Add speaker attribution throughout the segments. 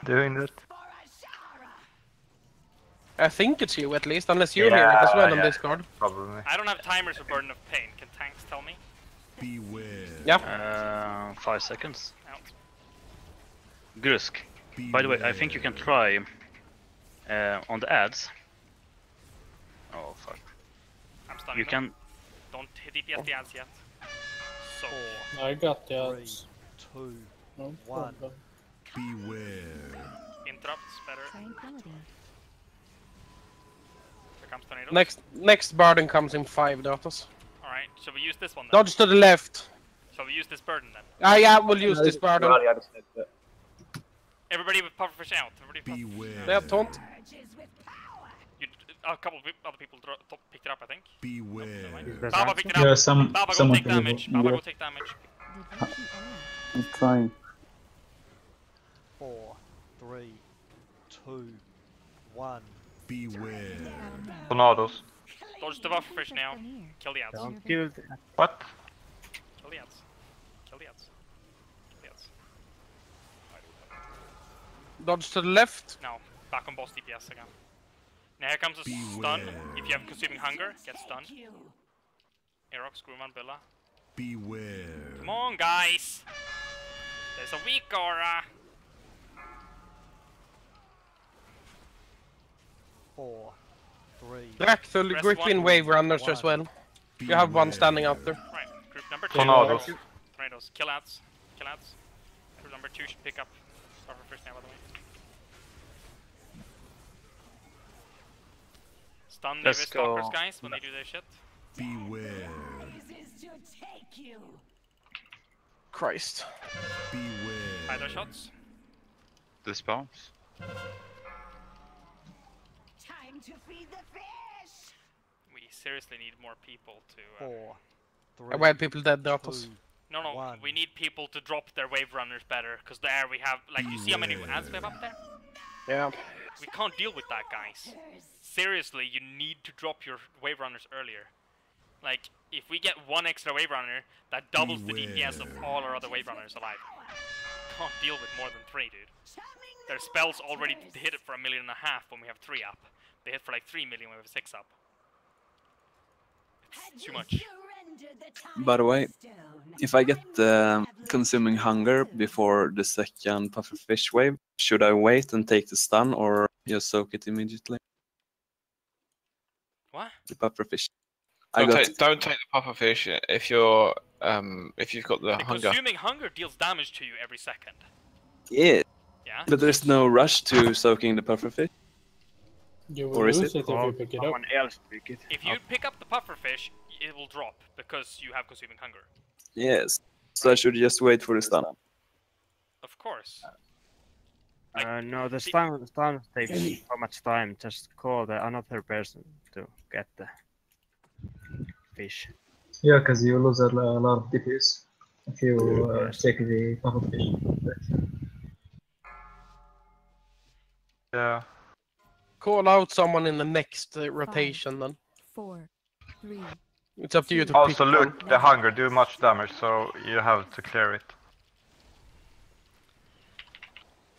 Speaker 1: doing that?
Speaker 2: I think it's you at least, unless you're hearing it as well on Discord.
Speaker 1: Probably.
Speaker 3: I don't have timers for Burden of Pain. Can tanks tell me?
Speaker 4: Beware.
Speaker 2: Yeah.
Speaker 5: 5 seconds.
Speaker 3: Out.
Speaker 5: Grusk. By the way, I think you can try on the ads. Oh fuck.
Speaker 3: I'm stunning
Speaker 5: You
Speaker 3: them.
Speaker 5: can.
Speaker 3: Don't hit DPS the ads yet. So.
Speaker 6: I got the ads.
Speaker 4: 3, 2,
Speaker 6: No
Speaker 4: 1.
Speaker 6: problem.
Speaker 4: Beware.
Speaker 3: Interrupts better.
Speaker 7: Tranquility.
Speaker 3: Here comes tornadoes.
Speaker 2: Next Burden comes in 5 datas.
Speaker 3: Alright, shall we use this one then?
Speaker 2: Dodge to the left.
Speaker 3: Shall we use this burden then?
Speaker 2: Yeah, we'll use this Burden.
Speaker 3: Everybody with pufferfish out. Everybody with
Speaker 4: Beware.
Speaker 2: They have taunt.
Speaker 3: A couple of other people picked it up, I think.
Speaker 4: Beware.
Speaker 3: Baba picked it up.
Speaker 8: Yeah,
Speaker 3: Baba, go
Speaker 8: someone
Speaker 3: take damage. Baba, go take damage.
Speaker 8: I'm trying.
Speaker 4: 4, 3, 2, 1. Beware.
Speaker 1: Tornadoes.
Speaker 3: Dodge the pufferfish now. Kill the ads.
Speaker 1: What?
Speaker 3: Kill the ads. Kill the ads. Kill the ads.
Speaker 2: Dodge to the left.
Speaker 3: Now, back on boss DPS again. Now here comes a stun. If you have consuming hunger, get stunned. Aerox, Screwman, Billa.
Speaker 4: Beware.
Speaker 3: Come on, guys! There's a weak aura!
Speaker 4: 4, 3.
Speaker 2: Dracthul,
Speaker 3: Press
Speaker 2: Griffin,
Speaker 3: one.
Speaker 2: Wave Runners as well. You have one standing out there.
Speaker 3: Right, group number 2.
Speaker 1: Tornadoes.
Speaker 3: Tornadoes. Kill ads. Kill ads. Group number 2 should pick up pufferfish now, by the way. Stun the
Speaker 5: Let's go.
Speaker 3: stalkers, guys, when they do their shit.
Speaker 4: Beware.
Speaker 2: Christ.
Speaker 4: Beware.
Speaker 3: Either shots.
Speaker 5: This bounce.
Speaker 7: Time to feed the fish.
Speaker 3: We seriously need more people to...
Speaker 4: 4, 3.
Speaker 2: Why people dead datas?
Speaker 4: 2.
Speaker 3: No,
Speaker 4: One.
Speaker 3: we need people to drop their wave runners better, because there we have, like, you see how many ads we have up there?
Speaker 2: Yeah.
Speaker 3: We can't deal with that, guys. Seriously, you need to drop your wave runners earlier. Like, if we get one extra wave runner, that doubles the DPS of all our other wave runners alive. Can't deal with more than 3, dude. Their spells already hit it for 1.5 million when we have 3 up. They hit for like 3 million when we have 6 up. It's too much.
Speaker 9: By the way, if I get consuming hunger before the second pufferfish wave, should I wait and take the stun or just soak it immediately?
Speaker 3: What?
Speaker 9: The pufferfish.
Speaker 10: Don't take the pufferfish if you're if you've got the hunger.
Speaker 3: Consuming hunger deals damage to you every second.
Speaker 9: Yeah.
Speaker 3: Yeah.
Speaker 9: But there's no rush to soaking the pufferfish.
Speaker 6: You will
Speaker 9: Or is
Speaker 6: lose
Speaker 9: it?
Speaker 6: it if you pick it up.
Speaker 5: Someone else pick it.
Speaker 3: If you pick up the pufferfish, it will drop because you have consuming hunger.
Speaker 9: Yes. So I should just wait for the stun.
Speaker 3: Of course.
Speaker 11: No, the stun takes so much time. Just call the another person to get the fish.
Speaker 8: Yeah, because you lose a lot of DPS if you take the pufferfish.
Speaker 1: Yeah.
Speaker 2: Call out someone in the next rotation then.
Speaker 7: 4, 3.
Speaker 2: It's up to you to
Speaker 1: Also,
Speaker 2: pick
Speaker 1: loot the hunger, do much damage, so you have to clear it.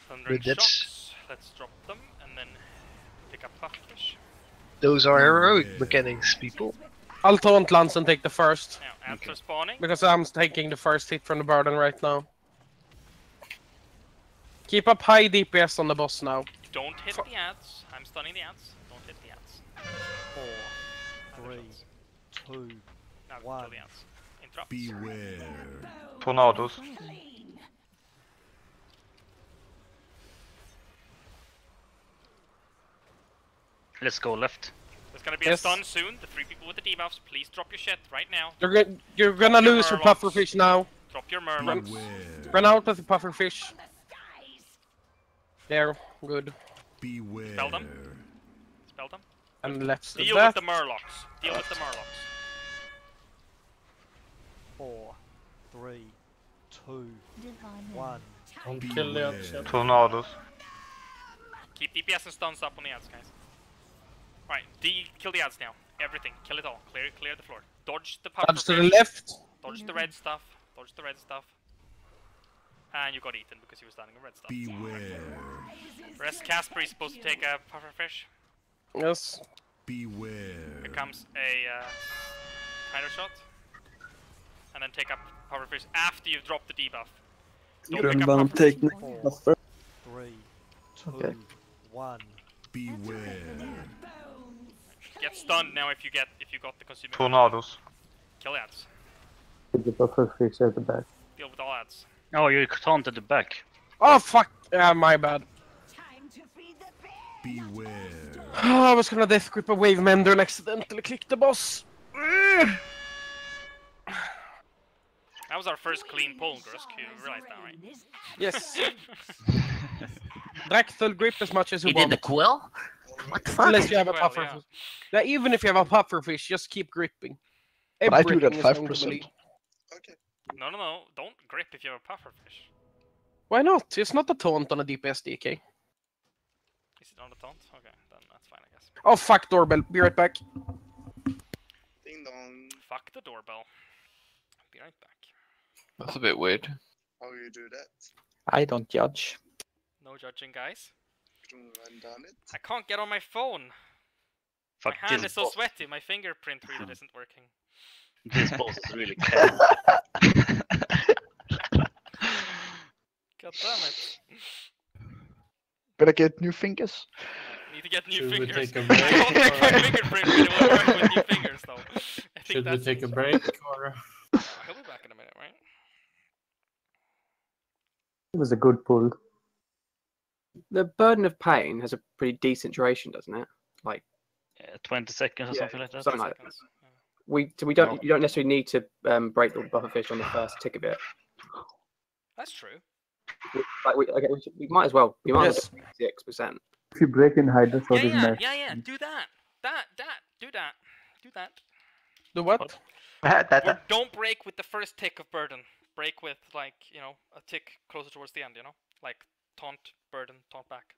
Speaker 3: Thundering
Speaker 12: But that's-
Speaker 3: shocks. Let's drop them and then pick up pufferfish.
Speaker 12: Those are heroic mechanics, people.
Speaker 2: I'll taunt Lance and take the first.
Speaker 3: Now, after spawning.
Speaker 2: Because I'm taking the first hit from the Burden right now. Keep up high DPS on the boss now.
Speaker 3: Don't hit the ads. I'm stunning the ads. Don't hit the ads.
Speaker 4: 4, 3, 2,
Speaker 3: Now we
Speaker 4: 1.
Speaker 3: kill the ads. Interrupt.
Speaker 4: Beware.
Speaker 1: Tornadoes.
Speaker 5: Let's go left.
Speaker 3: There's gonna be a stun soon. The 3 people with the debuffs, please drop your shit right now.
Speaker 2: You're gonna lose your pufferfish now.
Speaker 3: Drop your murlocs.
Speaker 2: Run out with the pufferfish. There, good.
Speaker 4: Beware.
Speaker 3: Spell them. Spell them.
Speaker 2: And let's do
Speaker 3: Deal
Speaker 2: that.
Speaker 3: with the murlocs. Deal with the murlocs.
Speaker 4: 4, 3, 2, 1.
Speaker 6: Don't kill the ads.
Speaker 1: Tornadoes.
Speaker 3: Keep DPS and stuns up on the ads, guys. Right, kill the ads now. Everything. Kill it all. Clear the floor. Dodge the pufferfish.
Speaker 2: Dodge to the left.
Speaker 3: Dodge the red stuff. Dodge the red stuff. And you got eaten because you were standing on red stuff.
Speaker 4: Beware.
Speaker 3: Rest Casper is supposed to take a pufferfish.
Speaker 2: Yes.
Speaker 4: Beware.
Speaker 3: Here comes a Hydro Shot. And then take up pufferfish after you've dropped the debuff. Don't pick up
Speaker 9: Grundban
Speaker 3: pufferfish.
Speaker 9: take buffer.
Speaker 4: 3, 2,
Speaker 8: Okay.
Speaker 4: 1. Beware.
Speaker 3: Get stunned now if you got the consuming.
Speaker 1: Tornadoes.
Speaker 3: Kill the ads.
Speaker 8: The buffer fish at the back.
Speaker 3: Deal with all ads.
Speaker 5: Oh, you taunted the back.
Speaker 2: Oh fuck! My bad.
Speaker 7: Time to feed the fish.
Speaker 4: Beware.
Speaker 2: I was gonna death grip a wave mender and accidentally click the boss.
Speaker 3: That was our first clean pull, Grusk. You realize that, right?
Speaker 2: Yes. Dractyl grip as much as you
Speaker 13: You
Speaker 2: want.
Speaker 13: did the quill? What the fuck?
Speaker 2: Unless you have a
Speaker 3: Well,
Speaker 2: puffer
Speaker 3: yeah.
Speaker 2: fish. Yeah, even if you have a puffer fish, just keep gripping.
Speaker 12: But I do that
Speaker 2: Everything is
Speaker 12: 5%.
Speaker 2: going to be-
Speaker 3: No. Don't grip if you have a pufferfish.
Speaker 2: Why not? It's not a taunt on a DPS DK.
Speaker 3: Is it on the taunt? Okay, then that's fine, I guess.
Speaker 2: Oh fuck, doorbell. Be right back.
Speaker 14: Ding dong.
Speaker 3: Fuck the doorbell. Be right back.
Speaker 10: That's a bit weird.
Speaker 14: How you do that?
Speaker 8: I don't judge.
Speaker 3: No judging, guys.
Speaker 14: I've done it.
Speaker 3: I can't get on my phone.
Speaker 5: Fuck,
Speaker 3: My hand
Speaker 5: this
Speaker 3: is so
Speaker 5: boss.
Speaker 3: sweaty. My fingerprint reader isn't working.
Speaker 5: This boss is really bad.
Speaker 3: God damn it.
Speaker 12: Better get new fingers.
Speaker 3: Need to get new
Speaker 6: Should we
Speaker 3: fingers.
Speaker 6: take a
Speaker 3: I
Speaker 6: break,
Speaker 3: don't think my
Speaker 6: or-
Speaker 3: fingerprint reader will work with new fingers, though. I think
Speaker 6: Should we
Speaker 3: that's...
Speaker 6: take a break or?
Speaker 3: He'll be back in a minute, right?
Speaker 8: It was a good pull.
Speaker 15: The Burden of Pain has a pretty decent duration, doesn't it? Like
Speaker 5: 20 seconds or
Speaker 15: Yeah,
Speaker 5: something like that.
Speaker 15: something like that.
Speaker 3: Seconds.
Speaker 15: we don't you don't necessarily need to break the buffer fish on the first tick of it.
Speaker 3: That's true.
Speaker 15: We might as well. We might
Speaker 2: Yes.
Speaker 15: as well 6%.
Speaker 8: If you break in Hydra, so doesn't
Speaker 3: Yeah,
Speaker 8: matter.
Speaker 3: do that. Do that.
Speaker 2: The what?
Speaker 3: Or don't break with the first tick of burden. Break with, like, you know, a tick closer towards the end, you know? Like, taunt, burden, taunt back.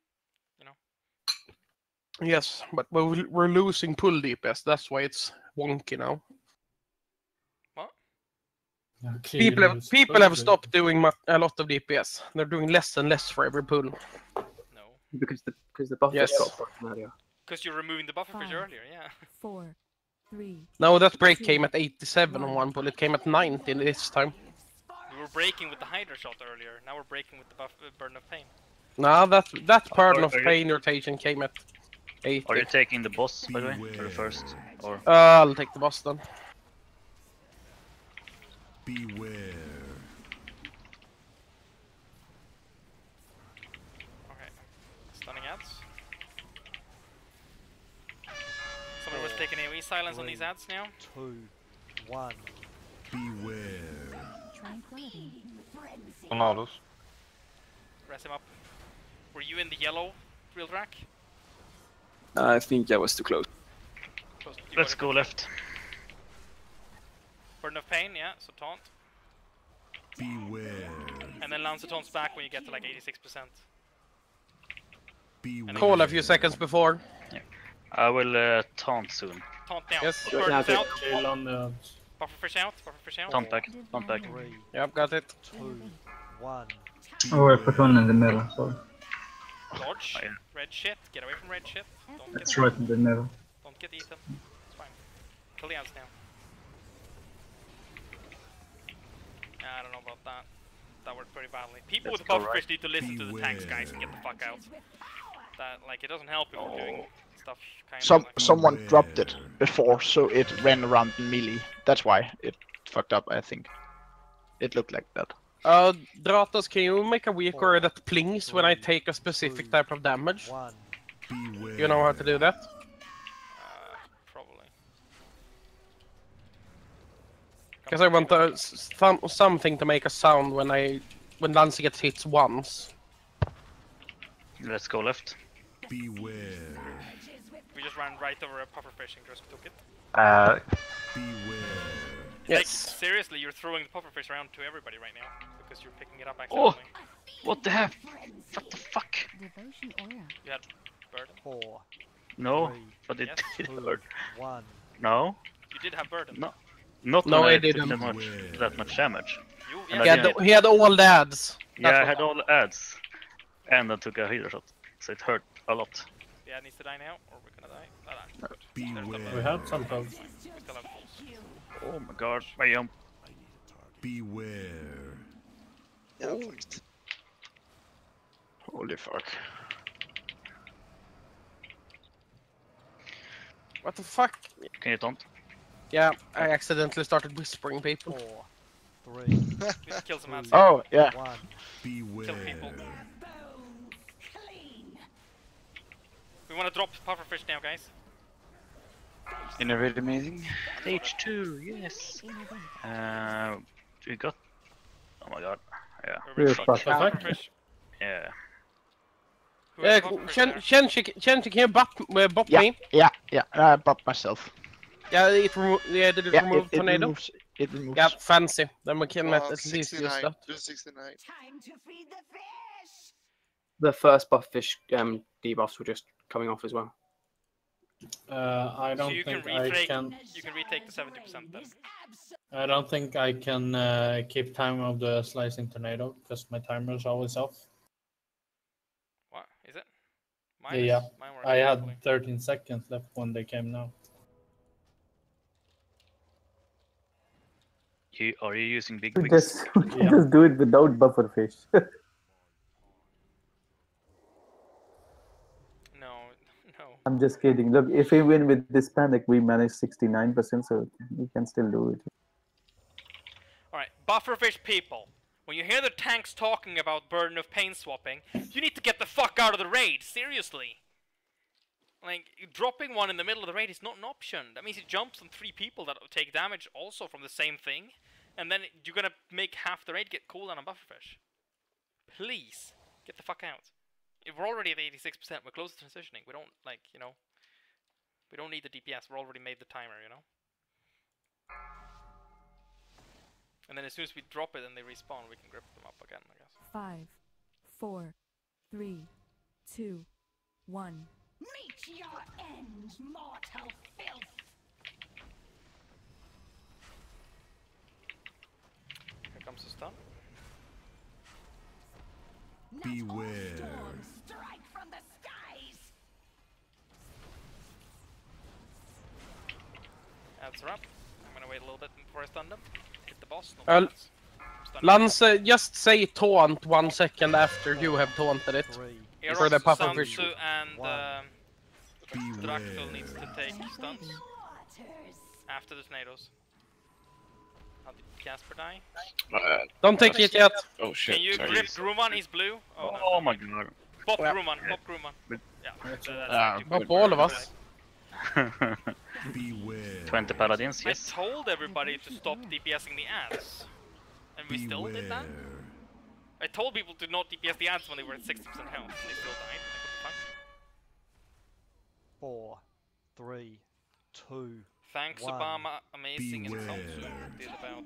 Speaker 3: You know?
Speaker 2: Yes, but we're losing pull DPS. That's why it's wonky now.
Speaker 3: What?
Speaker 2: People have stopped doing a lot of DPS. They're doing less and less for every pull.
Speaker 3: No.
Speaker 15: Because the buffer
Speaker 2: Yes.
Speaker 15: got broken earlier.
Speaker 3: Because you're removing the buffer fish
Speaker 7: 5,
Speaker 3: earlier, yeah.
Speaker 7: 4, 3.
Speaker 2: No, that break came at 87 on one pull. It came at 90 this time.
Speaker 3: We were breaking with the Hydra Shot earlier. Now we're breaking with the burden of pain.
Speaker 2: No, that Burden of
Speaker 5: are you-
Speaker 2: Pain rotation came at 80.
Speaker 5: Are you taking the boss, by the way? Or the first? Or
Speaker 2: I'll take the boss then.
Speaker 4: Beware.
Speaker 3: Okay. Stunning ads. Someone was taking AoE silence on these ads now.
Speaker 4: 2, 1. Beware.
Speaker 7: Tranquility.
Speaker 1: Tornadoes.
Speaker 3: Rest him up. Were you in the yellow, Real Drac?
Speaker 9: I think I was too close.
Speaker 3: Close. You
Speaker 5: let's
Speaker 3: got
Speaker 5: go
Speaker 3: it.
Speaker 5: left.
Speaker 3: Burden of Pain, yeah, so taunt.
Speaker 4: Beware.
Speaker 3: And then Lancer taunts back when you get to like 86%.
Speaker 4: Beware.
Speaker 2: Call a few seconds before.
Speaker 5: I will taunt soon.
Speaker 3: Taunt down.
Speaker 2: Yes.
Speaker 3: Burden's out.
Speaker 6: Chill on the
Speaker 3: Bufferfish out. Bufferfish out.
Speaker 5: Taunt back. Taunt back.
Speaker 4: 3,
Speaker 2: Yep, got it.
Speaker 4: 2, 1.
Speaker 8: Oh, I put one in the middle, sorry.
Speaker 3: Dodge.
Speaker 5: Oh, yeah.
Speaker 3: Red shit. Get away from red shit. Don't get
Speaker 8: It's right in the middle.
Speaker 3: Don't get eaten. It's fine. Kill the ads now. I don't know about that. That worked pretty badly. People
Speaker 5: Let's
Speaker 3: with
Speaker 5: go
Speaker 3: bufferfish
Speaker 5: right.
Speaker 3: need to listen to the tanks, guys, and get the fuck out. That, like, it doesn't help if we're doing stuff kind of like...
Speaker 12: Someone dropped it before, so it ran around in melee. That's why it fucked up, I think. It looked like that.
Speaker 2: Dratos, can you make a weak aura that plings when I take a specific type of damage?
Speaker 4: 1. Beware.
Speaker 2: You know how to do that?
Speaker 3: Probably.
Speaker 2: Because I want something to make a sound when Lancer gets hits once.
Speaker 5: Let's go left.
Speaker 4: Beware.
Speaker 3: We just ran right over a pufferfish and just took it.
Speaker 4: Beware.
Speaker 2: Yes.
Speaker 3: Like, seriously, you're throwing the pufferfish around to everybody right now because you're picking it up
Speaker 5: Oh!
Speaker 3: accidentally.
Speaker 5: What the heck? What the fuck?
Speaker 7: Devotion aura.
Speaker 3: You had burden.
Speaker 4: 4,
Speaker 5: No,
Speaker 4: 3,
Speaker 5: but it
Speaker 3: Yes.
Speaker 5: did
Speaker 4: 2,
Speaker 5: hurt.
Speaker 4: 1.
Speaker 5: No,
Speaker 3: You did have burden.
Speaker 5: no, not
Speaker 2: No,
Speaker 5: when
Speaker 2: I
Speaker 5: I took
Speaker 2: didn't.
Speaker 5: that much damage.
Speaker 3: You,
Speaker 5: And
Speaker 3: yeah,
Speaker 5: I didn't-
Speaker 2: He had all the ads.
Speaker 5: Yeah,
Speaker 2: That's
Speaker 5: I had all the ads, and I took a healer shot. so it hurt a lot.
Speaker 3: The ad needs to die now, or we're gonna die. No, no.
Speaker 6: We have some problems.
Speaker 3: We still have pulse.
Speaker 5: Oh my god, my jump.
Speaker 4: Beware.
Speaker 14: Yeah, fucked.
Speaker 12: Holy fuck.
Speaker 2: What the fuck?
Speaker 5: Can you taunt?
Speaker 2: Yeah, I accidentally started whispering people.
Speaker 4: 4, 3.
Speaker 3: We should kill some ads.
Speaker 12: Oh, yeah.
Speaker 4: 1.
Speaker 5: Beware.
Speaker 3: Kill people. We wanna drop pufferfish now, guys.
Speaker 12: Innovative meeting.
Speaker 5: Stage 2, yes. We got. Oh my god. Yeah.
Speaker 8: We're
Speaker 3: Fuck.
Speaker 8: fucked.
Speaker 3: Pufferfish.
Speaker 5: Yeah.
Speaker 3: Who has pufferfish there?
Speaker 2: Can you bop
Speaker 12: Yeah,
Speaker 2: me?
Speaker 12: yeah, yeah. I popped myself.
Speaker 2: Yeah, did it
Speaker 12: Yeah,
Speaker 2: remove
Speaker 12: it
Speaker 2: tornado?
Speaker 12: removes. It removes.
Speaker 2: Yeah, fancy. Then we can at least use
Speaker 14: 69.
Speaker 2: that.
Speaker 14: Do 69.
Speaker 7: Time to feed the fish.
Speaker 15: The first pufferfish debuffs were just coming off as well.
Speaker 6: I
Speaker 3: So
Speaker 6: don't
Speaker 3: you can
Speaker 6: think I
Speaker 3: retake.
Speaker 6: can.
Speaker 3: You can retake the 70% then.
Speaker 6: I don't think I can keep time of the slicing tornado because my timer is always off.
Speaker 3: What is it?
Speaker 6: Yeah,
Speaker 3: Mine works
Speaker 6: I had
Speaker 3: perfectly.
Speaker 6: 13 seconds left when they came now.
Speaker 5: Are you using big
Speaker 8: We
Speaker 5: wigs?
Speaker 8: just do it without buffer fish.
Speaker 3: No.
Speaker 8: I'm just kidding. Look, if we win with this panic, we manage 69%, so we can still do it.
Speaker 3: Alright, bufferfish people. When you hear the tanks talking about burden of pain swapping, you need to get the fuck out of the raid, seriously. Like, dropping one in the middle of the raid is not an option. That means it jumps on 3 people that take damage also from the same thing. And then you're gonna make half the raid get cooldown on bufferfish. Please, get the fuck out. If we're already at 86%, we're close to transitioning. We don't, like, you know... We don't need the DPS, we're already made the timer, you know? And then as soon as we drop it and they respawn, we can grip them up again, I guess.
Speaker 7: 5, 4, 3, 2, 1.
Speaker 16: Meet your end, mortal filth!
Speaker 3: Here comes the stun.
Speaker 4: Beware.
Speaker 16: Strike from the skies!
Speaker 3: Ads are up. I'm gonna wait a little bit before I stun them. Hit the boss.
Speaker 2: Uh,
Speaker 3: No stun.
Speaker 2: Lance, just say taunt 1 second after you have taunted it.
Speaker 3: Eros,
Speaker 2: For the pufferfish.
Speaker 3: Sansu, and Drakthul needs to take stuns after the tornadoes. How did Casper die?
Speaker 2: Don't take it yet.
Speaker 10: Oh shit.
Speaker 3: Can you
Speaker 10: sorry.
Speaker 3: grip Grumman? He's blue. Oh, no.
Speaker 5: Oh my god.
Speaker 3: Pop
Speaker 2: Yeah.
Speaker 3: Grumman. Pop Grumman. Yeah.
Speaker 2: Pop all of us.
Speaker 4: Beware.
Speaker 5: 20 paladins,
Speaker 3: I
Speaker 5: yes.
Speaker 3: told everybody to stop DPSing the ads. And we still did that? I told people to not DPS the ads when they were at 60% health. And they still died. Like, what
Speaker 4: 4, 3, 2.
Speaker 3: Thanks,
Speaker 4: 1.
Speaker 3: Obama. Amazing and
Speaker 4: Beware.
Speaker 3: Samsung did about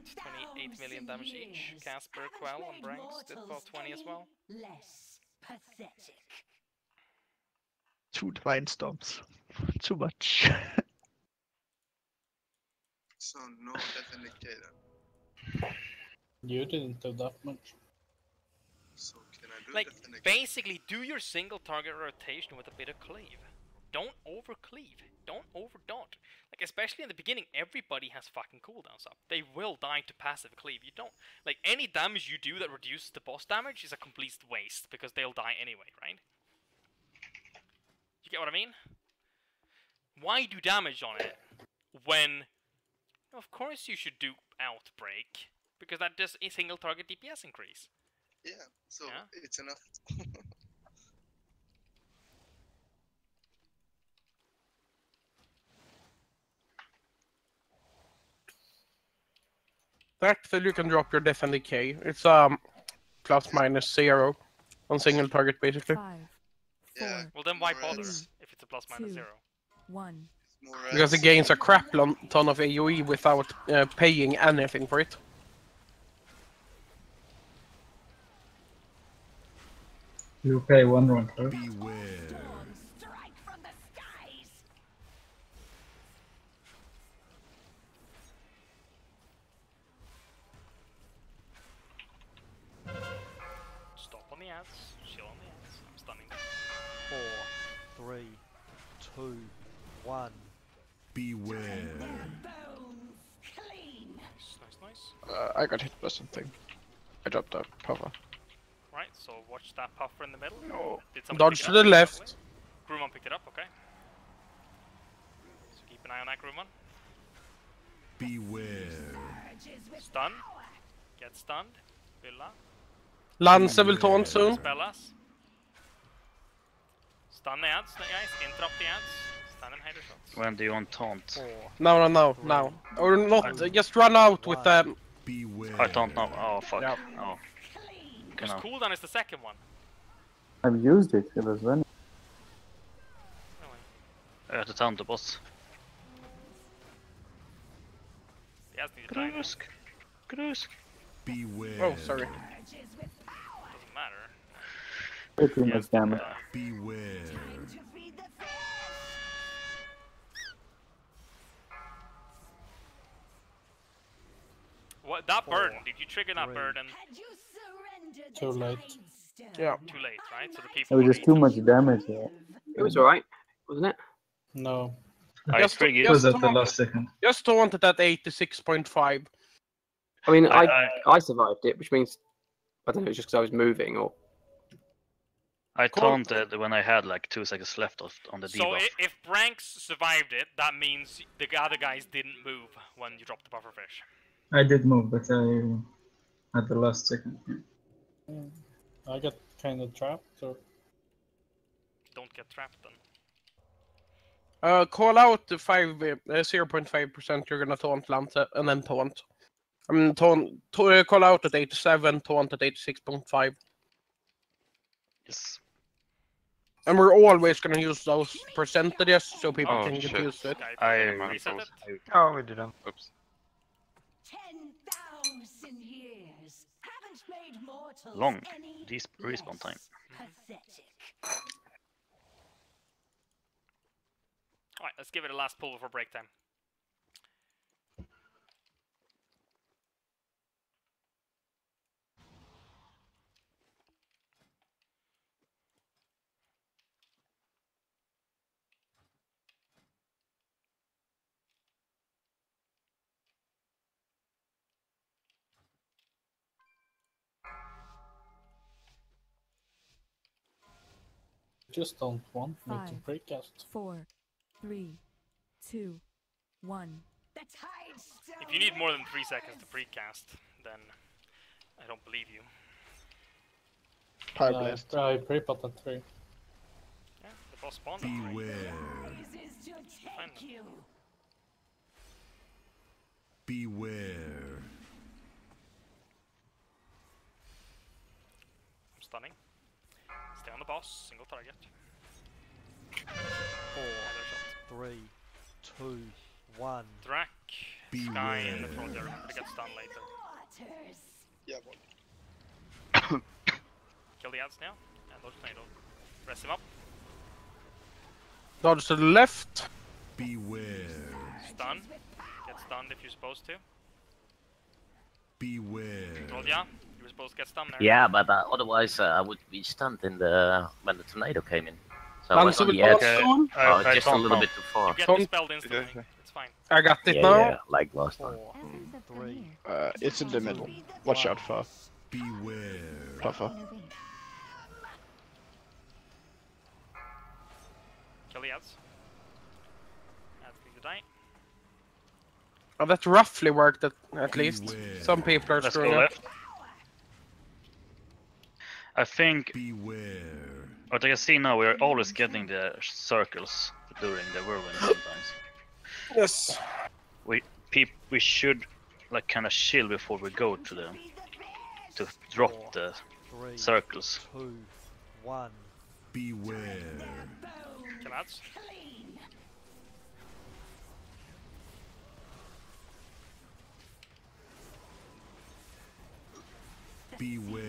Speaker 3: 28 million damage each. Casper, Quell, and Branks did about 20 as well.
Speaker 16: Less pathetic.
Speaker 12: 2 divine storms. Too much.
Speaker 14: So no death indicator.
Speaker 6: You didn't do that much.
Speaker 14: So can I do
Speaker 3: Like,
Speaker 14: death indicator?
Speaker 3: basically, do your single target rotation with a bit of cleave. Don't over cleave. Don't over dot. Like, especially in the beginning, everybody has fucking cooldowns up. They will die to passive cleave. You don't. Like, any damage you do that reduces the boss damage is a complete waste because they'll die anyway, right? You get what I mean? Why do damage on it when. Of course, you should do Outbreak because that does a single target DPS increase.
Speaker 14: Yeah, so
Speaker 3: Yeah.
Speaker 14: it's enough.
Speaker 2: Drakthul, you can drop your death and decay. It's plus minus 0 on single target basically.
Speaker 7: 5, 4,
Speaker 14: Yeah.
Speaker 3: Well, then why
Speaker 14: More
Speaker 3: bother
Speaker 14: ads.
Speaker 3: if it's a plus minus
Speaker 7: 2,
Speaker 3: 0?
Speaker 7: 1.
Speaker 14: More
Speaker 2: Because it
Speaker 14: ads.
Speaker 2: gains a crap ton of AoE without paying anything for it.
Speaker 8: You pay 1 run first.
Speaker 4: Beware.
Speaker 16: Strike from the skies!
Speaker 3: Stop on the ads, chill on the ads. I'm stunning them.
Speaker 4: 3, 2, 1. Beware.
Speaker 3: Nice.
Speaker 12: I got hit by something. I dropped a puffer.
Speaker 3: Right, so watch that puffer in the middle.
Speaker 12: No.
Speaker 3: Did somebody
Speaker 2: Dodge
Speaker 3: pick
Speaker 2: to
Speaker 3: it up?
Speaker 2: the left.
Speaker 3: Grumman picked it up, okay. So keep an eye on that Grumman.
Speaker 4: Beware.
Speaker 3: Stun. Get stunned. Villa.
Speaker 2: Lanse will taunt soon.
Speaker 3: Spellas. Stun the ads, guys. Interrupt the ads. Stun and header shots.
Speaker 5: When do you want taunt?
Speaker 2: No. Or not, just run out with them.
Speaker 5: I don't know. Oh fuck.
Speaker 2: Yeah.
Speaker 5: Oh.
Speaker 3: Whose cooldown is the second one?
Speaker 17: I've used it, it was running.
Speaker 5: I have to taunt the boss.
Speaker 3: The ads need to die.
Speaker 5: Grusk.
Speaker 4: Beware.
Speaker 2: Oh, sorry.
Speaker 3: Doesn't matter.
Speaker 17: Pretty much damage.
Speaker 4: Beware.
Speaker 3: What, that burden, did you trigger that burden?
Speaker 6: Too late.
Speaker 2: Yeah.
Speaker 3: Too late, right? So the
Speaker 17: It
Speaker 3: people
Speaker 17: was just too much damage. Yeah.
Speaker 15: It was alright, wasn't it?
Speaker 6: No.
Speaker 2: Just
Speaker 8: at the last second.
Speaker 2: Just taunted at 86.5.
Speaker 15: I mean, I survived it, which means I don't know, it's just because I was moving or.
Speaker 5: I taunted when I had like 2 seconds left on the debuff.
Speaker 3: So if Branks survived it, that means the other guys didn't move when you dropped the pufferfish.
Speaker 8: I did move, but at the last second. Yeah.
Speaker 6: I got kind of trapped, or...
Speaker 3: Don't get trapped then.
Speaker 2: Call out the 0.5% you're gonna taunt Lance and then taunt. I mean, call out at 87, taunt at 86.5.
Speaker 5: Yes.
Speaker 2: And we're always gonna use those percentages so people
Speaker 1: Oh,
Speaker 2: can get
Speaker 1: shit.
Speaker 2: used to it.
Speaker 5: I
Speaker 3: reset it.
Speaker 1: Oh, we didn't. Oops.
Speaker 16: 10,000 years haven't made mortals
Speaker 5: Long
Speaker 16: any
Speaker 5: respawn time.
Speaker 16: pathetic.
Speaker 3: Alright, let's give it a last pull before break time.
Speaker 6: Just don't want me to
Speaker 7: 5,
Speaker 6: precast.
Speaker 7: 4, 3, 2, 1.
Speaker 3: If you need more than 3 seconds to precast, then I don't believe you.
Speaker 12: Power blast.
Speaker 6: I pre-pot at 3.
Speaker 3: Yeah, the boss spawned.
Speaker 4: Beware.
Speaker 3: Fine.
Speaker 4: Beware.
Speaker 3: I'm stunning. Stay on the boss, single target.
Speaker 4: 4, 3, 2, 1.
Speaker 3: Drac, Sky,
Speaker 4: Beware.
Speaker 3: and the front there. Remember to get stunned later.
Speaker 14: Yeah, well.
Speaker 3: Kill the ads now, and dodge tornado. Press him up.
Speaker 2: Dodge to the left.
Speaker 4: Beware.
Speaker 3: Stun. Get stunned if you're supposed to.
Speaker 4: Beware.
Speaker 3: Rodja, you were supposed to get stunned there.
Speaker 13: Yeah, but otherwise I would be stunned in the when the tornado came in. So I
Speaker 2: Lance
Speaker 13: was on
Speaker 2: will
Speaker 13: the edge.
Speaker 2: taunt soon.
Speaker 5: I
Speaker 13: Just a
Speaker 5: don't
Speaker 13: little
Speaker 5: know.
Speaker 13: bit too far.
Speaker 3: You get
Speaker 2: Don't-
Speaker 3: dispelled instantly. It's fine.
Speaker 2: I got it
Speaker 13: Yeah,
Speaker 2: now.
Speaker 13: yeah, like last time.
Speaker 4: 4, 3,
Speaker 12: It's in the middle. Watch out for
Speaker 4: beware.
Speaker 12: puffer.
Speaker 3: Kill the ads. Ads need to die.
Speaker 2: Oh, that roughly worked at least.
Speaker 4: Beware.
Speaker 2: Some people are
Speaker 5: Let's go
Speaker 2: screwing up.
Speaker 5: left. I think
Speaker 4: Beware.
Speaker 5: what I can see now, we're always getting the circles during the whirlwind sometimes.
Speaker 2: Yes.
Speaker 5: We should like kind of chill before we go to drop the
Speaker 4: 3,
Speaker 5: circles.
Speaker 4: 2, 1. Beware.
Speaker 3: Kill ads.
Speaker 4: Beware.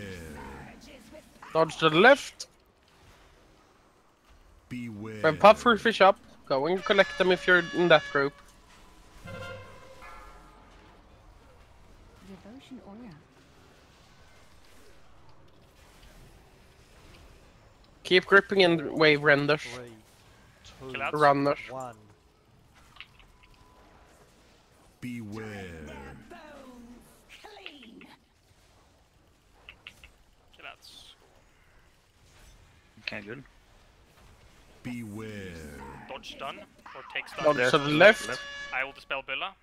Speaker 2: Dodge to the left.
Speaker 4: Beware.
Speaker 2: When pufferfish up, go and collect them if you're in that group.
Speaker 7: Devotion aura.
Speaker 2: Keep gripping and wave renders.
Speaker 4: 3,
Speaker 3: Kill ads.
Speaker 2: Runners.
Speaker 4: One. Beware.
Speaker 3: Kill ads.
Speaker 5: Okay, good.
Speaker 4: Beware.
Speaker 3: Dodge stun or take stun.
Speaker 2: Dodge to the left.
Speaker 3: I will dispel Bulla.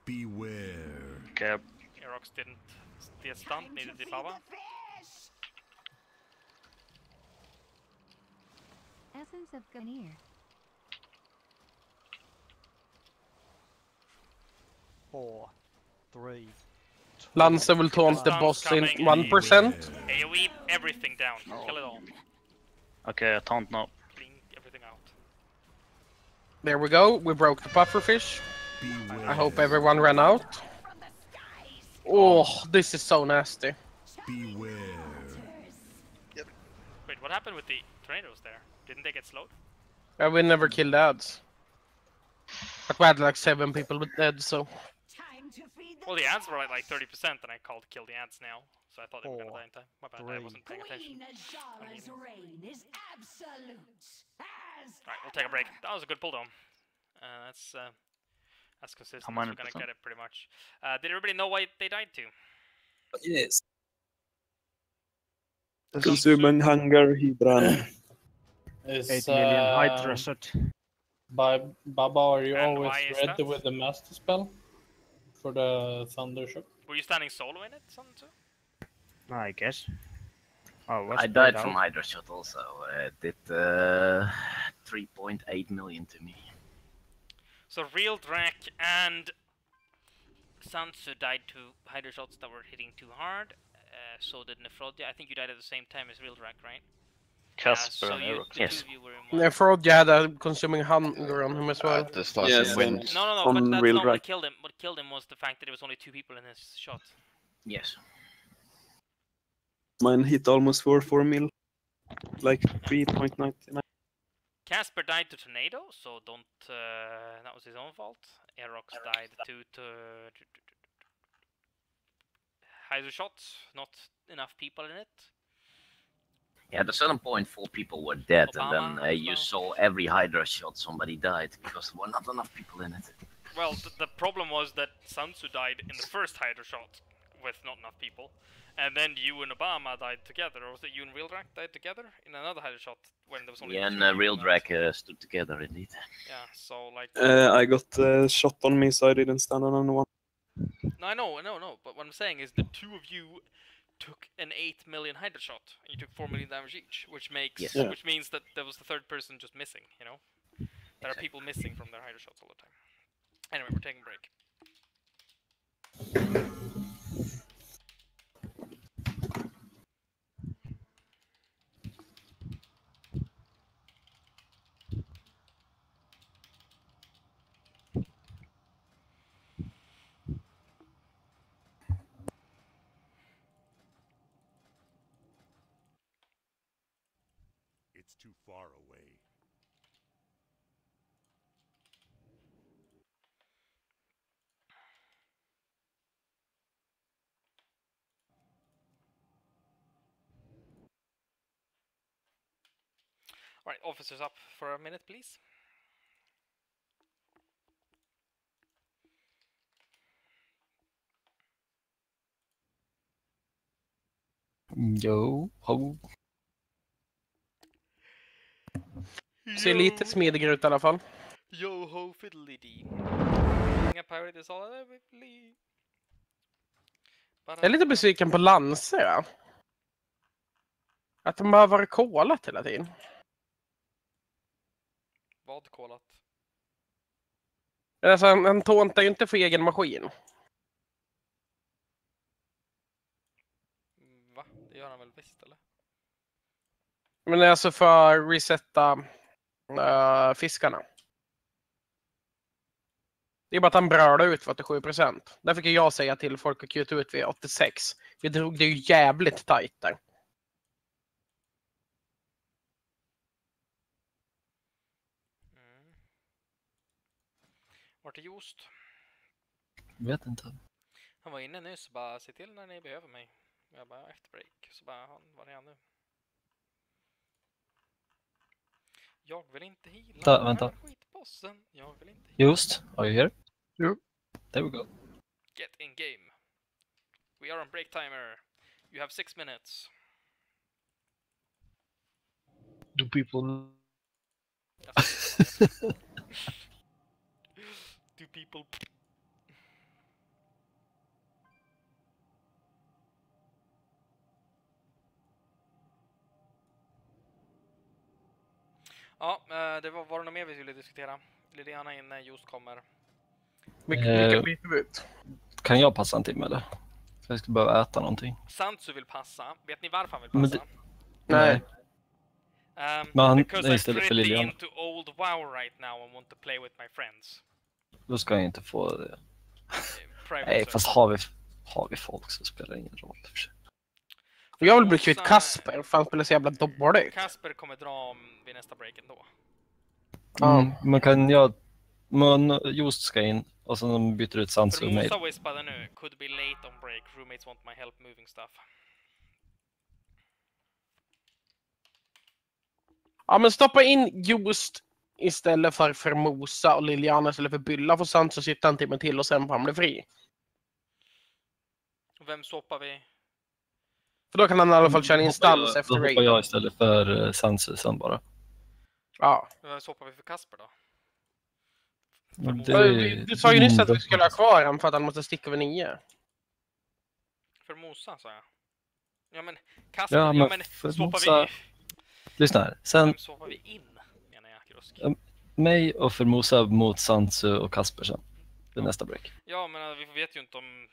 Speaker 4: Beware.
Speaker 5: Okay.
Speaker 3: Aerox didn't get stunned, needed the Baba.
Speaker 7: Essence of Ganir.
Speaker 11: Four, three.
Speaker 2: Lancer will taunt the boss in 1%.
Speaker 3: AoE everything down. Kill it all.
Speaker 5: Okay, I taunt now.
Speaker 3: Clean everything out.
Speaker 2: There we go. We broke the pufferfish.
Speaker 4: Beware.
Speaker 2: I hope everyone ran out. Oh, this is so nasty.
Speaker 4: Beware.
Speaker 3: Wait, what happened with the tornadoes there? Didn't they get slowed?
Speaker 2: We never killed ads. But we had like 7 people dead, so...
Speaker 3: Well, the ads were at like 30% and I called kill the ads now. So I thought they were gonna die in time. My bad, I wasn't paying attention. Alright, we'll take a break. That was a good pull down. That's consistent.
Speaker 5: How many
Speaker 3: We're gonna
Speaker 5: percent?
Speaker 3: get it pretty much. Did everybody know why they died to?
Speaker 9: Yes. Consuming hunger, Hydran.
Speaker 6: Is
Speaker 11: 8 million Hydra shot.
Speaker 6: by Baba, are you
Speaker 3: And
Speaker 6: always
Speaker 3: why is
Speaker 6: ready
Speaker 3: that?
Speaker 6: with the master spell for the thunder shot?
Speaker 3: Were you standing solo in it, son too?
Speaker 11: I guess. Oh, what's
Speaker 13: I
Speaker 11: the
Speaker 13: died
Speaker 11: down?
Speaker 13: from Hydra shot also. It did 3.8 million to me.
Speaker 3: So Real Drac and Sansu died to Hydra shots that were hitting too hard. So did Nephrodia. I think you died at the same time as Real Drac, right?
Speaker 5: Casper
Speaker 3: so
Speaker 5: and
Speaker 3: you,
Speaker 5: Aerox.
Speaker 3: the
Speaker 5: Yes.
Speaker 3: two of you were in one.
Speaker 2: Frodia had a consuming hunger on him as well.
Speaker 10: The stars
Speaker 9: Yes,
Speaker 10: and wind.
Speaker 3: No,
Speaker 9: on
Speaker 3: but that's
Speaker 9: Real
Speaker 3: not what
Speaker 9: Drac.
Speaker 3: killed him. What killed him was the fact that there was only 2 people in his shot.
Speaker 13: Yes.
Speaker 9: Mine hit almost for 4 mil. Like 3.99.
Speaker 3: Casper died to tornado, so don't. That was his own fault. Aerox died to Hydra shots. Not enough people in it.
Speaker 13: Yeah, at a certain point, 4 people were dead,
Speaker 3: Obama
Speaker 13: and then
Speaker 3: as
Speaker 13: you
Speaker 3: well.
Speaker 13: saw every Hydra shot somebody died because there were not enough people in it.
Speaker 3: Well, the problem was that Sansu died in the first Hydra shot with not enough people, and then you and Obama died together, or was it you and Real Drac died together in another Hydra shot when there was only
Speaker 13: Yeah,
Speaker 3: 2
Speaker 13: and
Speaker 3: people
Speaker 13: Real
Speaker 3: left?
Speaker 13: Drac stood together indeed.
Speaker 3: Yeah, so like.
Speaker 9: I got shot on me, so I didn't stand on anyone.
Speaker 3: No, I know, but what I'm saying is the 2 of you took an 8 million Hydra shot, and you took 4 million damage each, which makes,
Speaker 13: Yes.
Speaker 9: Yeah.
Speaker 3: which means that there was the 3rd person just missing, you know? There are people missing from their Hydra shots all the time. Anyway, we're taking a break.
Speaker 4: It's too far away.
Speaker 3: Alright, officers up for a minute, please.
Speaker 9: Yo, ho.
Speaker 2: Ser lite smidigare ut i alla fall.
Speaker 3: Yo ho fiddly dee. Inga priorities all every.
Speaker 2: Jag är lite besviken på Lancer. Ja. Att de bara varit kolat hela tiden.
Speaker 3: Vad kolat?
Speaker 2: Alltså, han tåntar ju inte för egen maskin.
Speaker 3: Va? Det gör han väl visst, eller?
Speaker 2: Men det är alltså för att resetta fiskarna. Det är bara att han brölar ut för 87%. Där fick jag säga till folk att kuta ut vid 86. Vi drog det ju jävligt tajt där.
Speaker 3: Vart är Just?
Speaker 9: Vet inte.
Speaker 3: Han var inne nyss, bara se till när ni behöver mig. Jag bara efter break, så bara var är han nu? Jag vill inte heala.
Speaker 18: Vänta.
Speaker 3: Skitbossen. Jag vill inte.
Speaker 18: Just, are you here?
Speaker 2: Yep.
Speaker 18: There we go.
Speaker 3: Get in game. We are on break timer. You have 6 minutes.
Speaker 19: Do people...
Speaker 3: Do people... Ja, det var det något mer vi ville diskutera? Liliana in när Just kommer.
Speaker 2: Vilka byter vi ut?
Speaker 18: Kan jag passa en timme eller? Jag ska behöva äta någonting.
Speaker 3: Santsu vill passa. Vet ni varför han vill passa?
Speaker 18: Nej. Men han
Speaker 3: because
Speaker 18: är
Speaker 3: I'm
Speaker 18: istället för
Speaker 3: pretty
Speaker 18: Liliana.
Speaker 3: into old WoW right now and want to play with my friends.
Speaker 18: Då ska jag inte få det.
Speaker 3: Private
Speaker 18: Nej,
Speaker 3: server.
Speaker 18: fast har vi folk så spelar det ingen roll. För sig.
Speaker 2: Jag vill bli kvitt Kasper, för han spelar så jävla dåligt.
Speaker 3: Kasper kommer dra vid nästa break ändå.
Speaker 18: Man kan jag... Just ska in och sen byter ut Santsu
Speaker 3: För
Speaker 18: och mig.
Speaker 3: Mosa whispade nu, could be late on break, roommates want my help moving stuff.
Speaker 2: Ja, men stoppa in Just istället för Mosa och Liliana istället för Bylla, får Santsu sitta en timme till och sen får han bli fri.
Speaker 3: Vem swappar vi?
Speaker 2: För då kan han i alla fall köra en instans efter
Speaker 18: Då hoppar
Speaker 2: raiden.
Speaker 18: jag istället för Santsu sen bara.
Speaker 2: Ja.
Speaker 3: Vem swappar vi för Kasper då?
Speaker 2: Du sa ju nyss att vi skulle ha kvar han för att han måste sticka över 9.
Speaker 3: För Mosa sa jag. Ja men Kasper,
Speaker 18: Ja, men för
Speaker 3: swappar
Speaker 18: Mosa...
Speaker 3: vi...
Speaker 18: Lyssna här. Sen...
Speaker 3: Vem swappar vi in? Menar jag, Grusk.
Speaker 18: Mig och för Mosa mot Santsu och Kasper sen. Det är nästa break.
Speaker 3: Ja, men vi vet ju inte om...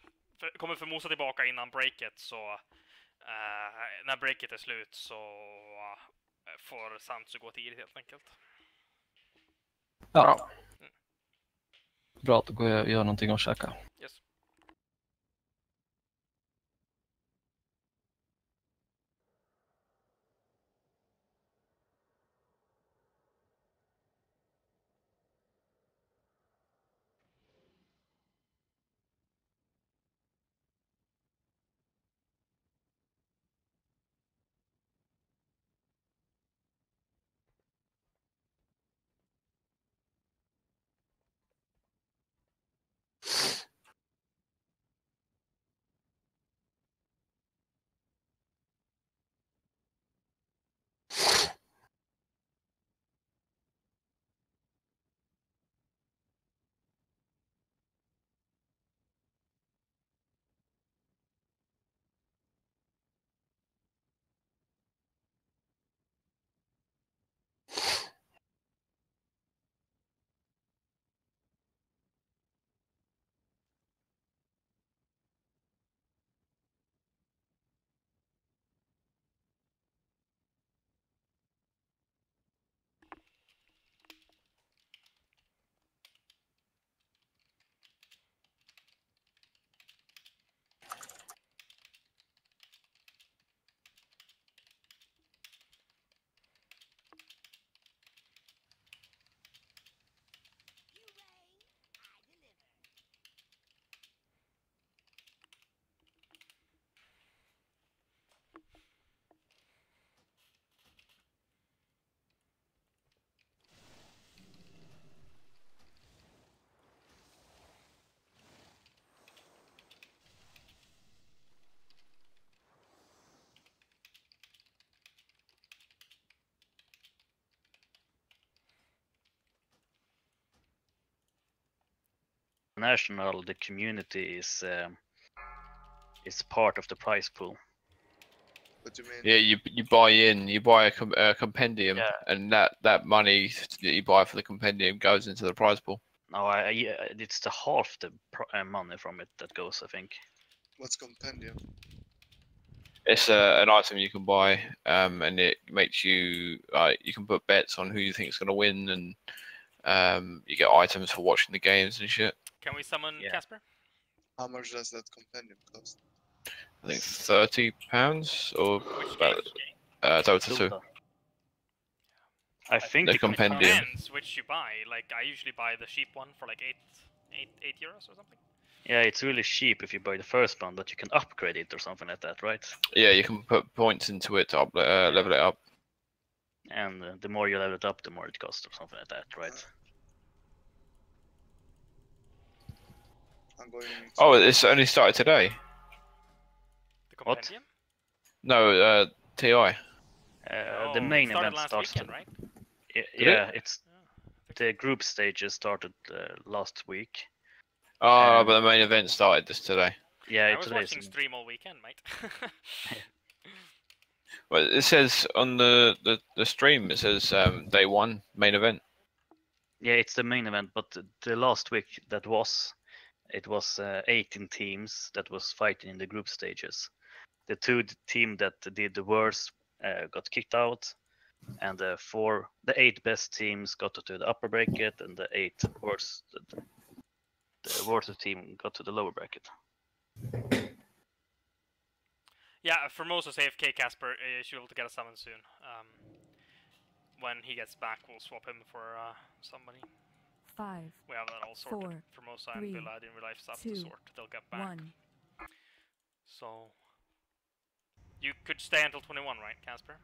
Speaker 3: Kommer för Mosa tillbaka innan breaket så... när breaket är slut så får Santsu gå tidigt helt enkelt.
Speaker 18: Ja. Bra, då går jag och gör någonting och käka.
Speaker 3: Yes.
Speaker 5: National, the community is part of the prize pool.
Speaker 14: What do you mean?
Speaker 10: Yeah, you buy in, you buy a compendium, and that money that you buy for the compendium goes into the prize pool.
Speaker 5: No, it's the half the money from it that goes, I think.
Speaker 14: What's compendium?
Speaker 10: It's an item you can buy, and it makes you you can put bets on who you think is going to win, and you get items for watching the games and shit.
Speaker 3: Can we summon Kasper?
Speaker 14: How much does that compendium cost?
Speaker 10: I think £30 or Dota 2.
Speaker 5: I think
Speaker 10: the
Speaker 5: it
Speaker 10: compendium.
Speaker 3: Depends which you buy. Like I usually buy the cheap one for like 8 euros or something.
Speaker 5: Yeah, it's really cheap if you buy the first one, but you can upgrade it or something like that, right?
Speaker 10: Yeah, you can put points into it to level it up.
Speaker 5: And the more you level it up, the more it costs, or something like that, right?
Speaker 14: I'm going.
Speaker 10: Oh, it's only started today.
Speaker 3: The compendium?
Speaker 10: No, TI.
Speaker 5: The main
Speaker 3: started
Speaker 5: event
Speaker 3: last
Speaker 5: starts.
Speaker 3: weekend, right?
Speaker 5: Yeah, it's the group stages started last week.
Speaker 10: Oh, but the main event started this today.
Speaker 5: Yeah,
Speaker 3: I was
Speaker 5: today's
Speaker 3: watching stream all weekend, mate.
Speaker 10: Well, it says on the stream, it says day 1 main event.
Speaker 5: Yeah, it's the main event, but the last week it was 18 teams that was fighting in the group stages. The team that did the worst got kicked out, and the 8 best teams got to the upper bracket, and the 8 worst, the worst team got to the lower bracket.
Speaker 3: Yeah, for most of AFK, Casper should be able to get a summon soon. When he gets back, we'll swap him for somebody.
Speaker 7: 5.
Speaker 3: We have that all sorted.
Speaker 7: 4,
Speaker 3: For Mosa and
Speaker 7: 3,
Speaker 3: Villa, I didn't realize stuff
Speaker 7: 2,
Speaker 3: to sort. They'll get back.
Speaker 7: 1.
Speaker 3: So you could stay until 21, right, Casper?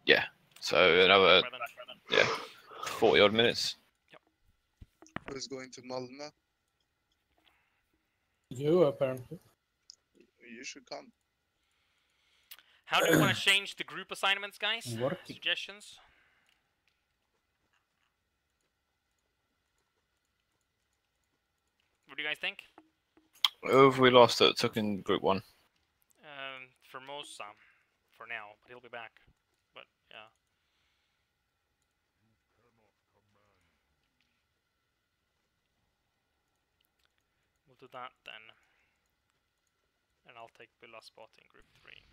Speaker 10: Yeah. So another 40 odd minutes.
Speaker 14: Who's going to Malmö?
Speaker 6: You apparently.
Speaker 14: You should come.
Speaker 3: How do you want to change the group assignments, guys?
Speaker 6: Working.
Speaker 3: Suggestions? What do you guys think?
Speaker 10: Who have we lost that took in group 1?
Speaker 3: For most, for now, but he'll be back. But yeah. We'll do that then. And I'll take Billa's spot in group 3.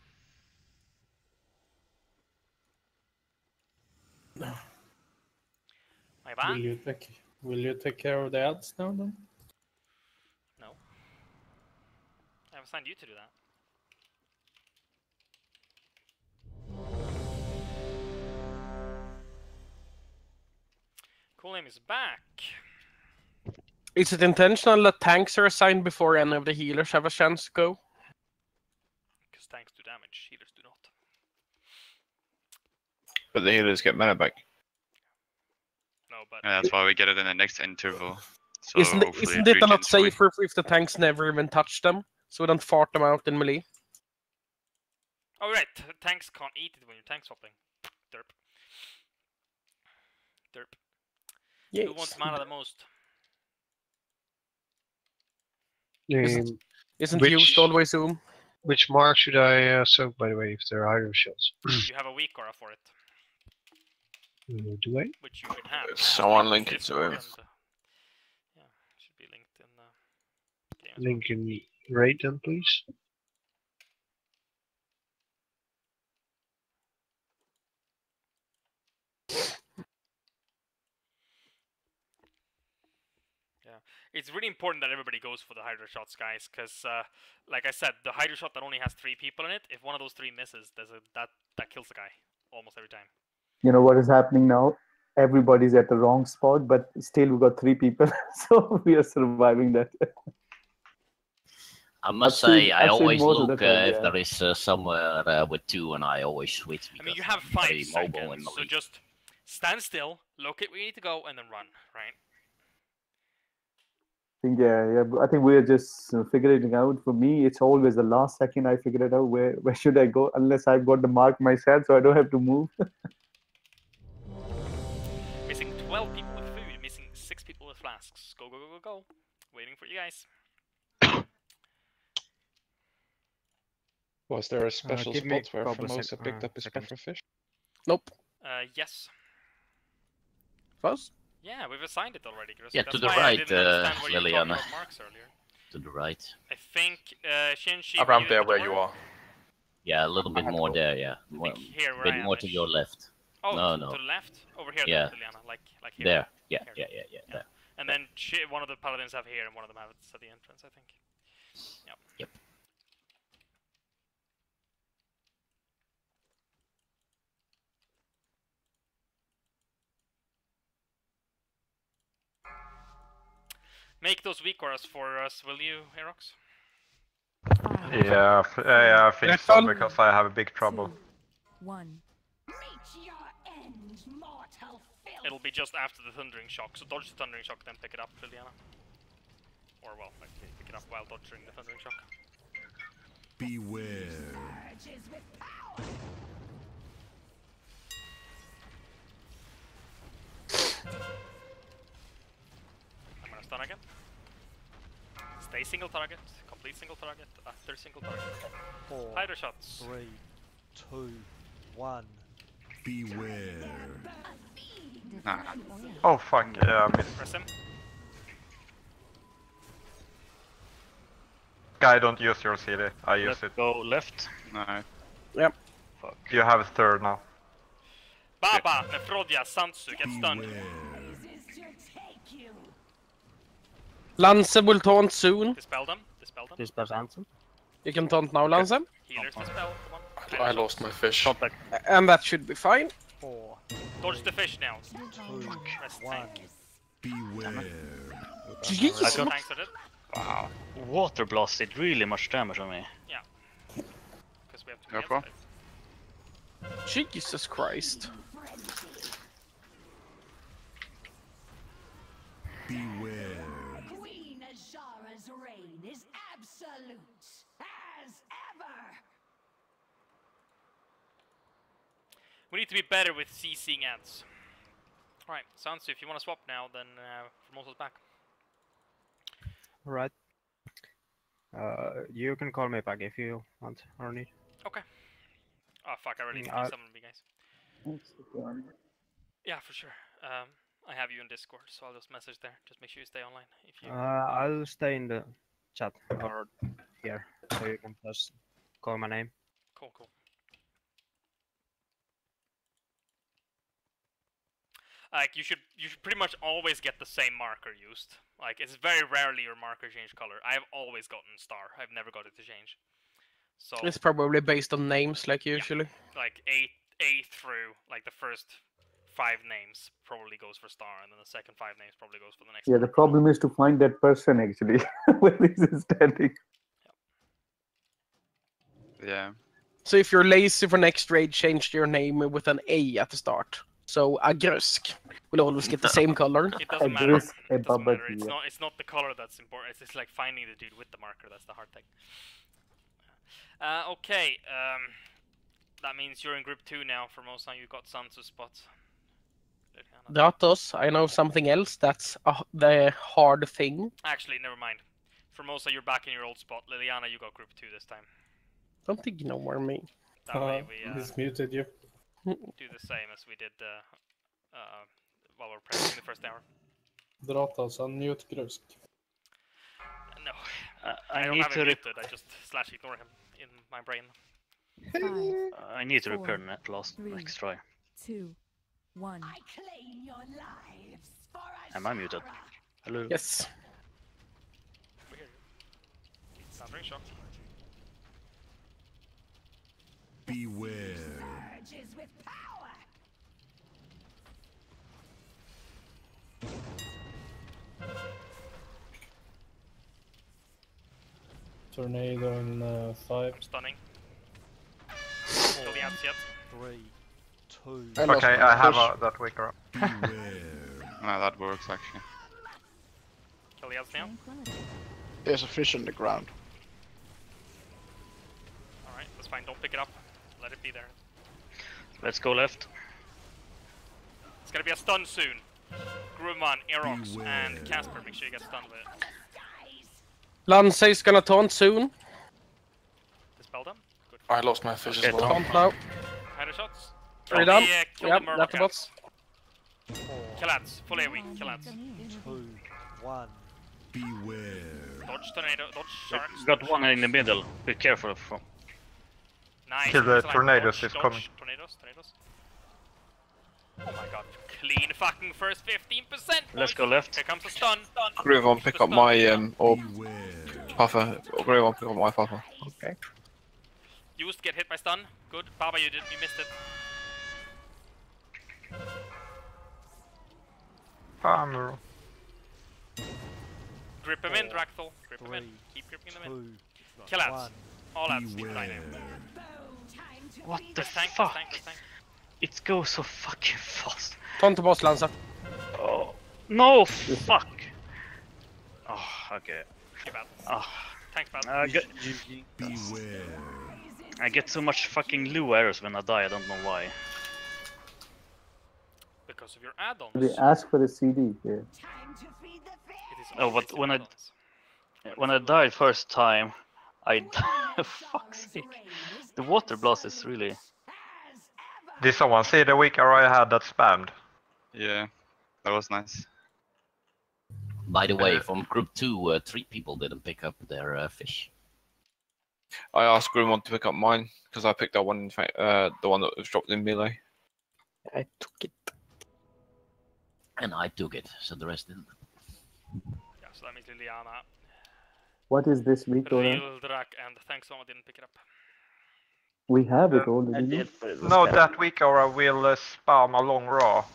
Speaker 3: My bad?
Speaker 6: Will you take care of the ads now then?
Speaker 3: No. I have assigned you to do that. Cool name is back.
Speaker 2: Is it intentional that tanks are assigned before any of the healers have a chance to go?
Speaker 3: Because tanks do damage, healers do not.
Speaker 10: But the healers get mana back.
Speaker 3: No, but
Speaker 20: Yeah, that's why we get it in the next interval. So
Speaker 2: isn't
Speaker 20: hopefully
Speaker 2: it a lot
Speaker 20: reaches 20.
Speaker 2: safer if the tanks never even touch them, so we don't fart them out in melee?
Speaker 3: Oh right, tanks can't eat it when you're tank swapping. Derp. Derp.
Speaker 2: Yes.
Speaker 3: Who wants mana the most?
Speaker 2: Isn't used always Zoom?
Speaker 19: Which mark should I soak, by the way, if there are hydro shots?
Speaker 3: You have a weak aura for it.
Speaker 19: Do I?
Speaker 3: Which you should have.
Speaker 10: Someone link it to him.
Speaker 3: Yeah, should be linked in the game.
Speaker 19: Link in raid then, please.
Speaker 3: It's really important that everybody goes for the hydro shots, guys, because, like I said, the hydro shot that only has 3 people in it, if one of those 3 misses, that kills the guy almost every time.
Speaker 17: You know what is happening now? Everybody's at the wrong spot, but still we got 3 people, so we are surviving that.
Speaker 13: I must say, I always
Speaker 17: most of
Speaker 13: look
Speaker 17: the time,
Speaker 13: if there is somewhere with 2, and I always switch.
Speaker 3: I mean, you have
Speaker 13: I'm
Speaker 3: 5
Speaker 13: very mobile in
Speaker 3: seconds, so
Speaker 13: melee.
Speaker 3: just stand still, look at where you need to go, and then run, right?
Speaker 17: I think we're just figuring it out. For me, it's always the last second I figure it out. Where should I go? Unless I've got the mark myself, so I don't have to move.
Speaker 3: Missing 12 people with food, missing 6 people with flasks. Go, go, go, go, go. Waiting for you guys.
Speaker 21: Was there a special
Speaker 11: give me
Speaker 21: spot where
Speaker 11: couple
Speaker 21: Formosa picked up his
Speaker 11: seconds.
Speaker 21: pufferfish?
Speaker 2: Nope.
Speaker 3: Yes.
Speaker 2: Was?
Speaker 3: Yeah, we've assigned it already, Chris.
Speaker 13: Yeah,
Speaker 3: That's
Speaker 13: to the
Speaker 3: why I
Speaker 13: right,
Speaker 3: didn't understand where you were talking
Speaker 13: Liliana.
Speaker 3: about marks earlier.
Speaker 13: To the right.
Speaker 3: I think, Shinji...
Speaker 10: Around there where you are.
Speaker 13: Yeah, a little bit more there, yeah. More,
Speaker 3: here where
Speaker 13: bit
Speaker 3: I am
Speaker 13: more to
Speaker 3: ish.
Speaker 13: your left.
Speaker 3: Oh,
Speaker 13: no.
Speaker 3: to the left? Over here,
Speaker 13: Yeah.
Speaker 3: then, Liliana, like here.
Speaker 13: There. Yeah,
Speaker 3: Here.
Speaker 13: yeah, there.
Speaker 3: And then one of the paladins have here, and one of them have it at the entrance, I think. Yep.
Speaker 13: Yep.
Speaker 3: Make those weak auras for us, will you, Aerox?
Speaker 1: Yeah, I think so, because I have a big trouble.
Speaker 7: 1.
Speaker 16: Meet your end,
Speaker 3: It'll be just after the Thundering Shock, so dodge the Thundering Shock, then pick it up, Liliana. Or, well, like, pick it up while dodging the Thundering Shock.
Speaker 4: Beware.
Speaker 3: I'm gonna stun again. Stay single target, complete single target, after single target.
Speaker 21: 4,
Speaker 3: Hydra shots.
Speaker 21: 3, 2, 1.
Speaker 4: Beware.
Speaker 1: Nah. Oh fuck, yeah, I missed.
Speaker 3: Press him.
Speaker 1: Guy, don't use your CD. I use
Speaker 5: Let's
Speaker 1: it.
Speaker 5: go left.
Speaker 20: No.
Speaker 2: Yep.
Speaker 5: Fuck.
Speaker 1: You have a third now.
Speaker 3: Baba, Nephrodia, Sansu, get stunned.
Speaker 2: Lance will taunt soon.
Speaker 3: Dispel them, dispel them.
Speaker 11: Dispel Sansu.
Speaker 2: You can taunt now, Lance.
Speaker 3: Healers dispel, come on.
Speaker 22: I lost my fish.
Speaker 5: Contact.
Speaker 2: And that should be fine.
Speaker 21: 4,
Speaker 3: Dodge the fish now.
Speaker 21: 2,
Speaker 3: Rest
Speaker 21: 1.
Speaker 3: tank.
Speaker 4: Beware.
Speaker 2: Jesus.
Speaker 3: I got tanks at it.
Speaker 5: Wow. Water Blast did really much damage on me.
Speaker 3: Yeah. Because we have to
Speaker 20: Go for.
Speaker 2: Jesus Christ.
Speaker 4: Beware.
Speaker 16: Queen Azara's reign is absolute as ever.
Speaker 3: We need to be better with CCing ads. Alright, Sansu, if you want to swap now, then Formosa's back.
Speaker 11: Right. You can call me back if you want or need.
Speaker 3: Okay. Oh fuck, I really need
Speaker 11: I-
Speaker 3: to summon you guys. Yeah, for sure. I have you in Discord, so I'll just message there. Just make sure you stay online. If you.
Speaker 11: I'll stay in the chat or here, so you can just call my name.
Speaker 3: Cool, cool. Like you should pretty much always get the same marker used. Like it's very rarely your marker change color. I've always gotten star. I've never got it to change. So
Speaker 2: It's probably based on names, like usually.
Speaker 3: like A through like the first 5 names probably goes for star, and then the second 5 names probably goes for the next.
Speaker 17: Yeah, the problem is to find that person actually where this is standing.
Speaker 20: Yeah.
Speaker 2: So if you're lazy for next raid, change your name with an A at the start. So Agrusk will always get the same color.
Speaker 3: It doesn't matter.
Speaker 17: Agrusk,
Speaker 3: It doesn't matter.
Speaker 17: yeah.
Speaker 3: It's not the color that's important. It's just like finding the dude with the marker. That's the hard thing. Okay. That means you're in group 2 now. For most time, you got Sansu spots.
Speaker 2: Datos, I know something else. That's the hard thing.
Speaker 3: Actually, never mind. Formosa, you're back in your old spot. Liliana, you got group 2 this time.
Speaker 2: Don't think you know where me.
Speaker 3: That way we
Speaker 6: He's muted you.
Speaker 3: do the same as we did while we're practicing the first hour.
Speaker 6: Datos, unmute Grusk.
Speaker 3: No,
Speaker 5: I
Speaker 3: don't
Speaker 5: need
Speaker 3: have
Speaker 5: to
Speaker 3: him muted. I just / ignore him in my brain.
Speaker 7: 5,
Speaker 5: I need to
Speaker 7: 4,
Speaker 5: repair net last
Speaker 7: 3,
Speaker 5: next try.
Speaker 7: 2, 1.
Speaker 16: I claim your lives for
Speaker 5: Am I muted? Hello.
Speaker 2: Yes.
Speaker 3: We hear you. Thundering Shock.
Speaker 4: Beware.
Speaker 16: surges with power.
Speaker 6: Tornado in 5.
Speaker 3: Stunning. Kill the ants yet.
Speaker 21: 3, 2.
Speaker 1: Okay, I have that waker up.
Speaker 20: No, that works actually.
Speaker 3: Kill the ants now.
Speaker 12: There's a fish on the ground.
Speaker 3: Alright, that's fine. Don't pick it up. Let it be there.
Speaker 5: Let's go left.
Speaker 3: It's gonna be a stun soon. Grumman, Aerox, and Casper. Make sure you get stunned with it.
Speaker 2: Lance is gonna taunt soon.
Speaker 3: Dispel them. Good.
Speaker 22: I lost my fish as well.
Speaker 2: Taunt now.
Speaker 3: Hydra shots.
Speaker 2: Are you
Speaker 3: Kill
Speaker 2: done?
Speaker 3: the, kill
Speaker 2: Yep,
Speaker 3: the
Speaker 2: that's the
Speaker 3: Murmur
Speaker 2: bots.
Speaker 3: Kill ants. Full AoE. Kill ants.
Speaker 21: 2, 1.
Speaker 4: Beware.
Speaker 3: Dodge tornado. Dodge sharks.
Speaker 5: Got one in the middle. Be careful from.
Speaker 3: Nice.
Speaker 1: Kill the
Speaker 3: Excellent.
Speaker 1: tornadoes
Speaker 3: Dodge,
Speaker 1: is
Speaker 3: dodge,
Speaker 1: coming.
Speaker 3: Tornadoes. Oh my god. Clean fucking first 15%.
Speaker 5: Let's
Speaker 3: boys.
Speaker 5: go left.
Speaker 3: Here comes the stun.
Speaker 10: Gruvon, pick up my orb. Puffer. Gruvon, pick up my puffer.
Speaker 2: Okay.
Speaker 3: Used to get hit by stun. Good. Baba, you missed it.
Speaker 1: Hammer.
Speaker 3: Grip him in, Dracthal. Grip him in. Keep gripping them in. Kill ants. All ants need to die now.
Speaker 5: What the
Speaker 3: There's tank,
Speaker 5: fuck?
Speaker 3: there's tank.
Speaker 5: It goes so fucking fast.
Speaker 2: Taunt the boss, Lanza.
Speaker 5: Oh no! Fuck. Oh, okay. Oh.
Speaker 3: Thanks, pal.
Speaker 4: Beware.
Speaker 5: I get so much fucking Lou errors when I die. I don't know why.
Speaker 3: Because of your add-ons.
Speaker 17: They ask for a CD here.
Speaker 5: Oh, but when I died first time, fuck's sake. The water blast is really.
Speaker 1: Did someone see the weak arrow I had that spammed?
Speaker 20: Yeah, that was nice.
Speaker 13: By the way, from group 2, 3 people didn't pick up their fish.
Speaker 10: I asked Grimon to pick up mine because I picked up one. In fact, the one that was dropped in melee.
Speaker 12: I took it.
Speaker 13: And I took it, so the rest didn't.
Speaker 3: Yeah, so that means Liliana,
Speaker 17: What is this week, Dora?
Speaker 3: Real Drak, and thanks someone didn't pick it up.
Speaker 17: We have it already.
Speaker 1: No, that weak aura will spam a long raw,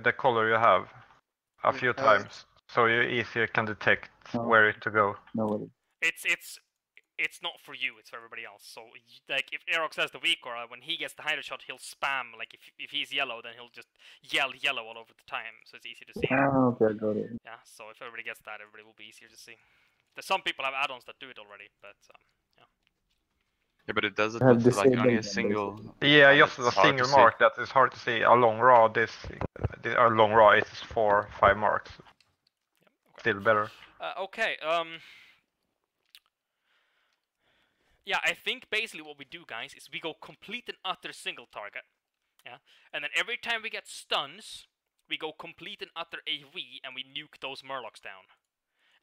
Speaker 1: the color you have, a few times, so you easier can detect where to go.
Speaker 17: No worries.
Speaker 3: It's not for you, it's for everybody else. So, like, if Aerox has the weak aura, when he gets the hider shot, he'll spam. Like, if he's yellow, then he'll just yell yellow all over the time, so it's easy to see.
Speaker 17: Ah, okay, I got it.
Speaker 3: Yeah, so if everybody gets that, everybody will be easier to see. There's some people have add-ons that do it already, but yeah.
Speaker 20: Yeah, but it does it
Speaker 17: Have
Speaker 20: with like only a
Speaker 17: disabled
Speaker 20: single.
Speaker 1: Yeah, just
Speaker 20: it's
Speaker 1: a
Speaker 20: hard
Speaker 1: single
Speaker 20: to see.
Speaker 1: mark that is hard to see. A long raw, a long raw is 4-5 marks. Still better.
Speaker 3: Okay, yeah, I think basically what we do, guys, is we go complete and utter single target. Yeah, and then every time we get stuns, we go complete and utter AV, and we nuke those Murlocs down.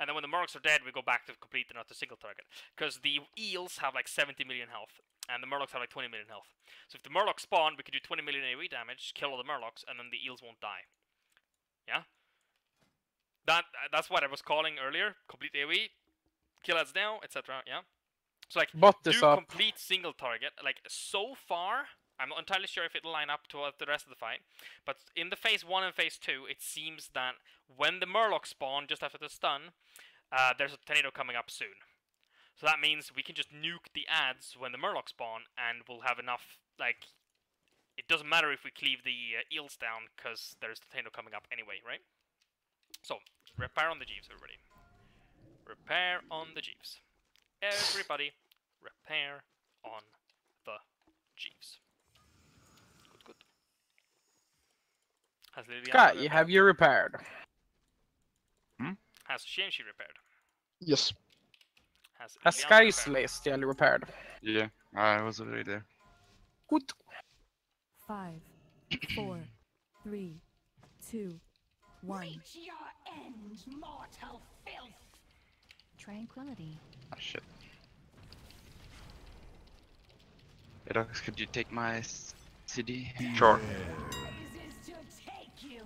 Speaker 3: And then when the Murlocs are dead, we go back to complete and utter single target. Because the eels have like 70 million health, and the Murlocs have like 20 million health. So if the Murlocs spawn, we can do 20 million AV damage, kill all the Murlocs, and then the eels won't die. Yeah? That's what I was calling earlier. Complete AV, kill ads now, etc. Yeah? So like, do complete single target. Like, so far, I'm not entirely sure if it'll line up to the rest of the fight, but in the phase 1 and phase 2, it seems that when the Murlocs spawn just after the stun, there's a tornado coming up soon. So that means we can just nuke the ads when the Murlocs spawn, and we'll have enough, like, it doesn't matter if we cleave the eels down, because there's a tornado coming up anyway, right? So, repair on the Jeeves, everybody. Repair on the Jeeves. Everybody, repair on the Jeeves. Good. Has Liliana
Speaker 2: Sky,
Speaker 3: repaired?
Speaker 2: have you repaired?
Speaker 3: Has Shenshi repaired?
Speaker 12: Yes.
Speaker 3: Has
Speaker 2: Has
Speaker 3: Liliana
Speaker 2: Sky's
Speaker 3: repaired?
Speaker 2: still repaired?
Speaker 20: Yeah, I was already there.
Speaker 2: Good.
Speaker 7: 5, 4, 3, 2, 1.
Speaker 16: Reach your end, mortal filth.
Speaker 7: Tranquility.
Speaker 20: Oh shit. Edox, could you take my CD?
Speaker 1: Sure.
Speaker 16: Rises to take you.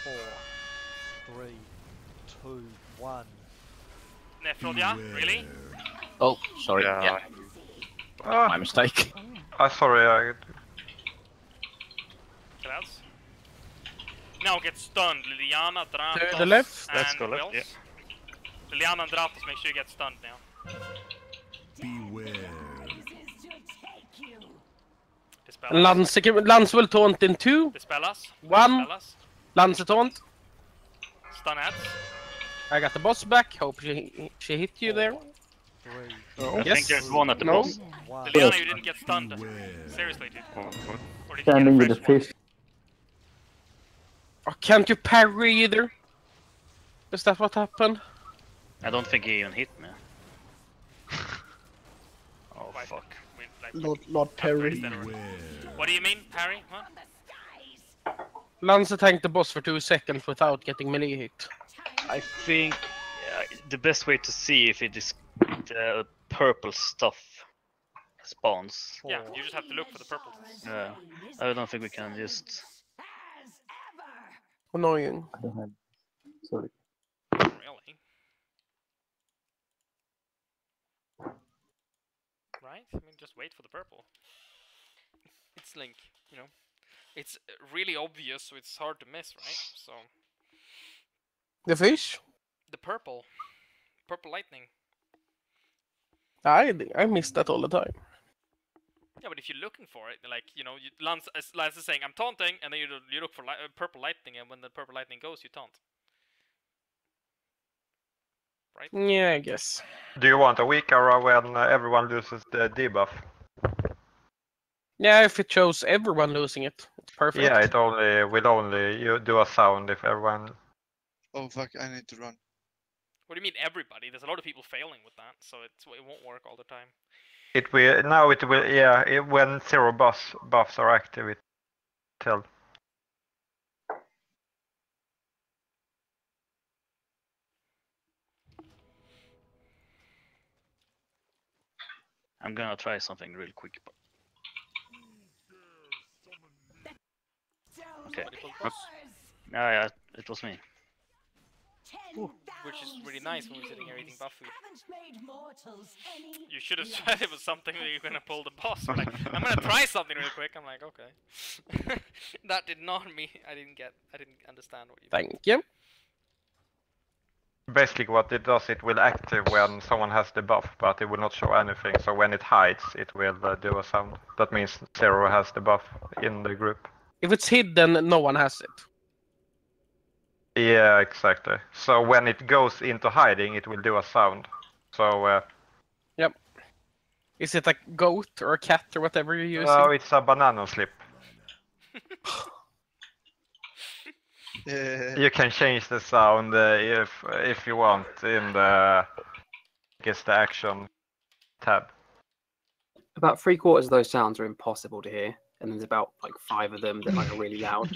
Speaker 21: Four, 3, 2, 1.
Speaker 3: Nefrodia, really?
Speaker 13: Oh, sorry. Yeah. My mistake.
Speaker 1: Sorry,
Speaker 3: Clouds. Now get stunned, Liliana, Dratos,
Speaker 2: To the left.
Speaker 3: and
Speaker 2: Let's go left,
Speaker 3: Wills.
Speaker 2: yeah.
Speaker 3: Liliana and Dratos, make sure you get stunned now.
Speaker 4: Beware.
Speaker 3: Dispel us.
Speaker 2: Lance will taunt in 2.
Speaker 3: Dispel us.
Speaker 2: 1.
Speaker 3: Dispel us.
Speaker 2: Lance taunt.
Speaker 3: Stun ads.
Speaker 2: I got the boss back. Hope she hit you there.
Speaker 5: I think there's one at the
Speaker 2: No.
Speaker 5: boss.
Speaker 3: Liliana, you didn't get stunned. Seriously, dude. Or did you
Speaker 17: Standing
Speaker 3: get
Speaker 17: with
Speaker 3: a
Speaker 17: the
Speaker 3: fresh
Speaker 17: fish.
Speaker 2: Oh, can't you parry either? Is that what happened?
Speaker 5: I don't think he even hit me. Oh
Speaker 3: Why?
Speaker 5: fuck.
Speaker 12: Lord Perry.
Speaker 3: What do you mean, parry? What?
Speaker 2: Lance tanked the boss for 2 seconds without getting melee hit.
Speaker 5: I think the best way to see if it is the purple stuff spawns.
Speaker 3: Yeah, you just have to look for the purple.
Speaker 5: I don't think we can just.
Speaker 2: Annoying.
Speaker 17: I don't have. Sorry.
Speaker 3: Really? Right? I mean, just wait for the purple. It's like, you know, it's really obvious, so it's hard to miss, right? So,
Speaker 2: The fish?
Speaker 3: The purple lightning.
Speaker 2: I miss that all the time.
Speaker 3: Yeah, but if you're looking for it, like, you know, Lance is saying, I'm taunting, and then you look for purple lightning, and when the purple lightning goes, you taunt. Right?
Speaker 2: Yeah, I guess.
Speaker 1: Do you want a weak aura when everyone loses the debuff?
Speaker 2: Yeah, if it shows everyone losing it, it's perfect.
Speaker 1: Yeah, it will only you do a sound if everyone.
Speaker 14: Oh fuck! I need to run.
Speaker 3: What do you mean everybody? There's a lot of people failing with that, so it won't work all the time.
Speaker 1: It will now. It will. Yeah, when 0 buffs are active, it tell.
Speaker 5: I'm gonna try something real quick. Okay. Yeah, it was me.
Speaker 3: Which is really nice when we're sitting here eating buff food. You should have said it was something that you're gonna pull the boss. Like, I'm gonna try something real quick. I'm like, okay. That did not mean I didn't understand what you.
Speaker 2: Thank you.
Speaker 1: Basically, what it does, it will active when someone has the buff, but it will not show anything. So when it hides, it will do a sound. That means 0 has the buff in the group.
Speaker 2: If it's hidden, no one has it.
Speaker 1: Yeah, exactly. So when it goes into hiding, it will do a sound. So.
Speaker 2: Yep. Is it a goat or a cat or whatever you're using?
Speaker 1: No, it's a banana slip. You can change the sound if you want in the the action tab.
Speaker 15: About 3/4 of those sounds are impossible to hear, and there's about like 5 of them that like are really loud.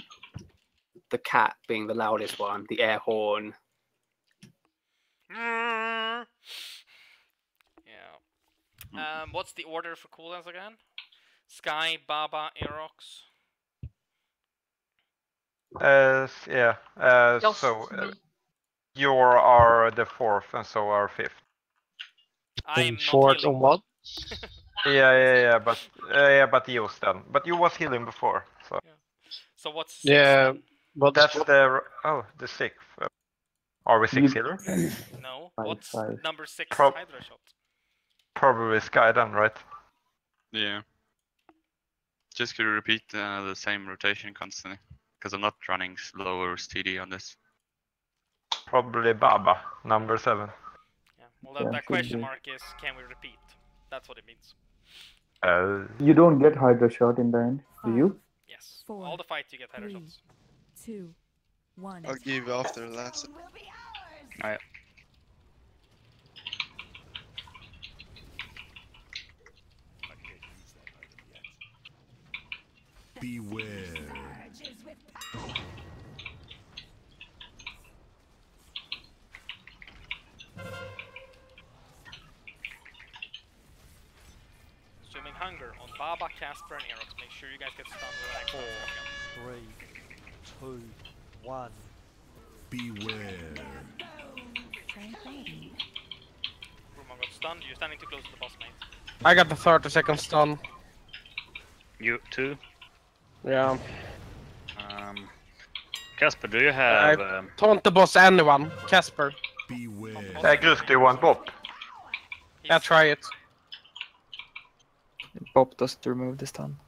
Speaker 15: The cat being the loudest one, the air horn.
Speaker 3: Yeah. What's the order for cooldowns again? Sky, Baba, Aerox.
Speaker 1: Yeah. So you are the 4th, and so are 5th.
Speaker 3: I'm
Speaker 19: short on what?
Speaker 1: Yeah, but you then. But you was healing before, so.
Speaker 3: Yeah. So what's 6
Speaker 19: Yeah,
Speaker 3: then?
Speaker 19: but
Speaker 1: that's the 6th. Are we 6 healer?
Speaker 3: No.
Speaker 17: Five,
Speaker 3: What's
Speaker 17: five.
Speaker 3: number 6 Hydra shot?
Speaker 1: Probably Sky then, right?
Speaker 20: Yeah. Just could repeat the same rotation constantly, because I'm not running slower TD on this.
Speaker 1: Probably Baba, number 7.
Speaker 3: Yeah. Well, that question mark is, can we repeat? That's what it means.
Speaker 17: You don't get Hydra shot in the end, do you?
Speaker 3: Yes. All the fights you get Hydra shots.
Speaker 7: 2, 1.
Speaker 14: I'll give you after Lance.
Speaker 5: Alright.
Speaker 4: Beware.
Speaker 3: Consuming hunger on Baba, Casper, and Aerox. Make sure you guys get stunned with an
Speaker 21: 4, 3, 2, 1.
Speaker 4: Beware.
Speaker 3: Rumon got stunned. You're standing too close to the boss, mate.
Speaker 2: I got the 30-second stun.
Speaker 5: You too?
Speaker 2: Yeah.
Speaker 5: Casper, do you have?
Speaker 2: Taunt the boss, anyone. Casper.
Speaker 4: Beware.
Speaker 1: Gus, do you want Bop?
Speaker 2: Yeah, try it.
Speaker 9: Bop doesn't remove the stun.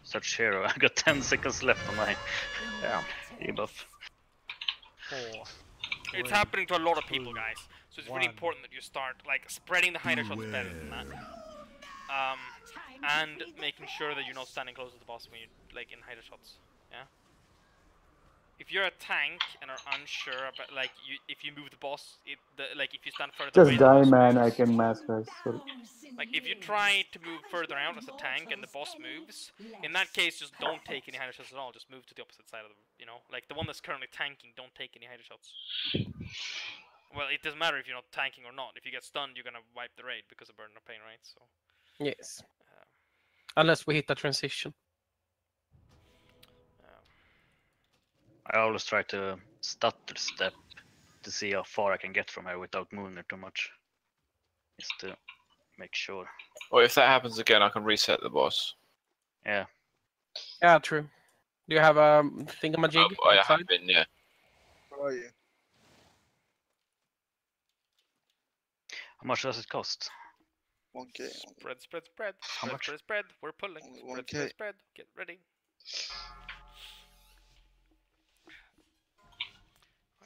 Speaker 5: Search hero. I got 10 seconds left on my debuff.
Speaker 21: 4.
Speaker 3: It's happening to a lot of people, guys. So it's really important that you start like spreading the Hydra shots better than that. And making sure that you're not standing close to the boss when you're like in Hydra shots. Yeah. If you're a tank and are unsure about like if you move the boss, like if you stand further away,
Speaker 17: Just die, man. I can mass rest. So.
Speaker 3: like if you try to move further out as a tank and the boss moves, in that case just don't take any Hydra shots at all. Just move to the opposite side of the, like the one that's currently tanking. Don't take any Hydra shots. Well, it doesn't matter if you're not tanking or not. If you get stunned, you're gonna wipe the raid because of Burden of Pain, right? So.
Speaker 2: Yes. Unless we hit the transition.
Speaker 5: I always try to stutter step to see how far I can get from her without moving her too much. Just to make sure.
Speaker 10: Well, if that happens again, I can reset the boss.
Speaker 5: Yeah.
Speaker 2: Yeah, true. Do you have a thingamajig?
Speaker 10: I have been, yeah.
Speaker 14: Where are you?
Speaker 5: How much does it cost?
Speaker 14: 1k.
Speaker 3: Spread, spread, spread.
Speaker 5: How
Speaker 3: Spread,
Speaker 5: much?
Speaker 3: spread, spread. We're pulling.
Speaker 14: Only
Speaker 3: Spread,
Speaker 14: 1K.
Speaker 3: spread, spread. Get ready.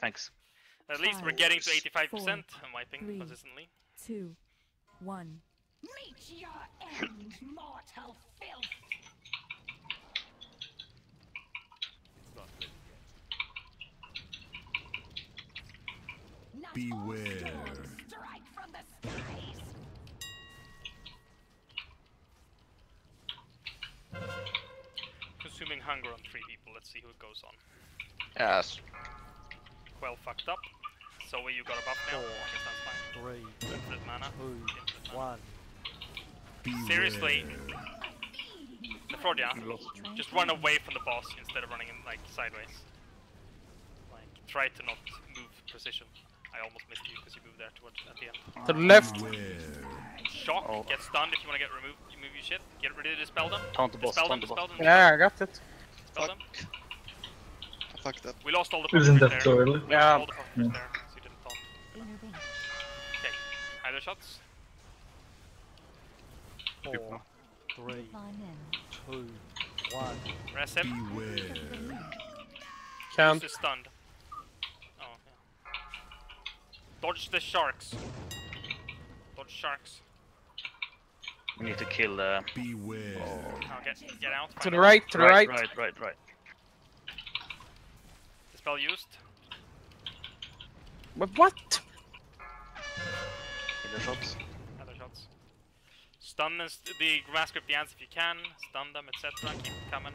Speaker 5: Thanks.
Speaker 3: At least we're
Speaker 7: 5,
Speaker 3: getting to 85%
Speaker 7: 4,
Speaker 3: and wiping
Speaker 7: 3,
Speaker 3: consistently.
Speaker 7: 2, 1.
Speaker 16: Meet your end, mortal filth.
Speaker 4: Beware.
Speaker 16: Strike from the skies.
Speaker 3: Consuming hunger on 3 people. Let's see who it goes on.
Speaker 12: Yes.
Speaker 3: Well fucked up. So you got a buff now.
Speaker 21: 4,
Speaker 3: I guess that's fine.
Speaker 21: 3,
Speaker 3: Infinite mana.
Speaker 21: 2, 1.
Speaker 3: Seriously, Nephrodia, just run away from the boss instead of running in like sideways. Like, try to not move precision. I almost missed you because you moved there towards at the end.
Speaker 2: To the left.
Speaker 3: Shock, get stunned if you want to get removed. You move your shit. Get ready to dispel them.
Speaker 5: Taunt the boss,
Speaker 3: Dispel them,
Speaker 5: taunt the
Speaker 3: dispel
Speaker 5: boss.
Speaker 3: them.
Speaker 2: Yeah, I got it.
Speaker 3: Dispel them.
Speaker 14: I fucked up.
Speaker 3: We lost all the
Speaker 8: Isn't
Speaker 3: puppets
Speaker 8: that
Speaker 3: there.
Speaker 8: so early?
Speaker 3: We lost all the puppets there, so you didn't taunt.
Speaker 7: Intervene.
Speaker 3: Okay, Hydra shots.
Speaker 21: 4, 3,
Speaker 7: Climb in.
Speaker 21: 2, 1.
Speaker 3: Rest him.
Speaker 4: Beware.
Speaker 2: Can't.
Speaker 3: Who's stunned? Oh, yeah. Dodge the sharks. Dodge sharks.
Speaker 5: We need to kill.
Speaker 4: Beware.
Speaker 3: Oh, get out.
Speaker 2: To the
Speaker 3: find out.
Speaker 2: right, to the right.
Speaker 5: Right.
Speaker 3: Dispel used.
Speaker 2: But what?
Speaker 5: Other shots.
Speaker 3: Other shots. Stun the grass grip the ants if you can. Stun them, etc. Keep coming.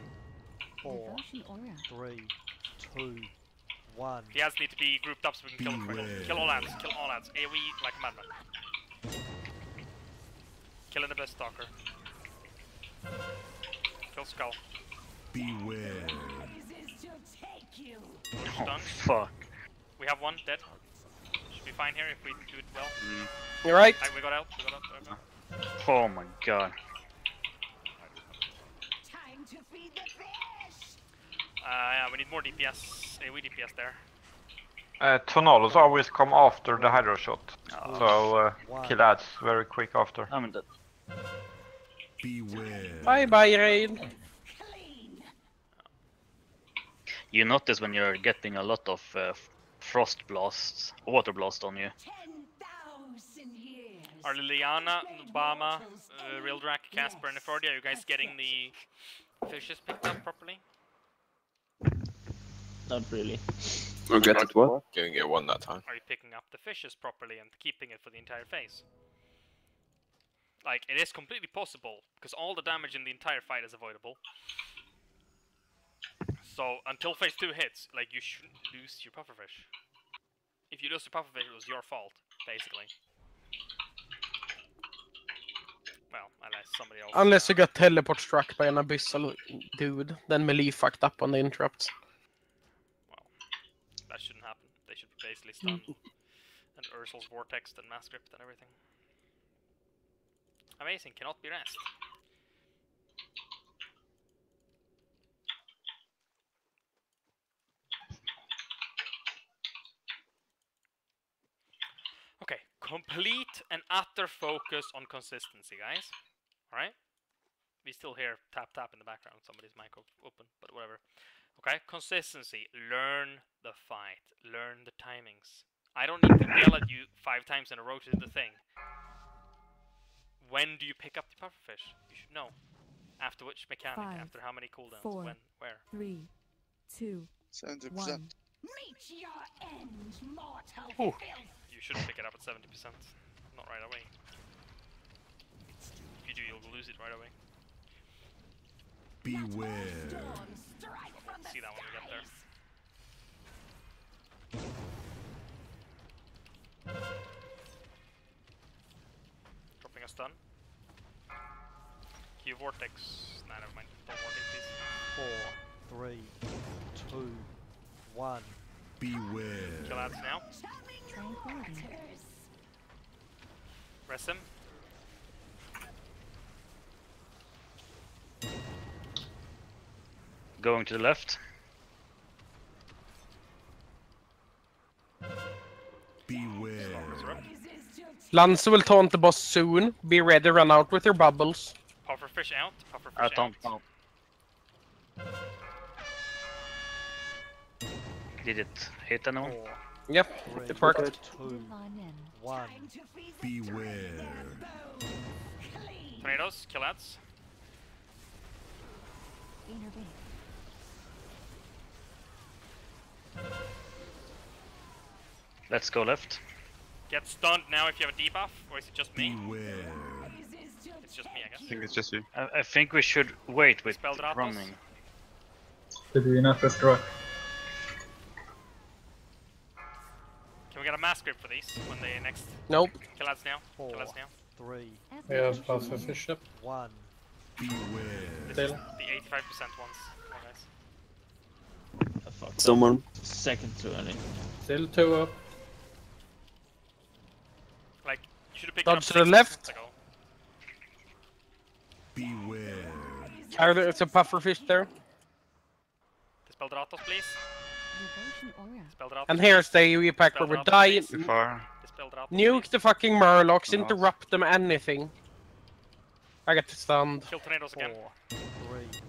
Speaker 21: 4, 3, 2, 1.
Speaker 3: The ants need to be grouped up so we can kill them quickly. Kill all ants. Kill all ants. AoE like a madman. Killing the best stalker. Kill skull.
Speaker 4: Beware.
Speaker 3: Done.
Speaker 5: Fuck.
Speaker 3: We have one dead. Should be fine here if we do it well.
Speaker 2: You're right.
Speaker 3: We got out. We got out.
Speaker 5: Oh my god.
Speaker 16: Time to feed the fish.
Speaker 3: Yeah, we need more DPS. AoE DPS there.
Speaker 1: Tornadoes always come after the Hydro shot. So kill ads very quick after.
Speaker 5: I'm dead.
Speaker 4: Beware.
Speaker 2: Bye bye, Rain.
Speaker 3: You
Speaker 5: notice when you're getting a lot of frost blasts, water blast on you.
Speaker 3: Are Liliana, Nubama, Rildrak, Casper, and Nephrodia, are you guys getting the fishes picked up properly?
Speaker 9: Not really. Or get it what?
Speaker 10: Didn't get one that time.
Speaker 3: Are you picking up the fishes properly and keeping it for the entire phase? Like, it is completely possible, because all the damage in the entire fight is avoidable. So, until phase 2 hits, like, you shouldn't lose your pufferfish. If you lose your pufferfish, it was your fault, basically. Well, unless somebody else...
Speaker 2: Unless you got teleport struck by an abyssal dude, then melee fucked up on the interrupts.
Speaker 3: Well, that shouldn't happen. They should basically stun. And Ursul's Vortex and Mass Grip and everything. Amazing, cannot be rest. Okay, complete and utter focus on consistency, guys. Alright? We still hear tap tap in the background, somebody's mic open, but whatever. Okay, consistency. Learn the fight. Learn the timings. I don't need to yell at you 5 times in a row to do the thing. When do you pick up the pufferfish? You should know. After which mechanic?
Speaker 7: 5,
Speaker 3: after how many cooldowns?
Speaker 7: 4,
Speaker 3: when? Where?
Speaker 7: 3, 2,
Speaker 14: 70%.
Speaker 7: 1.
Speaker 16: Meet your end, mortal
Speaker 3: Ooh.
Speaker 16: filth.
Speaker 3: You shouldn't pick it up at 70%. Not right away. If you do, you'll lose it right away.
Speaker 4: Beware.
Speaker 3: See that when we get there. Dropping a stun. Q Vortex. Nah, never mind. Don't Vortex, please.
Speaker 21: 4, 3, 2, 1.
Speaker 4: Beware.
Speaker 3: Kill ads now.
Speaker 7: Tranquility.
Speaker 3: Rest him.
Speaker 5: Going to the left.
Speaker 4: Beware.
Speaker 3: Stalkers are up.
Speaker 2: Lance will taunt the boss soon. Be ready, run out with your bubbles.
Speaker 3: Pufferfish out. Pufferfish
Speaker 5: I
Speaker 3: out.
Speaker 5: don't know. Did it hit anyone?
Speaker 2: Yep, it worked.
Speaker 21: 2, 1.
Speaker 4: Beware.
Speaker 3: Tornadoes, kill ads.
Speaker 5: Let's go left.
Speaker 3: Get stunned now if you have a debuff, or is it just me?
Speaker 4: Beware.
Speaker 3: It's just me, I guess.
Speaker 20: I think it's just you.
Speaker 5: I think we should wait with
Speaker 3: Spell Dratos.
Speaker 5: running.
Speaker 6: Did we not destroy?
Speaker 3: Can we get a mass grip for these when they next?
Speaker 2: Nope.
Speaker 3: Kill ads now.
Speaker 21: 4,
Speaker 3: Kill ads now.
Speaker 21: 3,
Speaker 6: We have pufferfish up.
Speaker 21: 1.
Speaker 3: This is the 85% ones. Oh, guys.
Speaker 9: Someone.
Speaker 8: Second too early.
Speaker 6: Still 2 up.
Speaker 3: Like, you should have picked it up
Speaker 2: Dodge to
Speaker 3: 6
Speaker 2: the left.
Speaker 3: seconds ago.
Speaker 4: Beware.
Speaker 2: It's a pufferfish there.
Speaker 3: Dispel Dratos, please. Dispel Dratos.
Speaker 2: And here's the AoE pack where we die.
Speaker 20: Too far.
Speaker 3: Dispel Dratos.
Speaker 2: Nuke the fucking Murlocs, interrupt them, anything. I get stunned.
Speaker 3: Kill Tornadoes again.
Speaker 21: 4, 3,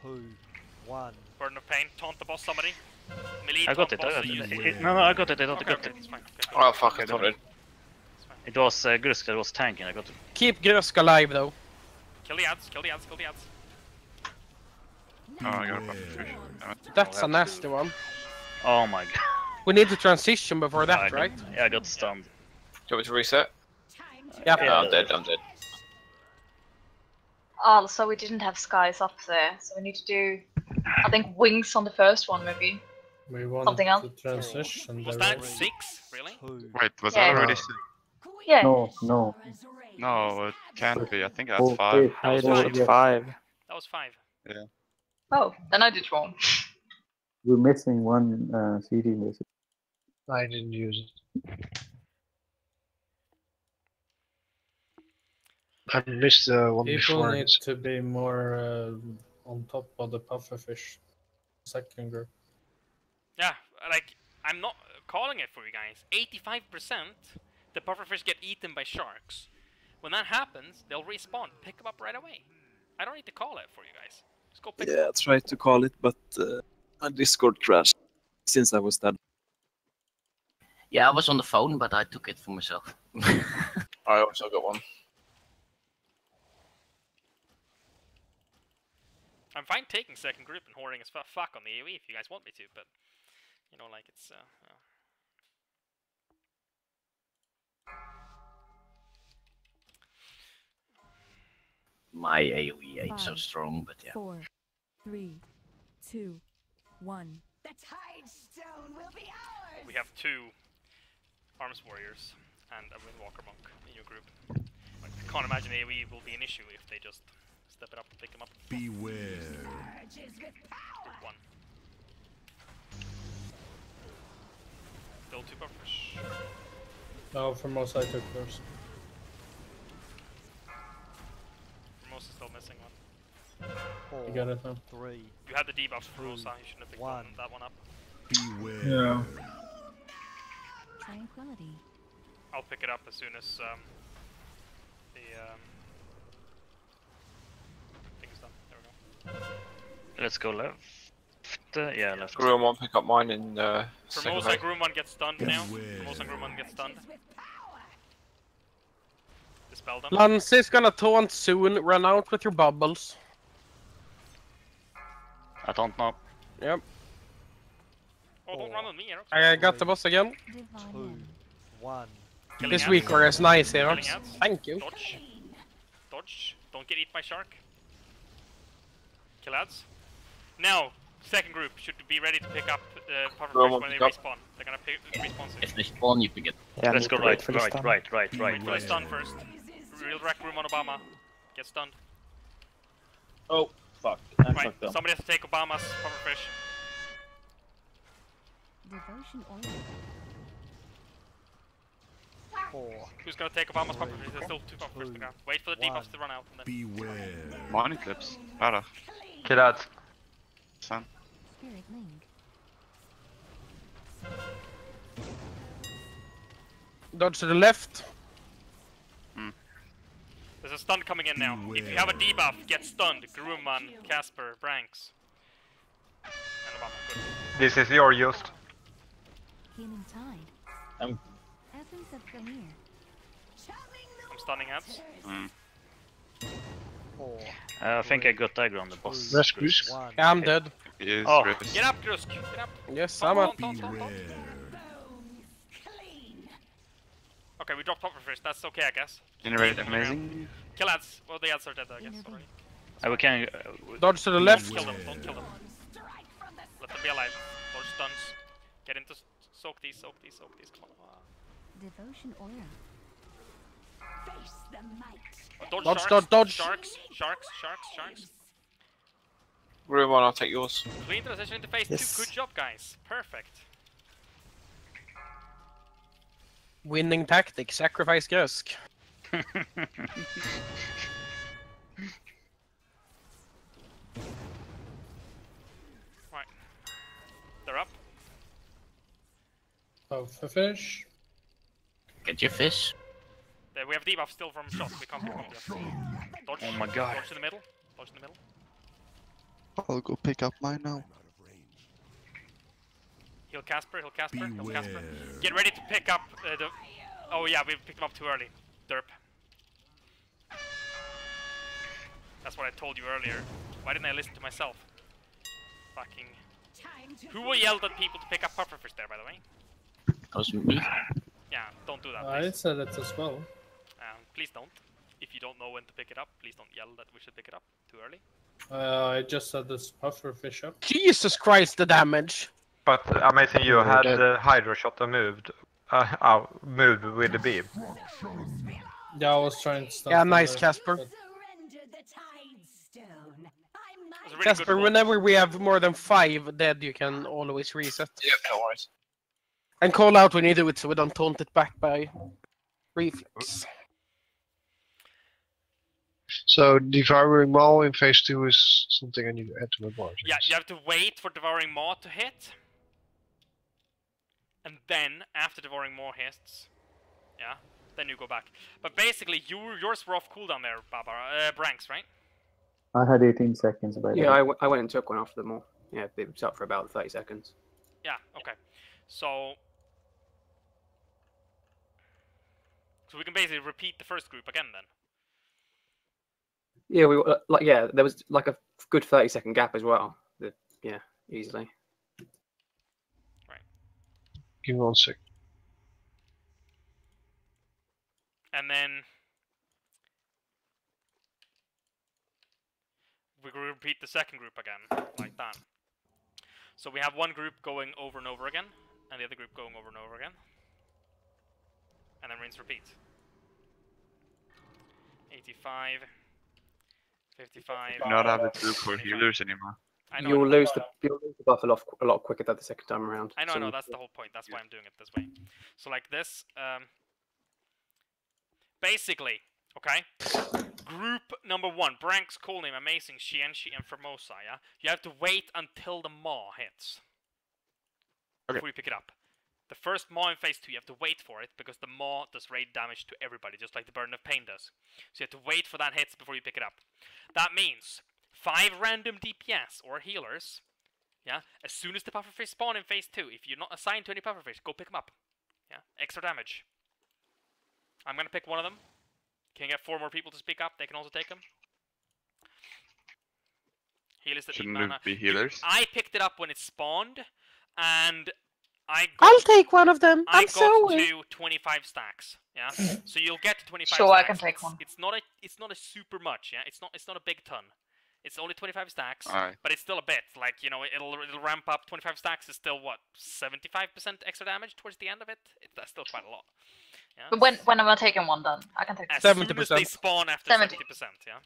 Speaker 21: 2, 1.
Speaker 3: Burden of Pain. Taunt the boss, somebody. Melee
Speaker 5: I got
Speaker 3: taunt
Speaker 5: it.
Speaker 3: boss,
Speaker 5: I got
Speaker 3: so use
Speaker 5: it. No, I got it. I got
Speaker 3: Okay,
Speaker 5: it.
Speaker 3: it's fine. Okay,
Speaker 10: Oh fuck, I thought it.
Speaker 5: It was Grusk that was tanking. I got it.
Speaker 2: Keep Grusk alive though.
Speaker 3: Kill the ads, kill the ads, kill the ads.
Speaker 20: Oh, I got a pufferfish.
Speaker 2: That's a nasty one.
Speaker 5: Oh my god.
Speaker 2: We need to transition before
Speaker 5: I
Speaker 2: that,
Speaker 5: got-
Speaker 2: right?
Speaker 5: Yeah, I got stunned.
Speaker 10: Do you want me to reset?
Speaker 2: Yeah.
Speaker 10: No, I'm dead, I'm dead.
Speaker 22: Also, we didn't have skies up there, so we need to do, I think, wings on the first one, maybe.
Speaker 6: We want
Speaker 22: Something else?
Speaker 6: to transition.
Speaker 3: Was
Speaker 6: the
Speaker 3: that
Speaker 6: road.
Speaker 3: 6? Really?
Speaker 20: Wait, was
Speaker 22: Yeah.
Speaker 20: that already?
Speaker 22: Yeah.
Speaker 17: No.
Speaker 20: No, it can't be. I think that's
Speaker 17: Oh,
Speaker 20: 5.
Speaker 17: wait,
Speaker 3: That was
Speaker 17: I
Speaker 3: 5.
Speaker 17: don't-
Speaker 8: 5.
Speaker 3: That was 5.
Speaker 20: Yeah.
Speaker 22: Oh, then I did wrong.
Speaker 17: We're missing one CD basically.
Speaker 19: I didn't use it. I missed the one
Speaker 6: People
Speaker 19: before.
Speaker 6: need to be more on top of the pufferfish second group.
Speaker 3: Yeah, like, I'm not calling it for you guys. 85% the pufferfish get eaten by sharks. When that happens, they'll respawn. Pick them up right away. I don't need to call it for you guys. Just go pick them
Speaker 9: Yeah, I
Speaker 3: up.
Speaker 9: tried to call it, but my Discord crashed since I was dead.
Speaker 13: Yeah, I was on the phone, but I took it for myself.
Speaker 10: I also got one.
Speaker 3: I'm fine taking second group and hoarding as fuck on the AoE if you guys want me to, but you know, like it's
Speaker 13: My AoE ain't so
Speaker 7: 5,
Speaker 13: strong, but yeah.
Speaker 7: 4, 3, 2, 1.
Speaker 16: The Tide Stone will be ours.
Speaker 3: we have 2 arms warriors and a windwalker monk in your group. Like, I can't imagine AoE will be an issue if they just step it up and pick them up.
Speaker 4: Beware.
Speaker 3: Group 1. Still 2 buffers.
Speaker 6: No, from us I took yours.
Speaker 3: Formosa still missing one.
Speaker 21: 4,
Speaker 6: You got it now.
Speaker 21: 3.
Speaker 3: You had the debuff for Formosa, you shouldn't have picked that one up.
Speaker 4: Beware.
Speaker 6: Yeah.
Speaker 7: Tranquility.
Speaker 3: I'll pick it up as soon as the thing's done. There we go.
Speaker 5: Let's go left. Yeah, left.
Speaker 10: Groom one, pick up mine in second
Speaker 3: Formosa
Speaker 10: phase.
Speaker 3: Groom 1 gets stunned now. Formosa Groom 1 gets stunned. Dispel them.
Speaker 2: Lance is gonna taunt soon. Run out with your bubbles.
Speaker 5: I don't know.
Speaker 2: Yep.
Speaker 3: Oh, don't run on me, Eric.
Speaker 2: I got the boss again.
Speaker 21: 2, 1.
Speaker 2: This week was nice, Eric.
Speaker 3: Killing ads.
Speaker 2: Thank you.
Speaker 3: Dodge. Dodge. Don't get eaten by shark. Kill ads. Now, second group should be ready to pick up the pufferfish when they respawn. They're gonna respawn soon.
Speaker 13: If they spawn, you pick it.
Speaker 8: Yeah,
Speaker 5: Let's go
Speaker 8: need to wait
Speaker 5: right,
Speaker 8: for the
Speaker 5: right,
Speaker 8: stun.
Speaker 5: right.
Speaker 3: Wait for the stun first. Real wreck room on Obama. Get stunned.
Speaker 8: Oh, fuck. I'm
Speaker 3: Right,
Speaker 8: fucked up.
Speaker 3: somebody has to take Obama's pufferfish.
Speaker 7: Devotion oil.
Speaker 21: 4.
Speaker 3: Who's gonna take Obama's pufferfish? There's still 2 pufferfish to go. Wait for the debuffs to run out and then.
Speaker 4: Beware.
Speaker 20: Mine clips. Para.
Speaker 1: Kill ads.
Speaker 20: Sun.
Speaker 7: Spirit link.
Speaker 2: Dodge to the left.
Speaker 3: There's a stun coming in now. If you have a debuff, get stunned. Grumman, Casper, Branks. And Obama, good.
Speaker 1: This is your used.
Speaker 7: Healing tide. Essence of Premier.
Speaker 3: I'm stunning heads.
Speaker 5: I think I got aggro on the boss.
Speaker 19: Rescues.
Speaker 2: Yeah, I'm dead.
Speaker 20: Yes,
Speaker 5: Oh.
Speaker 20: Griffiths.
Speaker 3: Get up, Grusk. Get up.
Speaker 2: Yes, I'm up.
Speaker 3: Okay, we dropped Pufferfish. That's okay, I guess.
Speaker 20: Generate amazing.
Speaker 3: Kill ads. Well, the ads are dead, I guess. Already.
Speaker 5: We can.
Speaker 2: Dodge to the left.
Speaker 3: Don't kill them. Don't kill them. Let them be alive. Dodge stuns. Get into soak these. Soak these. Soak these. Come on.
Speaker 7: Devotion aura.
Speaker 16: Face the might.
Speaker 3: Dodge,
Speaker 2: Dodge,
Speaker 3: sharks,
Speaker 2: dodge.
Speaker 3: Sharks.
Speaker 10: Room I'll take yours.
Speaker 3: Clean transition into phase 2. Good job, guys. Perfect.
Speaker 2: Winning tactic. Sacrifice Grusk.
Speaker 3: Right. They're up.
Speaker 6: Oh, for fish.
Speaker 13: Get your fish.
Speaker 3: We have debuff still from shots. We can't pick up yet. Dodge.
Speaker 5: Oh my god.
Speaker 3: Dodge in the middle. Dodge in the middle.
Speaker 14: I'll go pick up mine now.
Speaker 3: Heal Casper. Heal Casper. Heal Casper. Get ready to pick up the... Oh yeah, we picked him up too early. Derp. That's what I told you earlier. Why didn't I listen to myself? Fucking... Who yelled at people to pick up pufferfish there, by the way?
Speaker 13: That was me.
Speaker 3: Yeah, don't do that,
Speaker 6: I
Speaker 3: please.
Speaker 6: said it as well.
Speaker 3: Please don't. If you don't know when to pick it up, please don't yell that we should pick it up too early.
Speaker 6: I just said this puffer fish up.
Speaker 2: Jesus Christ, the damage.
Speaker 1: But amazing, you had the Hydro Shot moved. Moved with the beam.
Speaker 6: Yeah, I was trying to stop.
Speaker 2: Yeah, nice, Casper.
Speaker 3: Really
Speaker 2: Casper, whenever we have more than 5 dead, you can always reset.
Speaker 10: Yep, no worries.
Speaker 2: And call out when you do it so we don't taunt it back by reflex.
Speaker 19: So Devouring Maw in phase 2 is something I need to add to my board.
Speaker 3: Yeah, you have to wait for Devouring Maw to hit. And then, after Devouring Maw hits, yeah, then you go back. But basically, yours were off cooldown there, Barbara. Branks, right?
Speaker 17: I had 18 seconds by
Speaker 15: Yeah, I went and took one after them all. Yeah, it was up for about 30 seconds.
Speaker 3: Yeah, okay. So we can basically repeat the first group again then.
Speaker 15: Yeah, there was like a good 30-second gap as well. Yeah, easily.
Speaker 19: Give me 1 sec.
Speaker 3: And then we will repeat the second group again, like that. So we have one group going over and over again, and the other group going over and over again. And then rinse repeat. 85, 55.
Speaker 20: Do not have the group for healers anymore.
Speaker 15: You'll lose the buff a lot quicker the second time around.
Speaker 3: I know,
Speaker 15: So-
Speaker 3: that's the whole point. That's why I'm doing it this way. So like this, basically, okay? Group number 1, Branks, Coolname, Amazing, Shienshi, and Formosa, yeah? You have to wait until the Maw hits. Before you pick it up. The first Maw in phase 2, you have to wait for it, because the Maw does raid damage to everybody, just like the Burden of Pain does. So you have to wait for that hits before you pick it up. That means 5 random DPS or healers, yeah? As soon as the pufferfish spawn in phase 2, if you're not assigned to any pufferfish, go pick them up. Yeah, extra damage. I'm gonna pick one of them. Can get 4 more people to speak up, they can also take them. Healers that need
Speaker 20: Shouldn't
Speaker 3: mana.
Speaker 20: it be healers?
Speaker 3: I picked it up when it spawned, and
Speaker 2: I'll take one of them.
Speaker 3: I
Speaker 2: I'm
Speaker 3: got
Speaker 2: sorry.
Speaker 3: to 25 stacks. Yeah, so you'll get to 25
Speaker 22: Sure, I
Speaker 3: stacks.
Speaker 22: can take one.
Speaker 3: It's not a super much. Yeah, it's not a big ton. It's only 25 stacks,
Speaker 20: Alright.
Speaker 3: but it's still a bit. Like, you know, it'll ramp up. 25 stacks is still what, 75% extra damage towards the end of it. That's still quite a lot. Yeah.
Speaker 22: But when am I taking one then? I can take
Speaker 3: As
Speaker 2: 70%.
Speaker 3: soon as they spawn after
Speaker 22: 70%.
Speaker 3: 70%, yeah.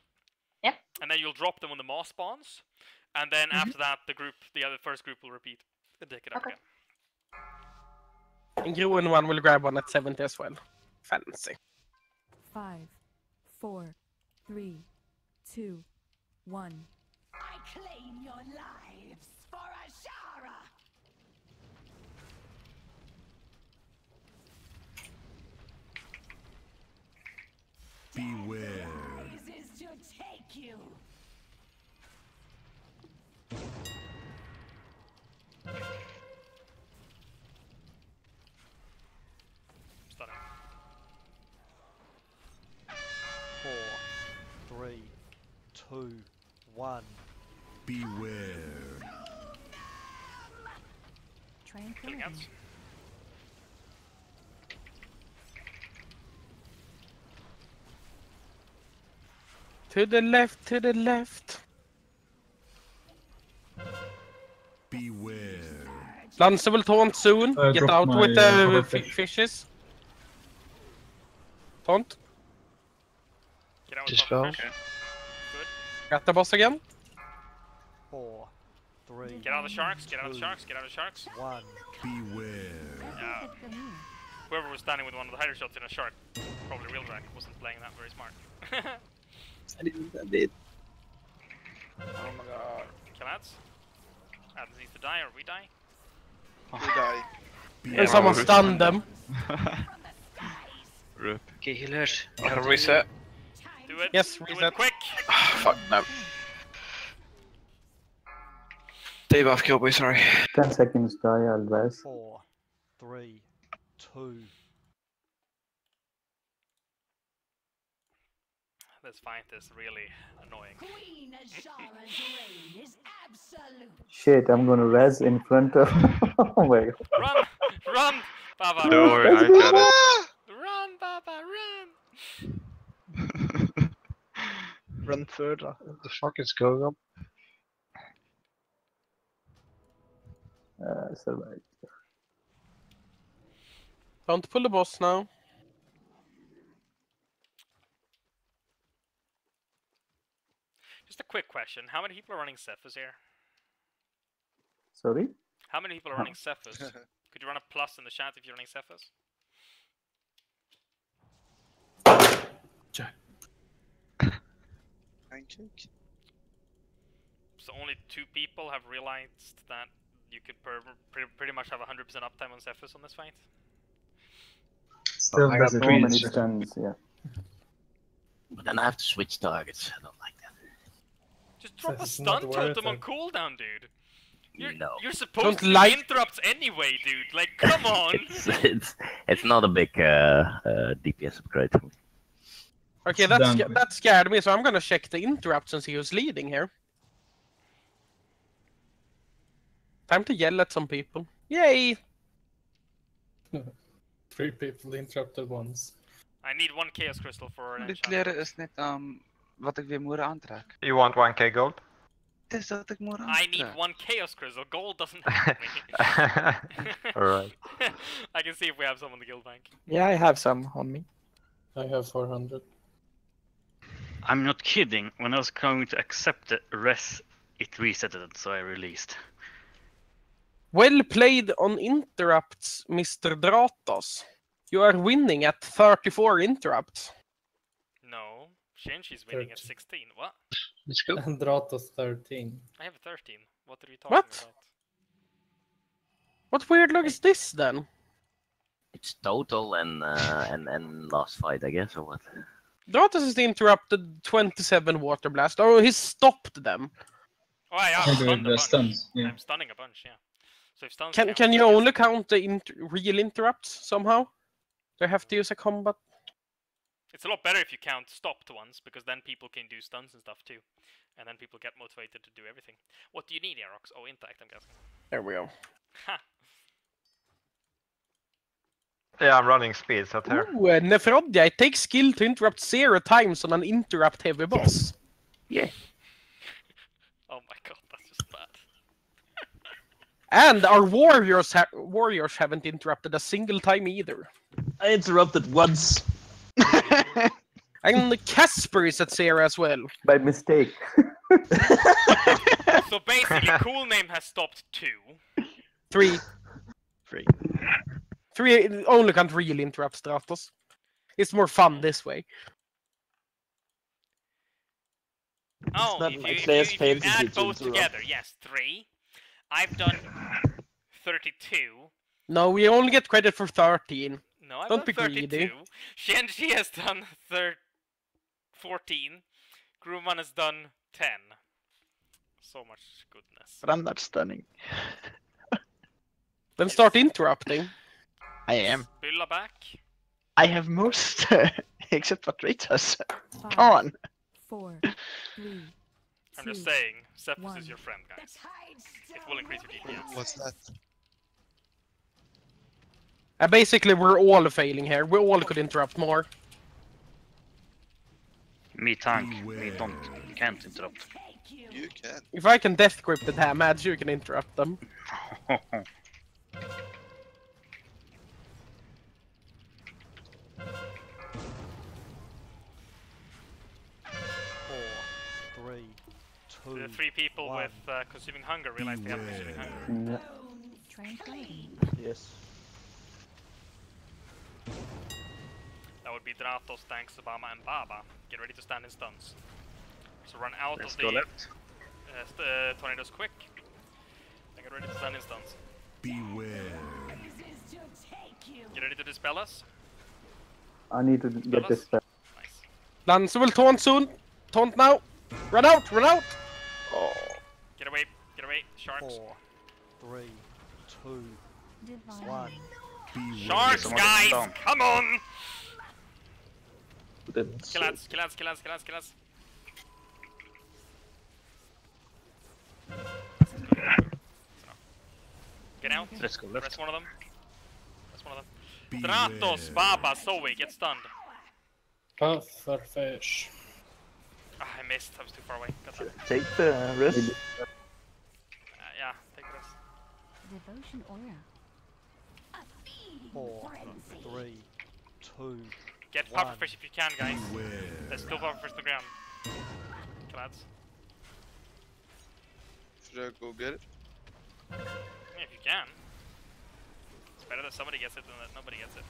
Speaker 22: Yeah.
Speaker 3: And then you'll drop them when the Maw spawns, and then after that, the first group will repeat and take it up again.
Speaker 2: And you and one will grab one at 70 as well. Fancy.
Speaker 7: 5, 4, 3, 2, 1.
Speaker 16: I claim your lives for Ashara.
Speaker 21: 1.
Speaker 4: Beware.
Speaker 7: Tranquility.
Speaker 2: To the left, to the left.
Speaker 4: Beware.
Speaker 2: Lancer will taunt soon. Get
Speaker 6: drop
Speaker 2: out
Speaker 6: my,
Speaker 2: with the
Speaker 6: other fish.
Speaker 2: fishes. Taunt.
Speaker 3: Get out with
Speaker 19: Dispel.
Speaker 3: pufferfish. Good.
Speaker 2: Got the boss again.
Speaker 21: 4, 3.
Speaker 3: Get out of the sharks. Get out of the sharks. Get out of the sharks.
Speaker 21: 1.
Speaker 4: Beware.
Speaker 3: Yeah. Whoever was standing with one of the hider shots in a shark, probably real drag, wasn't playing that very smart.
Speaker 9: I did.
Speaker 12: Oh my god.
Speaker 3: Kill ads. Ads needs to die or we die.
Speaker 12: We die.
Speaker 2: And someone stunned them.
Speaker 10: Rip.
Speaker 5: Okay, healers.
Speaker 10: Can I reset?
Speaker 3: Do it.
Speaker 2: Yes,
Speaker 3: Do
Speaker 2: reset.
Speaker 3: it quick.
Speaker 10: Fuck no. Debuff killed me, sorry.
Speaker 17: 10 seconds die, I'll res.
Speaker 21: 4, 3, 2.
Speaker 3: This fight is really annoying.
Speaker 16: Queen Azara's reign is absolute.
Speaker 17: Shit, I'm gonna res in front of. Oh my god.
Speaker 3: Run! Run! Baba,
Speaker 1: Don't worry, I got it.
Speaker 3: Run, Baba, run!
Speaker 12: Run further.
Speaker 19: What the fuck is going on?
Speaker 17: Survive.
Speaker 2: Don't pull the boss now.
Speaker 3: Just a quick question. How many people are running Cephas here?
Speaker 17: Sorry?
Speaker 3: How many people are running Cephas? Could you run a plus in the chat if you're running Cephas?
Speaker 14: Pancake.
Speaker 3: So only 2 people have realized that you could pretty much have 100% uptime on Cephas on this fight?
Speaker 6: Still
Speaker 17: I
Speaker 6: got
Speaker 17: got so
Speaker 6: 3
Speaker 17: many stuns, yeah.
Speaker 13: But then I have to switch targets. I don't like that.
Speaker 3: Just drop a
Speaker 6: It's not
Speaker 3: stun
Speaker 6: worth
Speaker 3: totem on
Speaker 6: it.
Speaker 3: cooldown, dude. You're supposed
Speaker 2: Don't
Speaker 3: to do
Speaker 2: like-
Speaker 3: interrupts anyway, dude. Like, come on.
Speaker 13: it's not a big DPS upgrade for me.
Speaker 2: Okay, that scared me, so I'm gonna check the interrupts and see who's leading here. Time to yell at some people. Yay!
Speaker 6: 3 people interrupted once.
Speaker 3: I need 1 Chaos Crystal for an
Speaker 11: Dit kleren is net wat ik weer moet aantrek.
Speaker 1: You want 1k gold?
Speaker 11: Het is dat ik moet
Speaker 3: I
Speaker 11: aantrek.
Speaker 3: need 1 Chaos Crystal. Gold doesn't help me.
Speaker 1: Alright.
Speaker 3: I can see if we have some on the guild bank.
Speaker 12: Yeah, I have some on me.
Speaker 6: I have 400.
Speaker 5: I'm not kidding. When I was going to accept the res, it resetted it, so I released.
Speaker 2: Well played on interrupts, Mr. Dratos. You are winning at 34 interrupts.
Speaker 3: No. Shenshi's winning at 16. What?
Speaker 19: Let's go.
Speaker 6: And Dratos 13.
Speaker 3: I have 13. What are you talking
Speaker 2: What?
Speaker 3: about?
Speaker 2: What weird luck is this then?
Speaker 13: It's total and last fight, I guess, or what?
Speaker 2: Dratos has interrupted 27 water blast. Oh, he stopped them.
Speaker 3: Oh, yeah,
Speaker 6: Maybe
Speaker 3: I'm stunned a
Speaker 6: the
Speaker 3: bunch.
Speaker 6: stuns, yeah.
Speaker 3: I'm stunning a bunch, yeah. So if stuns
Speaker 2: Can you only count the real interrupts somehow? Do I have to use a combat?
Speaker 3: It's a lot better if you count stopped ones, because then people can do stuns and stuff too. And then people get motivated to do everything. What do you need, Aerox? Oh, intellect, I'm guessing.
Speaker 2: There we go.
Speaker 3: Ha!
Speaker 1: Yeah, I'm running speed, so there.
Speaker 2: Ooh, Nephrodia, it takes skill to interrupt 0 times on an interrupt heavy boss.
Speaker 13: Yeah.
Speaker 3: Oh my god, that's just bad.
Speaker 2: And our warriors haven't interrupted a single time either.
Speaker 8: I interrupted once.
Speaker 2: And Casper is at 0 as well.
Speaker 17: By mistake.
Speaker 3: So basically, Cool Name has stopped 2.
Speaker 2: 3. 3 only can't really interrupt Stratos. It's more fun this way.
Speaker 3: Oh,
Speaker 8: not
Speaker 3: if
Speaker 8: my
Speaker 3: you
Speaker 8: class fantasy
Speaker 3: add
Speaker 8: to
Speaker 3: both
Speaker 8: interrupt.
Speaker 3: together, yes, 3. I've done 32.
Speaker 2: No, we only get credit for 13.
Speaker 3: No, I've
Speaker 2: Don't
Speaker 3: done
Speaker 2: be
Speaker 3: 32.
Speaker 2: greedy.
Speaker 3: Shenji has done 14. Grumman has done 10. So much goodness.
Speaker 12: But I'm not stunning.
Speaker 2: Then start interrupting.
Speaker 12: I am.
Speaker 3: Bulla back.
Speaker 12: I have most, except for Kratos. Come
Speaker 7: 5,
Speaker 12: on.
Speaker 7: 4, 3,
Speaker 3: I'm just saying, Sepus is your friend, guys. It will increase your DPS.
Speaker 14: What's that?
Speaker 2: Basically, we're all failing here. We all could interrupt more.
Speaker 5: Me tank, me can't interrupt.
Speaker 14: You can.
Speaker 2: If I can death grip the damage, you can interrupt them.
Speaker 21: 4, 3, 2.
Speaker 3: The 3 people
Speaker 21: 1.
Speaker 3: with consuming hunger realize they have consuming hunger.
Speaker 12: Yes.
Speaker 3: That would be Dratos, Tanks, Obama, and Baba. Get ready to stand in stuns. So run out
Speaker 5: Let's
Speaker 3: of
Speaker 5: go
Speaker 3: the
Speaker 5: left.
Speaker 3: tornadoes quick. And get ready to stand in stuns.
Speaker 4: Beware.
Speaker 3: Get ready to dispel us.
Speaker 17: I need to get this back.
Speaker 2: Lance will taunt soon. Taunt now. Run out, run out.
Speaker 12: Oh.
Speaker 3: Get away, sharks.
Speaker 21: 4, 3, 2, 1.
Speaker 3: Sharks,
Speaker 5: Someone
Speaker 3: guys,
Speaker 5: down.
Speaker 3: come on!
Speaker 12: Didn't
Speaker 3: Kill us, kill us, kill us, kill us, kill us. Get out.
Speaker 5: Let's go left.
Speaker 3: Rest one of them. Rest one of them. Dratos, Baba, Zoe, get stunned.
Speaker 6: Pufferfish.
Speaker 3: Ah, I missed. I was too far away. Got that.
Speaker 12: Take the risk.
Speaker 3: Yeah, take this.
Speaker 7: Devotion aura.
Speaker 21: 4, 3, 2.
Speaker 3: Get
Speaker 21: 1.
Speaker 3: pufferfish if you can, guys. There's still pufferfish on the ground. Lads.
Speaker 14: Should I go get it?
Speaker 3: Yeah, if you can. It's better that somebody gets it than that nobody gets it.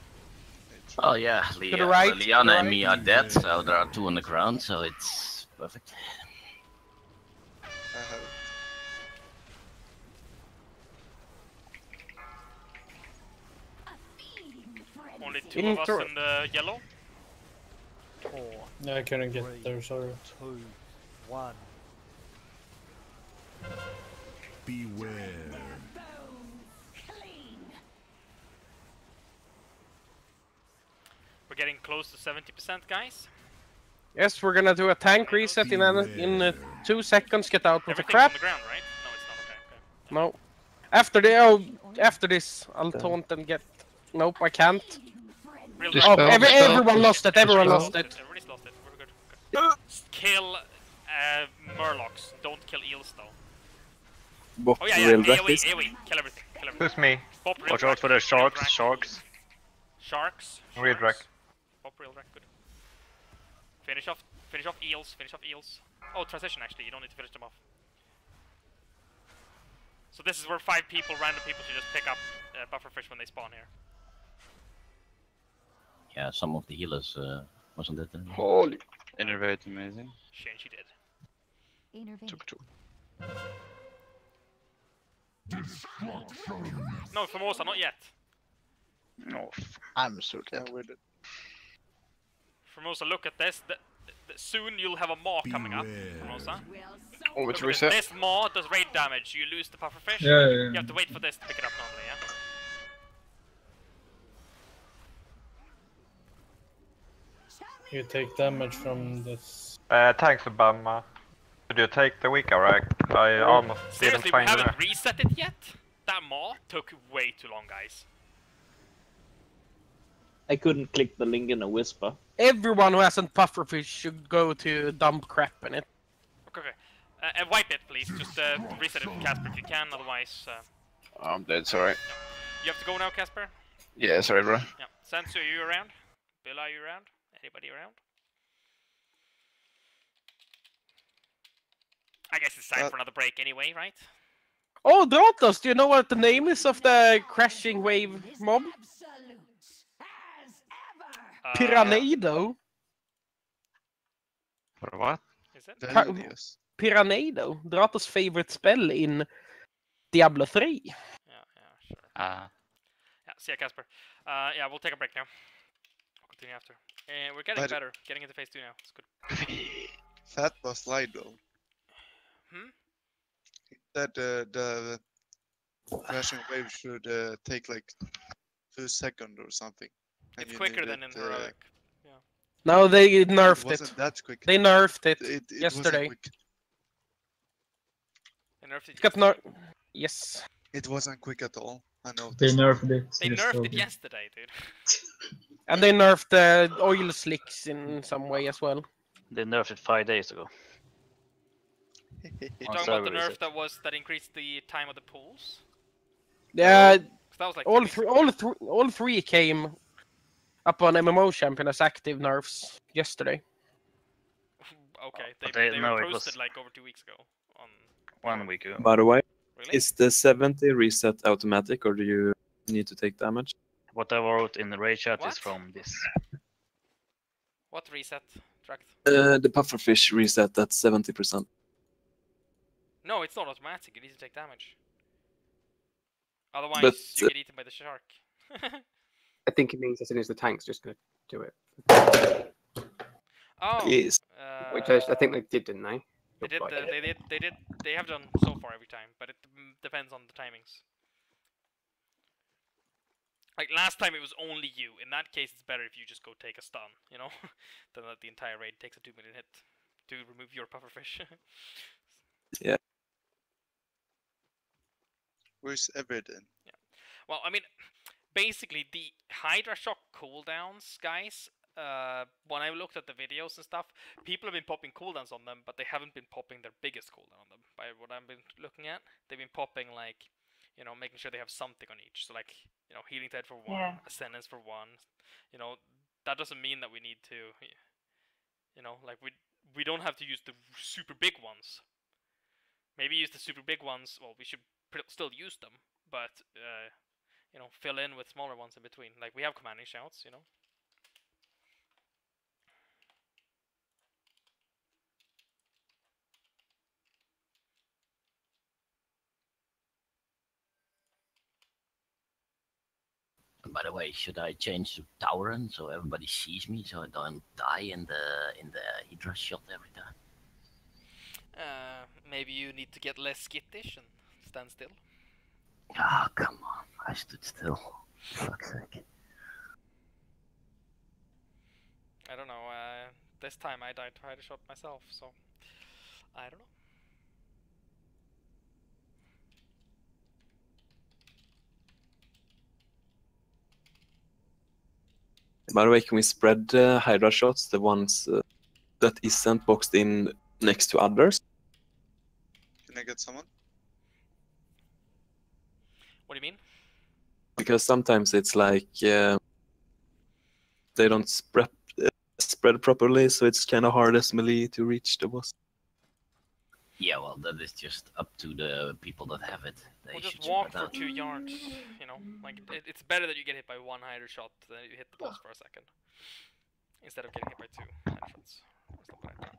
Speaker 13: Oh yeah,
Speaker 2: To the right,
Speaker 13: Liana
Speaker 2: to the
Speaker 13: and me are dead, so there are 2 on the ground, so it's perfect.
Speaker 14: I have it.
Speaker 3: Only 2 of us in the yellow.
Speaker 21: 4,
Speaker 6: No, I couldn't get there, sorry.
Speaker 21: 2, 1.
Speaker 4: Beware.
Speaker 3: We're getting close to 70%, guys.
Speaker 2: Yes, we're gonna do a tank reset in 2 seconds. Get out with the
Speaker 3: Everything's
Speaker 2: crap.
Speaker 3: on the ground, right? No, it's not. Okay.
Speaker 2: No. After this, I'll taunt and get. Nope, I can't.
Speaker 3: Real
Speaker 2: Oh, everyone lost it. Everyone lost it.
Speaker 3: Everybody's lost it. We're good. Kill Murlocs. Don't kill eels, though.
Speaker 9: Bop
Speaker 3: Oh yeah,
Speaker 9: real
Speaker 3: AoE,
Speaker 9: practice.
Speaker 3: AoE. Kill everything. Kill everything.
Speaker 1: Who's me?
Speaker 3: Bop real
Speaker 5: Watch out
Speaker 3: wreck,
Speaker 5: for the
Speaker 3: real
Speaker 5: sharks,
Speaker 3: wreck.
Speaker 5: sharks.
Speaker 3: Sharks.
Speaker 1: Real wreck.
Speaker 3: Bop real wreck. Good. Finish off eels. Finish off eels. Oh, transition actually. You don't need to finish them off. So this is where 5 people, random people, should just pick up bufferfish when they spawn here.
Speaker 13: Yeah, some of the healers, wasn't it?
Speaker 12: Holy.
Speaker 20: Innervate, amazing.
Speaker 3: Shane, she did.
Speaker 7: Innervate.
Speaker 12: Took 2.
Speaker 3: No, Formosa, not yet.
Speaker 12: No. I'm so dead.
Speaker 14: with it.
Speaker 3: Formosa, look at this. Soon you'll have a maw coming up, Formosa.
Speaker 10: Oh,
Speaker 3: Look
Speaker 10: it's
Speaker 3: at
Speaker 10: reset.
Speaker 3: this maw does raid damage. You lose the pufferfish.
Speaker 6: Yeah.
Speaker 3: You have to wait for this to pick it up normally, yeah?
Speaker 6: You take damage from this.
Speaker 1: Thanks, Obama. Did you take the weaker rack? I almost didn't
Speaker 3: Seriously, we
Speaker 1: find
Speaker 3: haven't
Speaker 1: it.
Speaker 3: reset it yet? That maw took way too long, guys.
Speaker 8: I couldn't click the link in a whisper.
Speaker 2: Everyone who hasn't pufferfish should go to dump crap in it.
Speaker 3: Okay. And wipe it, please. Just reset it, Casper, if you can. Otherwise,
Speaker 10: I'm dead, sorry.
Speaker 3: you have to go now, Casper.
Speaker 10: Yeah, sorry, bro.
Speaker 3: Yeah. Sansu, are you around? Bill, are you around? Anybody around? I guess it's time for another break anyway, right?
Speaker 2: Oh, Dratos, do you know what the name is of the crashing wave mob? Piranado.
Speaker 20: For what?
Speaker 3: Is it?
Speaker 14: Velnius.
Speaker 2: Piranado. Dratos' favorite spell in Diablo 3.
Speaker 3: Yeah, sure. Yeah, see ya, Casper. Yeah, we'll take a break now. We'll continue after. And we're getting
Speaker 14: But-
Speaker 3: better. Getting into phase 2 now. It's good.
Speaker 14: Fat boss lied though.
Speaker 3: Hmm?
Speaker 14: That the crashing wave should take like 2 seconds or something. And
Speaker 3: It's
Speaker 14: you
Speaker 3: quicker
Speaker 14: need
Speaker 3: than in
Speaker 14: it,
Speaker 3: Heroic.
Speaker 2: No, they
Speaker 14: it
Speaker 2: nerfed
Speaker 14: wasn't
Speaker 2: it.
Speaker 14: that quick.
Speaker 2: They nerfed it
Speaker 14: It wasn't
Speaker 2: yesterday.
Speaker 14: quick.
Speaker 3: They nerfed it
Speaker 2: It got
Speaker 3: yesterday.
Speaker 2: Yes.
Speaker 14: It wasn't quick at all. I know.
Speaker 15: They nerfed it.
Speaker 3: They nerfed it yesterday, dude.
Speaker 2: And they nerfed the oil slicks in some way as well.
Speaker 5: They nerfed it 5 days ago.
Speaker 3: You're
Speaker 5: On
Speaker 3: talking about the
Speaker 5: server
Speaker 3: nerf
Speaker 5: reset.
Speaker 3: that increased the time of the pools?
Speaker 2: Yeah,
Speaker 3: 'Cause that was like
Speaker 2: all three came up on MMO Champion as active nerfs yesterday.
Speaker 3: Okay,
Speaker 5: But
Speaker 3: they
Speaker 5: no,
Speaker 3: were
Speaker 5: it was
Speaker 3: posted like over 2 weeks ago. On
Speaker 5: 1 week ago.
Speaker 9: By the way,
Speaker 3: Really?
Speaker 9: is the 70 reset automatic or do you need to take damage?
Speaker 5: What I wrote in the raid chat
Speaker 3: What?
Speaker 5: is from this.
Speaker 3: What reset? Tract?
Speaker 9: The pufferfish reset at 70%.
Speaker 3: No, it's not automatic. You need to take damage. Otherwise,
Speaker 9: But,
Speaker 3: you get eaten by the shark.
Speaker 18: I think it means as soon as the tank's just going to do it.
Speaker 3: Oh.
Speaker 9: Yes.
Speaker 18: Which I think they did, didn't they?
Speaker 3: They did.
Speaker 18: Looked like.
Speaker 3: They have done so far every time, but it depends on the timings. Like last time, it was only you. In that case, it's better if you just go take a stun, you know, than that the entire raid takes a 2-minute hit to remove your pufferfish.
Speaker 9: Yeah.
Speaker 14: Where's Everton?
Speaker 3: Yeah. Well, I mean, basically the Hydra shock cooldowns, guys. When I looked at the videos and stuff, people have been popping cooldowns on them, but they haven't been popping their biggest cooldown on them. By what I've been looking at, they've been popping like, you know, making sure they have something on each. So like, you know, healing tide for 1,
Speaker 22: Yeah.
Speaker 3: ascendance for 1. You know, that doesn't mean that we need to, you know, like we don't have to use the super big ones. Maybe use the super big ones. Well, we should still use them, but you know, fill in with smaller ones in between. Like we have commanding shouts, you know.
Speaker 13: By the way, should I change to Tauren so everybody sees me so I don't die in the Hydra shot every time?
Speaker 3: Maybe you need to get less skittish and stand still.
Speaker 13: Ah, come on. I stood still. Fuck's sake.
Speaker 3: I don't know. This time I died to hide a shot myself, so I don't know.
Speaker 9: By the way, can we spread Hydra shots, the ones that isn't boxed in next to others?
Speaker 14: Can I get someone?
Speaker 3: What do you mean?
Speaker 9: Because sometimes it's like they don't spread properly, so it's kind of hard as melee to reach the boss.
Speaker 13: Yeah, well, that is just up to the people that have it. They
Speaker 3: Well,
Speaker 13: should
Speaker 3: just walk
Speaker 13: spread
Speaker 3: for
Speaker 13: out.
Speaker 3: 2 yards, you know? Like, it's better that you get hit by 1 Hydra shot than you hit the boss for a second. Instead of getting hit by 2 Hydra shots. Or something like that.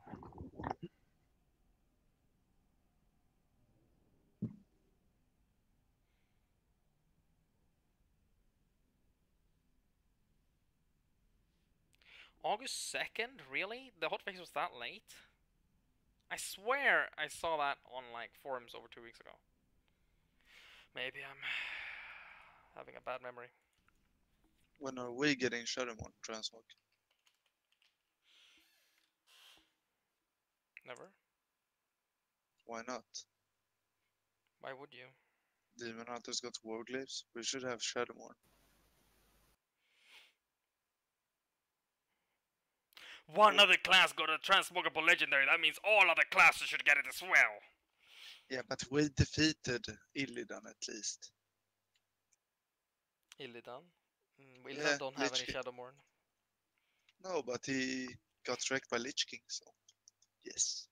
Speaker 3: August 2nd? Really? The hotfix was that late? I swear I saw that on, like, forums over 2 weeks ago. Maybe I'm having a bad memory.
Speaker 14: When are we getting Shadowmon Transmog?
Speaker 3: Never.
Speaker 14: Why not?
Speaker 3: Why would you?
Speaker 14: Demon Hunters got Warglyphs. We should have Shadowmon.
Speaker 3: One other class got a transmogable legendary. That means all other classes should get it as well.
Speaker 14: Yeah, but we defeated Illidan at least.
Speaker 3: Illidan? Illidan
Speaker 14: Yeah,
Speaker 3: don't have
Speaker 14: Lich
Speaker 3: any
Speaker 14: King.
Speaker 3: Shadowmourne.
Speaker 14: No, but he got wrecked by Lich King, so yes.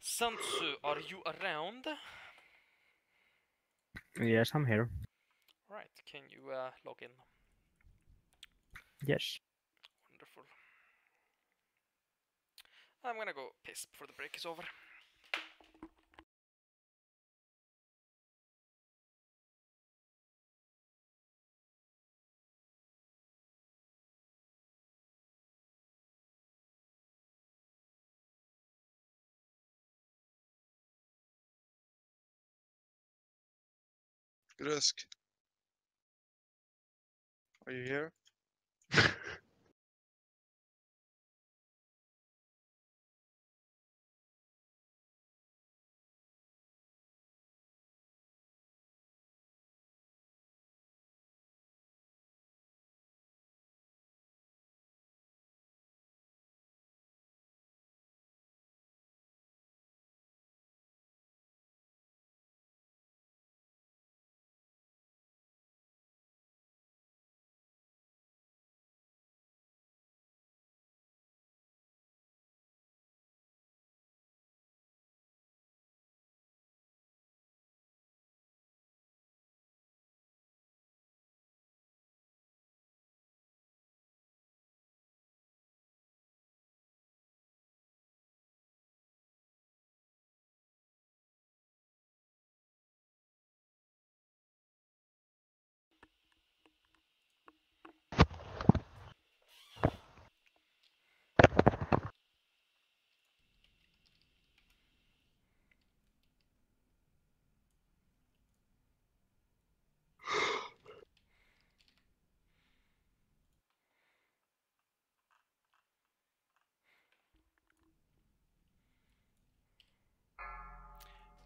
Speaker 3: Sansu, are you around?
Speaker 23: Yes, I'm here.
Speaker 3: Right, can you log in?
Speaker 23: Yes.
Speaker 3: Wonderful. I'm gonna go piss before the break is over.
Speaker 14: Grusk. Are you here?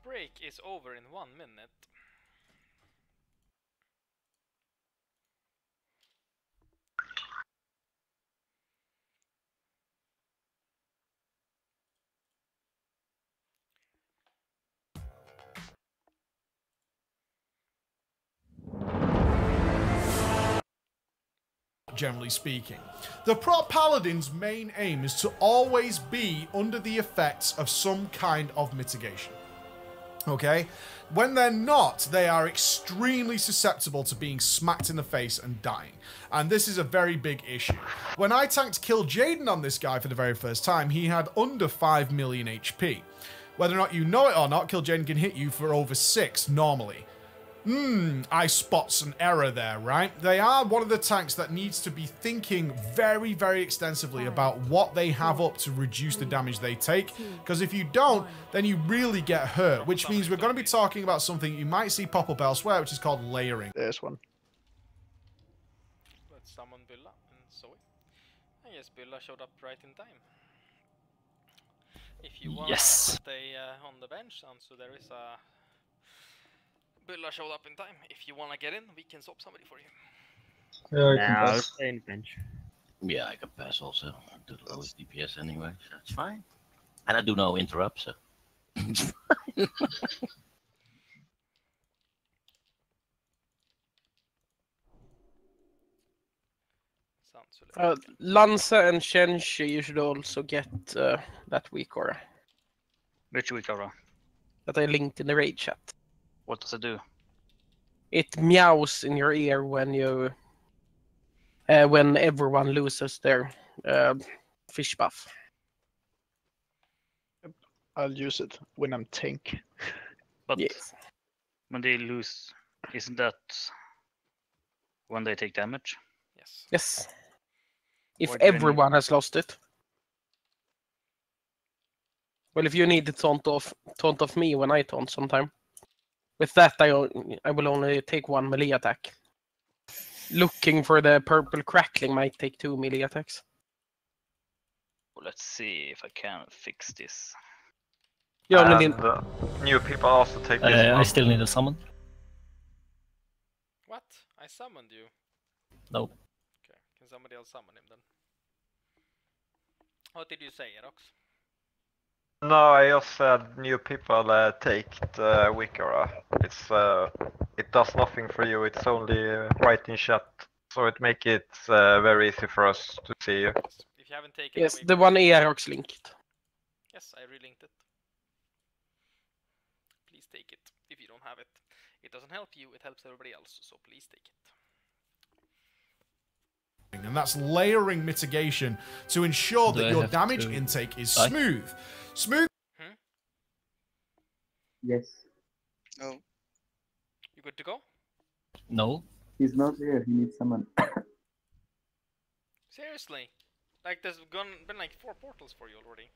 Speaker 3: Break is over in 1 minute.
Speaker 15: Generally speaking. The Prop Paladin's main aim is to always be under the effects of some kind of mitigation. Okay? When they're not, they are extremely susceptible to being smacked in the face and dying. And this is a very big issue. When I tanked Kill Jaden on this guy for the very first time, he had under 5 million HP. Whether or not you know it or not, Kill Jaden can hit you for over 6 normally. I spots an error there, right? They are one of the tanks that needs to be thinking very, very extensively about what they have up to reduce the damage they take. Because if you don't, then you really get hurt, which means we're going to be talking about something you might see pop up elsewhere, which is called layering.
Speaker 12: There's one.
Speaker 3: Let's summon Bulla and Zoe. I guess Bulla showed up right in time. If you want to stay on the bench, so there is a... Bulla showed up in time. If you want to get in, we can swap somebody for you.
Speaker 13: I'll stay in bench. Yeah, I can pass also. I do the lowest DPS anyway, so it's fine. And I do no interrupt, so it's fine.
Speaker 2: Lanza and Shenshi, you should also get that weak aura.
Speaker 5: Which weak aura?
Speaker 2: That I linked in the raid chat.
Speaker 5: What does it do?
Speaker 2: It meows in your ear when you, when everyone loses their fish buff.
Speaker 12: I'll use it when I'm tank.
Speaker 5: But when they lose, isn't that when they take damage?
Speaker 3: Yes.
Speaker 2: Yes. If everyone has lost it. Well, if you need to taunt off me when I taunt sometime. With that, I will only take 1 melee attack. Looking for the purple crackling might take 2 melee attacks.
Speaker 5: Let's see if I can fix this.
Speaker 1: New people also take this
Speaker 16: I
Speaker 1: one.
Speaker 16: still need a summon.
Speaker 3: What? I summoned you.
Speaker 16: No.
Speaker 3: Okay, can somebody else summon him then? What did you say, Erox?
Speaker 1: No, I just said new people take the weak aura. It's it does nothing for you. It's only right in chat, so it make it very easy for us to see you.
Speaker 3: If you haven't taken
Speaker 2: Yes, the one Erox linked.
Speaker 3: Yes, I relinked it. Please take it. If you don't have it, it doesn't help you. It helps everybody else. So please take it.
Speaker 15: And that's layering mitigation to ensure that your damage intake is smooth. Smooth.
Speaker 17: Yes.
Speaker 14: No.
Speaker 3: You good to go?
Speaker 16: No.
Speaker 17: He's not here. He needs someone.
Speaker 3: Seriously? Like there's been like 4 portals for you already.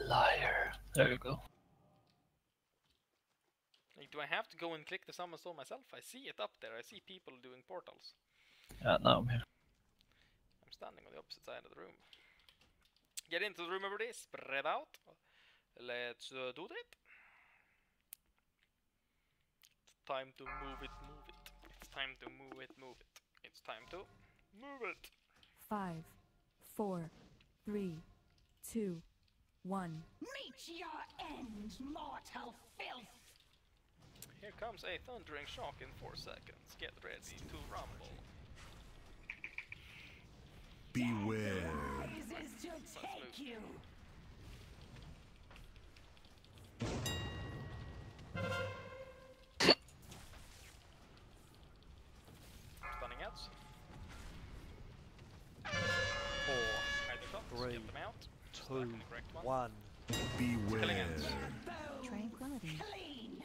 Speaker 16: Liar. There you go.
Speaker 3: Like do I have to go and click the summon stone myself? I see it up there. I see people doing portals.
Speaker 16: No, I'm here.
Speaker 3: I'm standing on the opposite side of the room. Get into the room, everybody. Spread out. Let's do that. It's time to move it, move it. It's time to move it, move it. It's time to move it.
Speaker 11: 5, 4, 3, 2, 1.
Speaker 19: Meet your end, mortal filth!
Speaker 3: Here comes a thundering shock in 4 seconds. Get ready to rumble.
Speaker 4: Beware.
Speaker 19: Rises to take you.
Speaker 3: Stunning outs.
Speaker 21: 4, 3,
Speaker 3: get them out.
Speaker 21: 2, 1.
Speaker 4: Beware.
Speaker 11: Tranquility.
Speaker 19: Clean.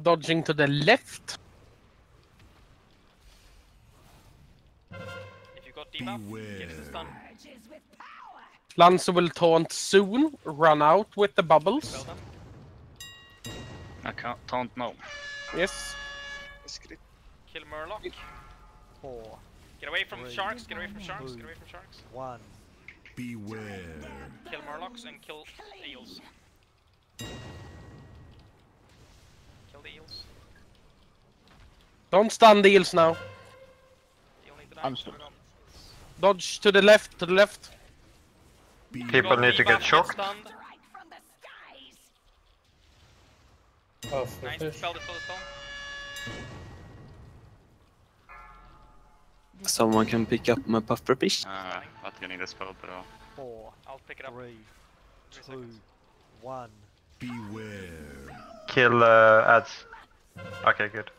Speaker 2: Dodging to the left.
Speaker 3: If you got debuff, get the stun.
Speaker 2: Lancer will taunt soon. Run out with the bubbles.
Speaker 5: I can't taunt now.
Speaker 2: Yes.
Speaker 3: Kill Murloc.
Speaker 21: 4.
Speaker 3: Get away from
Speaker 21: 3,
Speaker 3: sharks. Get away from sharks.
Speaker 21: 2,
Speaker 3: Get away from sharks.
Speaker 21: 1.
Speaker 4: Beware.
Speaker 3: Kill Murlocs and kill eels. Kill the eels.
Speaker 2: Don't stun the eels now.
Speaker 3: Eel need to die.
Speaker 12: I'm stuck.
Speaker 2: Dodge to the left, to the left.
Speaker 1: People need to get shocked.
Speaker 3: Stunned.
Speaker 6: Oh,
Speaker 3: Nice.
Speaker 6: fish.
Speaker 3: Spell the spell.
Speaker 9: Someone can pick up my pufferfish.
Speaker 20: Att jag need a spell bra.
Speaker 21: 4,
Speaker 3: I'll pick it up.
Speaker 21: 3, 2, 1.
Speaker 4: Beware.
Speaker 1: Kill ads. Okay, good.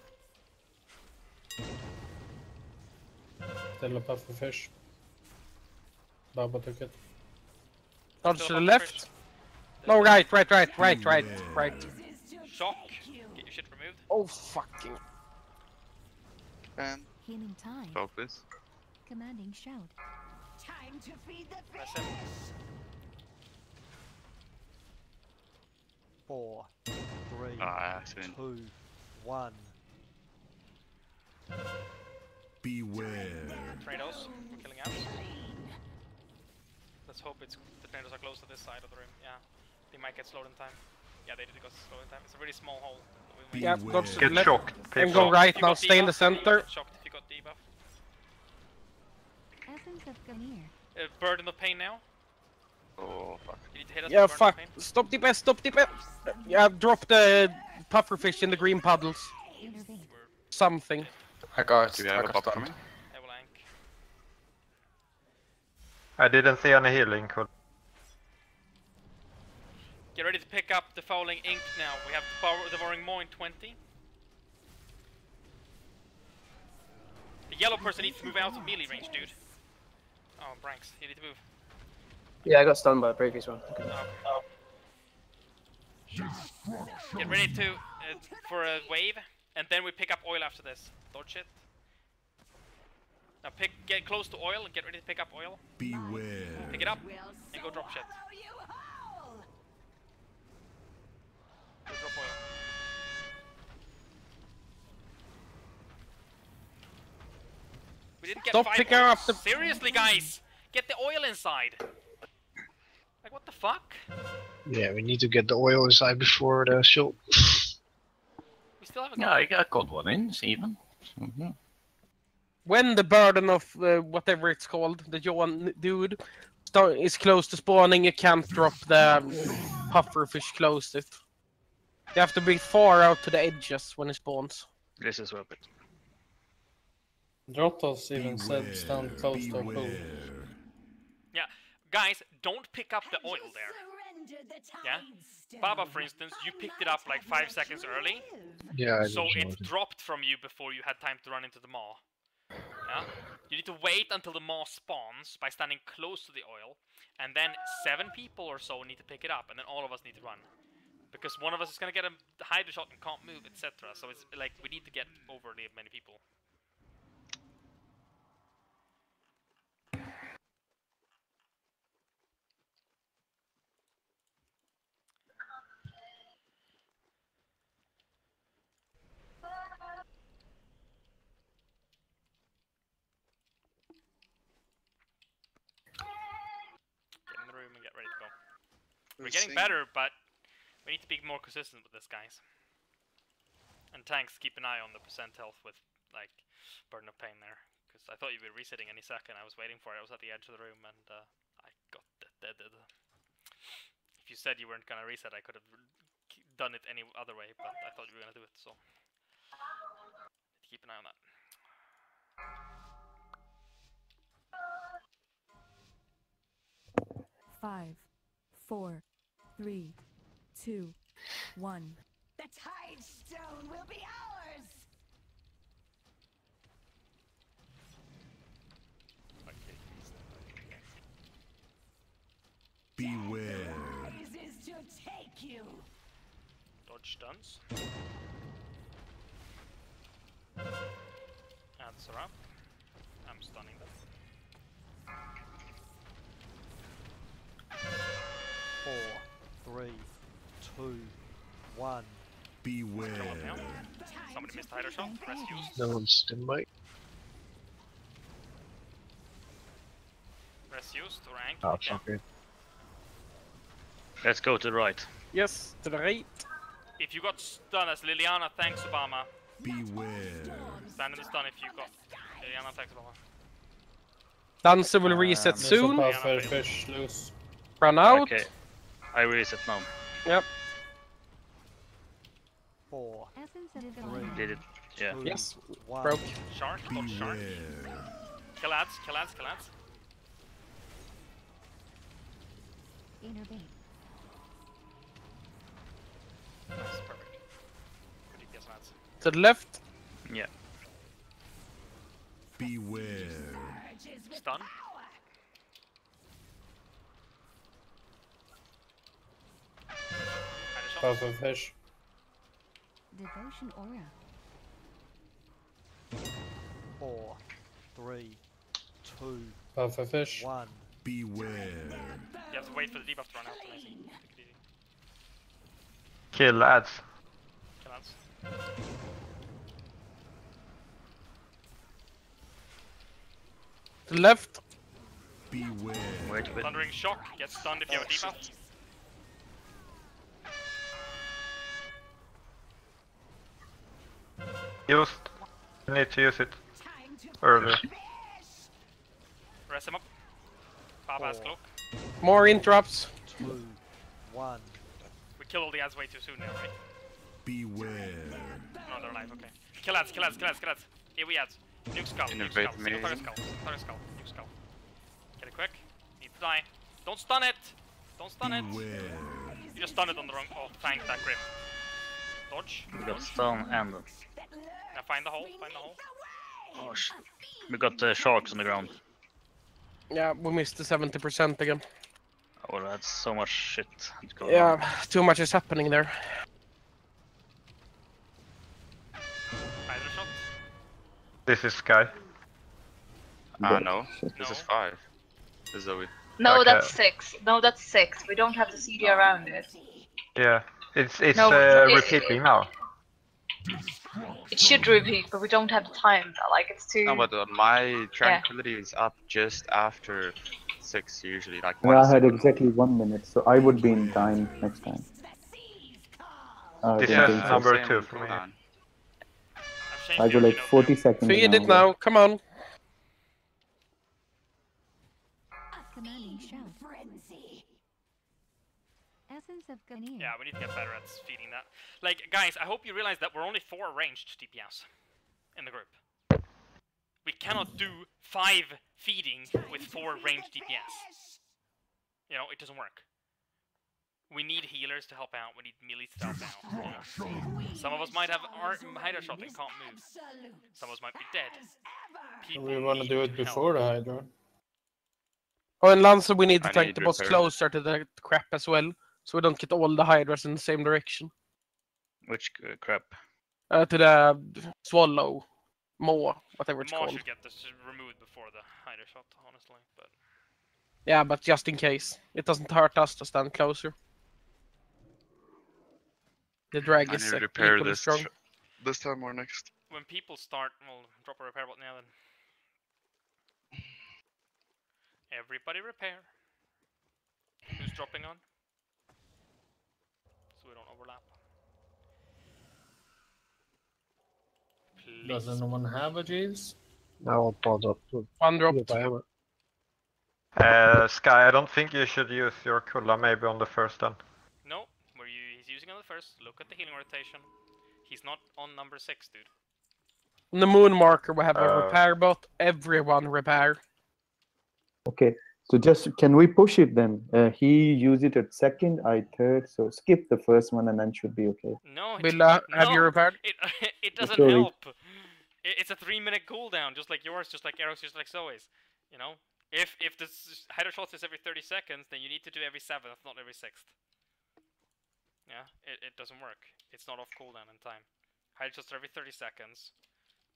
Speaker 6: Still a puff of fish. Baba took it.
Speaker 2: Dodge to the left. No, right.
Speaker 3: Shock. Get your shit removed.
Speaker 2: Oh, fucking.
Speaker 7: Healing time.
Speaker 20: Spell, please.
Speaker 7: Commanding shout.
Speaker 19: Time to feed the
Speaker 3: Press
Speaker 19: fish.
Speaker 3: him.
Speaker 21: 4, 3,
Speaker 20: accident.
Speaker 21: 2, 1.
Speaker 4: Beware.
Speaker 3: Tornadoes. We're killing out. Let's hope the tornadoes are close to this side of the room. Yeah. They might get slowed in time. Yeah, they did get slowed in time. It's a really small hole.
Speaker 2: Yeah, dodge to the
Speaker 1: Get
Speaker 2: left.
Speaker 1: shocked,
Speaker 2: And
Speaker 1: people.
Speaker 2: go right
Speaker 3: If you
Speaker 2: now.
Speaker 3: got
Speaker 2: Stay in the
Speaker 3: debuff, you
Speaker 2: center.
Speaker 3: get shocked if you got debuff.
Speaker 7: Essence of Gamir.
Speaker 3: Burden of pain now.
Speaker 20: Oh, fuck.
Speaker 3: You need to hit us
Speaker 2: Yeah,
Speaker 3: with burden
Speaker 2: fuck.
Speaker 3: of pain.
Speaker 2: Stop DPS, stop DPS. Yeah, drop the pufferfish in the green puddles.
Speaker 7: Intervene.
Speaker 2: Something.
Speaker 23: I got
Speaker 20: Do you have a buff coming?
Speaker 3: I will ank.
Speaker 1: I didn't see any healing. Cool.
Speaker 3: Get ready to pick up the Fouling Ink now. We have the Devouring Maw in 20. The yellow person needs to move out of melee range, dude. Oh, Branks, you need to move.
Speaker 18: Yeah, I got stunned by the previous one.
Speaker 3: Get ready to for a wave, and then we pick up oil after this. Dodge it. Now get close to oil and get ready to pick up oil.
Speaker 4: Beware.
Speaker 3: Pick it up and go drop shit. Go drop oil. We didn't get
Speaker 2: Stop
Speaker 3: 5
Speaker 2: picking
Speaker 3: oil.
Speaker 2: up the-
Speaker 3: Seriously, guys! Get the oil inside! Like, what the fuck?
Speaker 24: Yeah, we need to get the oil inside before the show.
Speaker 3: We still haven't
Speaker 13: Yeah, I got one in, even.
Speaker 2: When the burden of whatever it's called, the Johan dude, is close to spawning, you can't drop the pufferfish close to it. You have to be far out to the edges when it spawns.
Speaker 5: This is worth it.
Speaker 6: Drotos even said stand close to a pool.
Speaker 3: Yeah, guys, don't pick up the oil there. Yeah? Baba, for instance, you picked it up like 5 seconds early.
Speaker 24: Yeah, I
Speaker 3: so
Speaker 24: did.
Speaker 3: it dropped from you before you had time to run into the maw. Yeah? You need to wait until the maw spawns by standing close to the oil, and then 7 people or so need to pick it up, and then all of us need to run. Because one of us is gonna get a hydro shot and can't move, etc. So it's like we need to get overly many people. We're getting better, but we need to be more consistent with this, guys. And tanks, keep an eye on the percent health with, like, Burden of Pain there. Because I thought you'd be resetting any second. I was waiting for it. I was at the edge of the room and I got dead. If you said you weren't gonna reset, I could have done it any other way, but I thought you were gonna do it, so keep an eye on that.
Speaker 11: Five, 4, 3, 2, 1.
Speaker 19: The Tide Stone will be ours!
Speaker 4: Beware.
Speaker 19: Rises to take you.
Speaker 3: Dodge stuns. Answer up. I'm stunning them.
Speaker 21: 4, 3, 2, 1.
Speaker 4: Beware.
Speaker 3: Come on now. Somebody missed a hider shot. Rescues.
Speaker 24: No one's in my.
Speaker 3: Rescues to rank.
Speaker 24: Oh, it's okay.
Speaker 5: Let's go to the right.
Speaker 2: Yes, to the right.
Speaker 3: If you got stun as Liliana, thanks Obama.
Speaker 4: Beware.
Speaker 3: Stand in the stun if you got Liliana, thanks Obama.
Speaker 2: Dancer will reset soon.
Speaker 6: Fish loose.
Speaker 2: Run out.
Speaker 5: Okay, I reset now.
Speaker 2: Yep.
Speaker 21: 4,
Speaker 5: Did it? Yeah.
Speaker 21: 2,
Speaker 2: Yes.
Speaker 21: 1.
Speaker 2: Broke.
Speaker 3: Shark, dodge shark. Kill ads, kill ads, kill ads.
Speaker 7: Innervate.
Speaker 3: That's perfect. DPS ads.
Speaker 2: To the left.
Speaker 5: Yeah.
Speaker 4: Beware.
Speaker 3: Stun. Hider shot.
Speaker 6: Puffer fish.
Speaker 7: Devotion aura.
Speaker 21: 4, 3, 2,
Speaker 6: Puffer fish.
Speaker 21: 1.
Speaker 4: Beware.
Speaker 3: You have to wait for the debuff to run out. Amazing. Take it easy.
Speaker 1: Kill ads.
Speaker 3: Kill ads.
Speaker 2: To the left.
Speaker 4: Beware.
Speaker 5: Wait.
Speaker 3: Thundering shock. Get stunned if you have a debuff.
Speaker 1: Used. You need to use it earlier.
Speaker 3: Rest him up. Papa's cloak.
Speaker 2: More interrupts.
Speaker 21: 2, 1.
Speaker 3: We killed all the ads way too soon now, right?
Speaker 4: Beware.
Speaker 3: No, they're alive, okay. Kill ads, kill ads, kill ads, kill ads. Here we ads. Nuke skull, nuke skull,
Speaker 20: Innovate me.
Speaker 3: single target skull, single target skull, nuke skull. Get it quick. Need to die. Don't stun it! Don't stun it!
Speaker 4: Beware.
Speaker 3: You just stunned it on the wrong. Oh, thank that grip. Dodge.
Speaker 5: We got stun and.
Speaker 3: Now find the hole, find the hole.
Speaker 5: Oh shit. We got sharks on the ground.
Speaker 2: Yeah, we missed the 70% again.
Speaker 5: Oh, that's so much shit going on.
Speaker 2: Yeah, too much is happening there.
Speaker 3: Hider shot.
Speaker 1: This is Sky.
Speaker 20: No. This is 5. This is Zoe.
Speaker 8: No,
Speaker 1: Okay.
Speaker 8: that's 6. No, that's 6. We don't have the CD around it.
Speaker 1: Yeah, it's
Speaker 8: No,
Speaker 1: repeating now.
Speaker 8: It should repeat, but we don't have the time. Like, it's too...
Speaker 20: No, but my tranquility is up just after 6 usually, like
Speaker 17: Well,
Speaker 20: 1
Speaker 17: I had
Speaker 20: second.
Speaker 17: exactly 1 minute, so I would be in time next time.
Speaker 1: This
Speaker 17: don't
Speaker 1: is
Speaker 17: think so.
Speaker 1: number
Speaker 20: Same
Speaker 1: 2 for me.
Speaker 20: cooldown.
Speaker 17: I go like 40 seconds.
Speaker 2: Feed it now, come on.
Speaker 7: Commanding shout. Frenzy. Essence of Ganir.
Speaker 3: Yeah, we need to get better at feeding that. Like, guys, I hope you realize that we're only 4 ranged DPS in the group. We cannot do 5 feeding with 4 ranged DPS. You know, it doesn't work. We need healers to help out. We need melees to help out. You know? Some of us might have Hydra shot and can't move. Some of us might be dead. People
Speaker 6: We want to
Speaker 3: need
Speaker 6: do it
Speaker 3: help.
Speaker 6: before the Hydra.
Speaker 2: Oh, and Lancer, we need to
Speaker 20: I
Speaker 2: take
Speaker 20: need
Speaker 2: the boss
Speaker 20: repair.
Speaker 2: closer to the crap as well, so we don't get all the Hydras in the same direction.
Speaker 5: Which crap?
Speaker 2: To the Swallow. Maw, whatever it's
Speaker 3: Maw
Speaker 2: called.
Speaker 3: should get this removed before the Hydra shot, honestly. But
Speaker 2: Yeah, but just in case. It doesn't hurt us to stand closer. The drag
Speaker 20: I
Speaker 2: is
Speaker 20: need to repair
Speaker 2: equally
Speaker 20: this
Speaker 2: strong.
Speaker 20: this time or next.
Speaker 3: when people start, we'll drop a repair button now then. Everybody repair. Who's dropping on?
Speaker 6: Does anyone have a Jeeves?
Speaker 24: No, bother.
Speaker 2: One drop.
Speaker 1: Sky, I don't think you should use your Kulla maybe on the first then.
Speaker 3: No, he's using on the first. Look at the healing rotation. He's not on number 6, dude.
Speaker 2: On the moon marker, we have a repair bot. Everyone repair.
Speaker 17: Okay, so just can we push it then? He used it at second, I third, so skip the first one and then should be okay.
Speaker 3: No,
Speaker 2: Villa, have you repaired?
Speaker 3: It doesn't
Speaker 17: Sorry.
Speaker 3: help. It's a 3-minute cooldown, just like yours, just like Eric's, just like Zoe's. You know, if the hydro shots is every 30 seconds, then you need to do every 7th, not every 6th. Yeah, it doesn't work. It's not off cooldown in time. Hydro shots are every 30 seconds.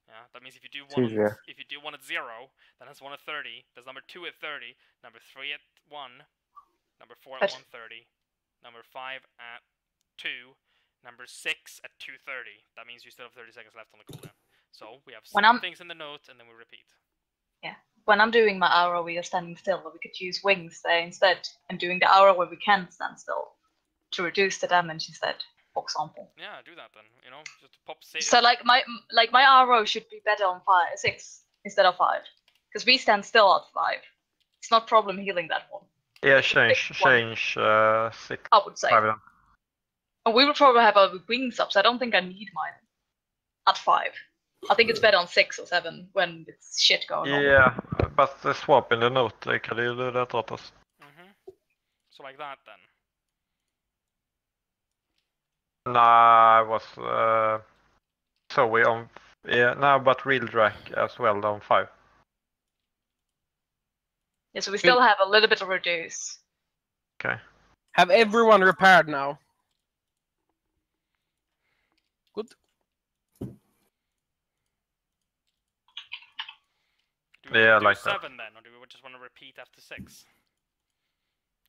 Speaker 3: Yeah, that means if you do one, if you do one at 0, then that's one at 30. There's number 2 at 30, number 3 at 1, number 4 at 1:30, number 5 at 2, number 6 at 2:30. That means you still have 30 seconds left on the cooldown. So we have some things in the notes, and then we repeat.
Speaker 8: Yeah. When I'm doing my hour, we are standing still, but we could use wings there instead, and doing the hour where we can stand still to reduce the damage instead. For example.
Speaker 3: Yeah, do that then. You know, just pop.
Speaker 8: So like my RO should be better on 6 instead of 5, because we stand still at 5. It's not problem healing that one.
Speaker 1: Yeah, change 6.
Speaker 8: I would say.
Speaker 1: 5 then.
Speaker 8: And we will probably have a wings up, so I don't think I need mine at 5. I think it's better on 6 or 7 when it's shit going on.
Speaker 1: Yeah, but the swap in the note, can you do that, Otos?
Speaker 3: So like that then.
Speaker 1: Nah, I was so we on but real drag as well on 5.
Speaker 8: Yeah, so we still have a little bit of reduce.
Speaker 1: Okay.
Speaker 2: Have everyone repaired now? Good.
Speaker 3: Do we
Speaker 1: Yeah,
Speaker 3: do
Speaker 1: like
Speaker 3: 7 then, or do we just want to repeat after 6?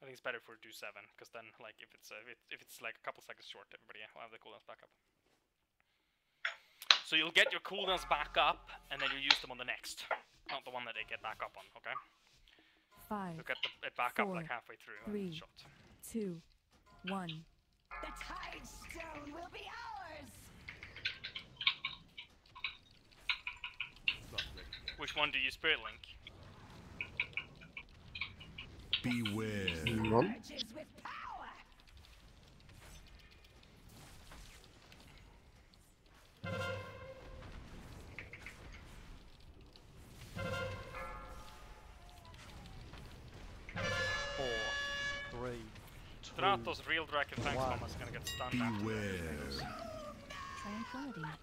Speaker 3: I think it's better if we do 7, because then, like, if it's like a couple seconds short, everybody will have the cooldowns back up. So you'll get your cooldowns back up, and then you use them on the next, not the one that they get back up on. Okay.
Speaker 11: 5.
Speaker 3: You'll get it back up like halfway through.
Speaker 11: 3,
Speaker 3: shot.
Speaker 11: 2, 1.
Speaker 19: The Tide Stone will be ours.
Speaker 3: Which one do you Spirit Link?
Speaker 4: Beware.
Speaker 19: Merges with power.
Speaker 3: Stratos, real Draken Tanks Bomb is gonna get stunned after
Speaker 4: Beware.
Speaker 7: Tranquility.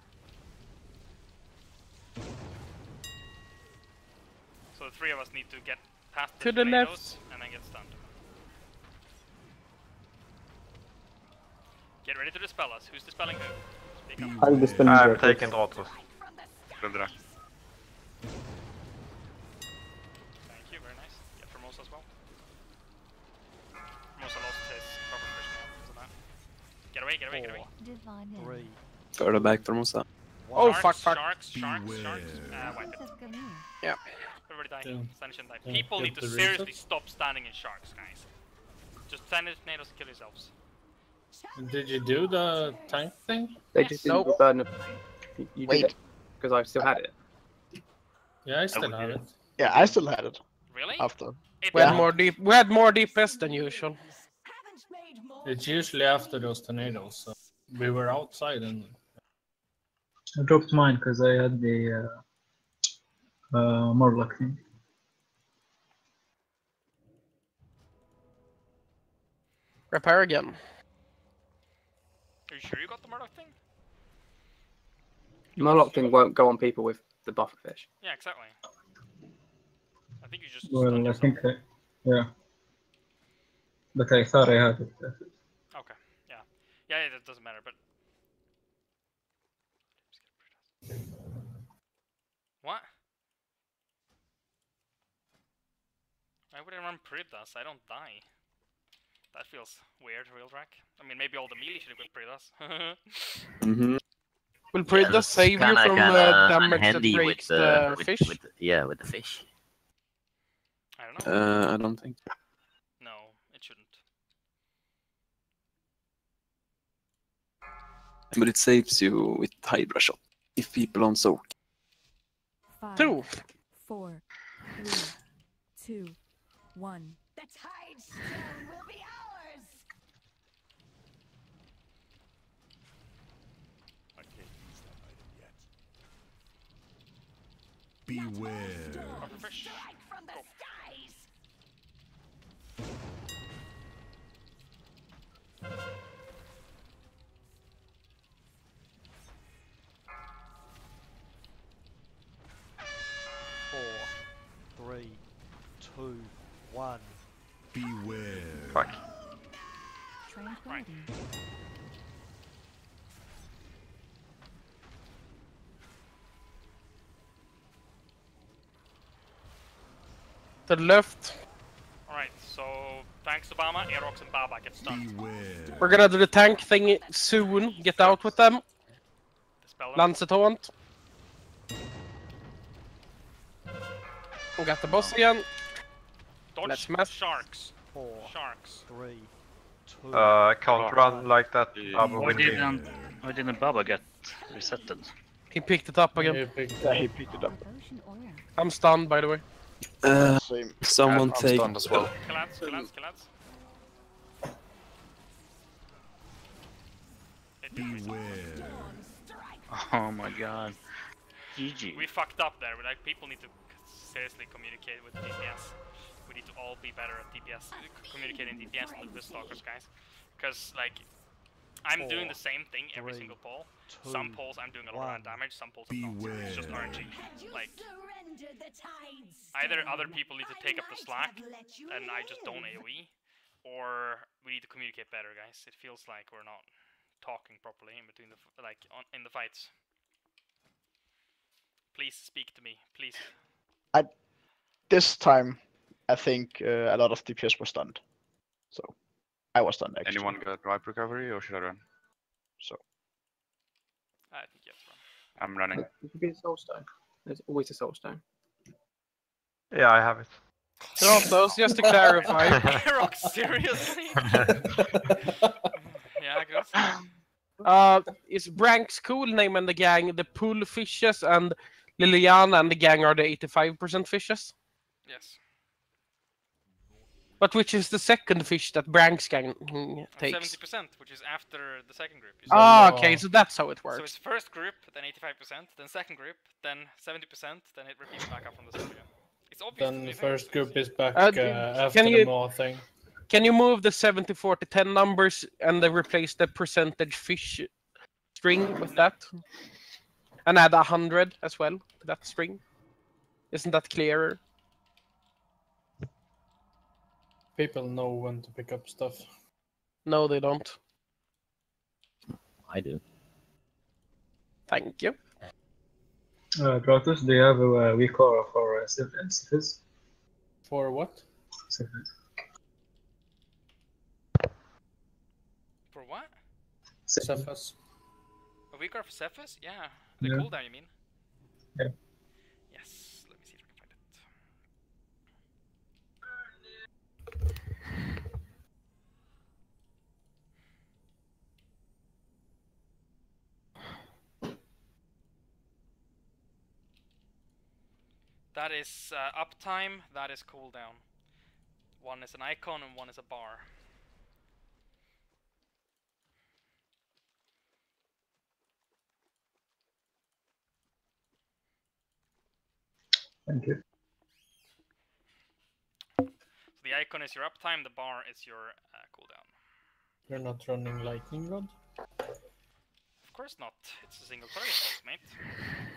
Speaker 3: So the 3 of us need to get past
Speaker 2: To the
Speaker 3: tornadoes
Speaker 2: left.
Speaker 3: and then get stunned. Get ready to dispel us. Who's dispelling who? Speak up.
Speaker 17: I'll dispel
Speaker 1: I'm
Speaker 17: Drakus.
Speaker 1: taking Otos.
Speaker 20: Ruldra.
Speaker 3: Thank you, very nice. Get Formosa as well. Formosa lost his cover push now because of that. Get away, get away, get away.
Speaker 7: Divine Hand.
Speaker 9: Further back from us.
Speaker 2: Oh,
Speaker 3: Sharks,
Speaker 2: fuck.
Speaker 3: Sharks. Wipe it.
Speaker 7: Essence of Gamir.
Speaker 2: Yeah.
Speaker 3: Everybody die.
Speaker 6: Yeah.
Speaker 3: Stand and die.
Speaker 6: Yeah,
Speaker 3: People
Speaker 6: get
Speaker 3: need to
Speaker 6: the
Speaker 3: seriously
Speaker 6: reset.
Speaker 3: stop standing in sharks, guys. Just stand in tornadoes and kill yourselves.
Speaker 6: Did you do the tank thing?
Speaker 18: They just didn't burn it. You
Speaker 12: Wait.
Speaker 18: did it because I still had it.
Speaker 6: Yeah, I still have it.
Speaker 12: Yeah, I still had it.
Speaker 3: Really?
Speaker 12: After.
Speaker 2: We had more deep. We had more DPS than usual.
Speaker 6: It's usually after those tornadoes, so we were outside and
Speaker 10: I dropped mine because I had the Morlock thing.
Speaker 2: Repair again.
Speaker 3: Are you sure you got the Murdoch thing?
Speaker 18: Murloc thing won't go on people with the buffer fish.
Speaker 3: Yeah, exactly. I think you just.
Speaker 10: Well, I think yeah. But I thought I had it.
Speaker 3: Okay. Yeah. Yeah, it doesn't matter, but. What? Why would I run Pridas? I don't die. That feels weird, real Drac. I mean, maybe all the melee should equip Pridas.
Speaker 2: Will Pridas save you from damage that breaks the fish?
Speaker 13: With the fish.
Speaker 3: I don't know.
Speaker 9: I don't think.
Speaker 3: No, it shouldn't.
Speaker 9: But it saves you with Hydra shot. if people don't soak.
Speaker 11: 5,
Speaker 2: Two.
Speaker 11: 4, 3, 2, 1.
Speaker 19: The tide stone will be ours.
Speaker 4: I can't use that item yet. Beware.
Speaker 19: Strike from the skies.
Speaker 21: Four, 3, 2, 1.
Speaker 4: Beware.
Speaker 1: Fuck.
Speaker 11: Tranquility.
Speaker 2: To the left.
Speaker 3: Alright, so thanks Obama, Aerox and Baba get stunned.
Speaker 4: Beware.
Speaker 2: We're gonna do the tank thing soon. Get out with them.
Speaker 3: Dispel them.
Speaker 2: Lance a taunt. We got the boss again.
Speaker 3: Dodge
Speaker 2: Let's mess.
Speaker 3: sharks.
Speaker 21: 4,
Speaker 3: Sharks.
Speaker 21: 3, 2.
Speaker 1: I can't run like that. Baba
Speaker 5: Why
Speaker 1: will be.
Speaker 5: didn't Baba get resetted?
Speaker 2: He picked it up again.
Speaker 12: He picked it up.
Speaker 7: Devotion aura.
Speaker 2: I'm stunned, by the way.
Speaker 12: Same.
Speaker 9: Someone
Speaker 14: I'm
Speaker 9: take.
Speaker 14: stunned as well.
Speaker 3: Kill ads.
Speaker 4: Beware.
Speaker 5: Oh my god. GG.
Speaker 3: We fucked up there. Like, people need to seriously communicate with DPS. We need to all be better at DPS. Communicating DPS with the stalkers, guys. Because, like, I'm doing the same thing every single poll. Some polls I'm doing a lot of damage, some polls I'm not.
Speaker 4: Beware.
Speaker 3: It's just RNG. Like, either other people need to take up the slack, and I just don't AoE, or we need to communicate better, guys. It feels like we're not talking properly in between the in the fights. Please speak to me, please.
Speaker 12: This time, I think a lot of DPS were stunned. So, I was stunned actually.
Speaker 20: Anyone got wipe recovery or should I run?
Speaker 12: So,
Speaker 3: I think you have to run.
Speaker 20: I'm running.
Speaker 18: It could be a soul stone. There's always a soul stone.
Speaker 1: Yeah, I have it.
Speaker 2: Kratos, just to clarify.
Speaker 3: Aerox, seriously? Yeah, good.
Speaker 2: Is Brank's cool name and the gang the Pool Fishes, and Liliana and the gang are the 85% fishes?
Speaker 3: Yes.
Speaker 2: But which is the second fish that Brank's gang takes?
Speaker 3: 70%, which is after the second group.
Speaker 2: Ah, okay, so that's how it works.
Speaker 3: So it's first group, then 85%, then second group, then 70%, then it repeats back up from the start again. It's obvious.
Speaker 6: Then the first group is back
Speaker 2: can
Speaker 6: after
Speaker 2: you-
Speaker 6: the Maw thing.
Speaker 2: Can you move the 70, 40, 10 numbers and then replace the percentage fish string with that? And add 100 as well to that string? Isn't that clearer?
Speaker 6: People know when to pick up stuff.
Speaker 2: No, they don't.
Speaker 13: I do.
Speaker 2: Thank you.
Speaker 10: Kratos, do you have a weak aura for Syphis?
Speaker 6: For what?
Speaker 10: Syphis.
Speaker 3: For what?
Speaker 6: Cephas.
Speaker 3: A weak for Cephas? Yeah. The
Speaker 10: Yeah.
Speaker 3: cooldown, you mean?
Speaker 10: Yeah.
Speaker 3: Yes. Let me see if I can find it. That is uptime, that is cooldown. One is an icon and one is a bar.
Speaker 10: Thank you.
Speaker 3: So the icon is your uptime, the bar is your cooldown.
Speaker 6: You're not running lightning rod?
Speaker 3: Of course not. It's a single target boss, mate.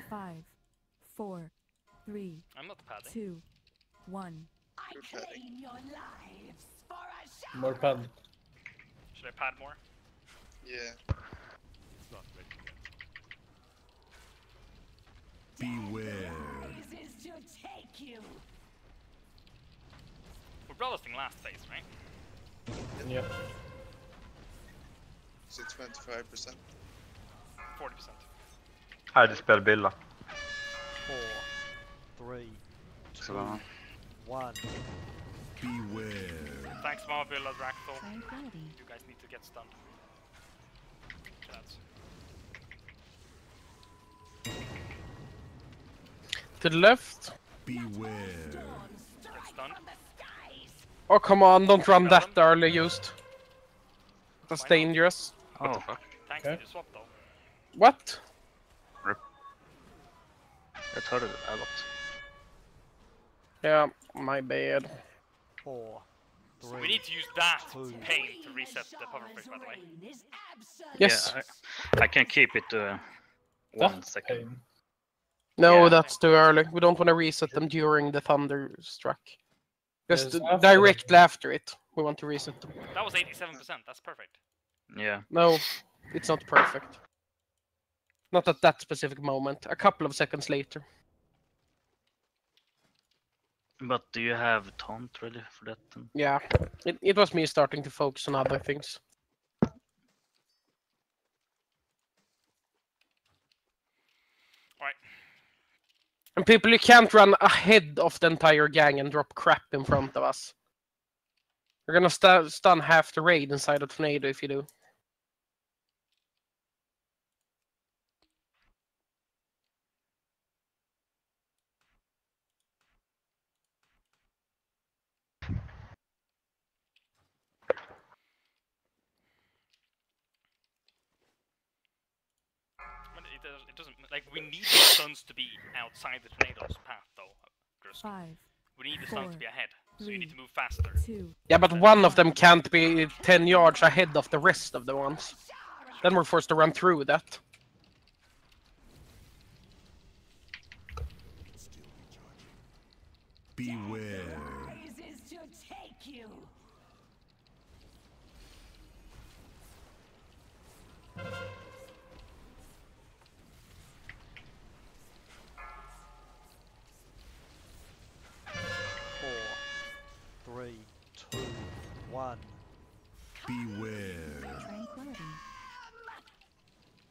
Speaker 11: 5, 4, 3,
Speaker 3: I'm not padding.
Speaker 11: 2, 1.
Speaker 19: I claim your lives for a shot.
Speaker 6: More pad.
Speaker 3: Should I pad more?
Speaker 14: Yeah.
Speaker 4: It's not ready yet. Beware.
Speaker 19: Places to take you.
Speaker 3: We're broadcasting last phase, right?
Speaker 6: Yep.
Speaker 14: Is it 25%?
Speaker 3: 40%.
Speaker 1: I dispel Billa.
Speaker 21: 4, 3, 2,
Speaker 20: So,
Speaker 21: 1.
Speaker 4: Beware.
Speaker 3: Thanks, Mama Billa, Dracthol.
Speaker 7: Tranquility.
Speaker 3: You guys need to get stunned. That's...
Speaker 2: To the left.
Speaker 4: Beware.
Speaker 3: Get stunned.
Speaker 2: Oh, come on, don't run
Speaker 3: Got
Speaker 2: that early, used. That's dangerous.
Speaker 20: What the fuck?
Speaker 3: Tanks need to swap though.
Speaker 2: What?
Speaker 5: That hurt it a lot.
Speaker 2: Yeah, my bad.
Speaker 21: 4, 3.
Speaker 3: We need to use that pain to reset the pufferfish, by the way.
Speaker 2: Yes.
Speaker 5: Yeah, I can keep it 1 second.
Speaker 2: No,
Speaker 5: Yeah.
Speaker 2: that's too early. We don't want to reset them during the thunderstruck. Just
Speaker 6: Yes, after
Speaker 2: directly after it, we want to reset them.
Speaker 3: That was 87%. That's perfect.
Speaker 5: Yeah.
Speaker 2: No, it's not perfect. Not at that specific moment. A couple of seconds later.
Speaker 5: But do you have taunt ready for that then?
Speaker 2: Yeah, it was me starting to focus on other things.
Speaker 3: Right.
Speaker 2: And people, you can't run ahead of the entire gang and drop crap in front of us. You're gonna stun half the raid inside a tornado if you do.
Speaker 3: But it doesn't like we need the stuns to be outside the tornado's path though. Grusk.
Speaker 11: 5.
Speaker 3: We need the
Speaker 11: 4,
Speaker 3: stuns to be ahead, so you
Speaker 11: 3,
Speaker 3: need to move faster.
Speaker 11: 2.
Speaker 2: Yeah, but one of them can't be 10 yards ahead of the rest of the ones. Then we're forced to run through that.
Speaker 4: Beware.
Speaker 19: Praises to take you.
Speaker 21: Four, 3, 2, 1.
Speaker 4: Beware.
Speaker 11: Tranquility.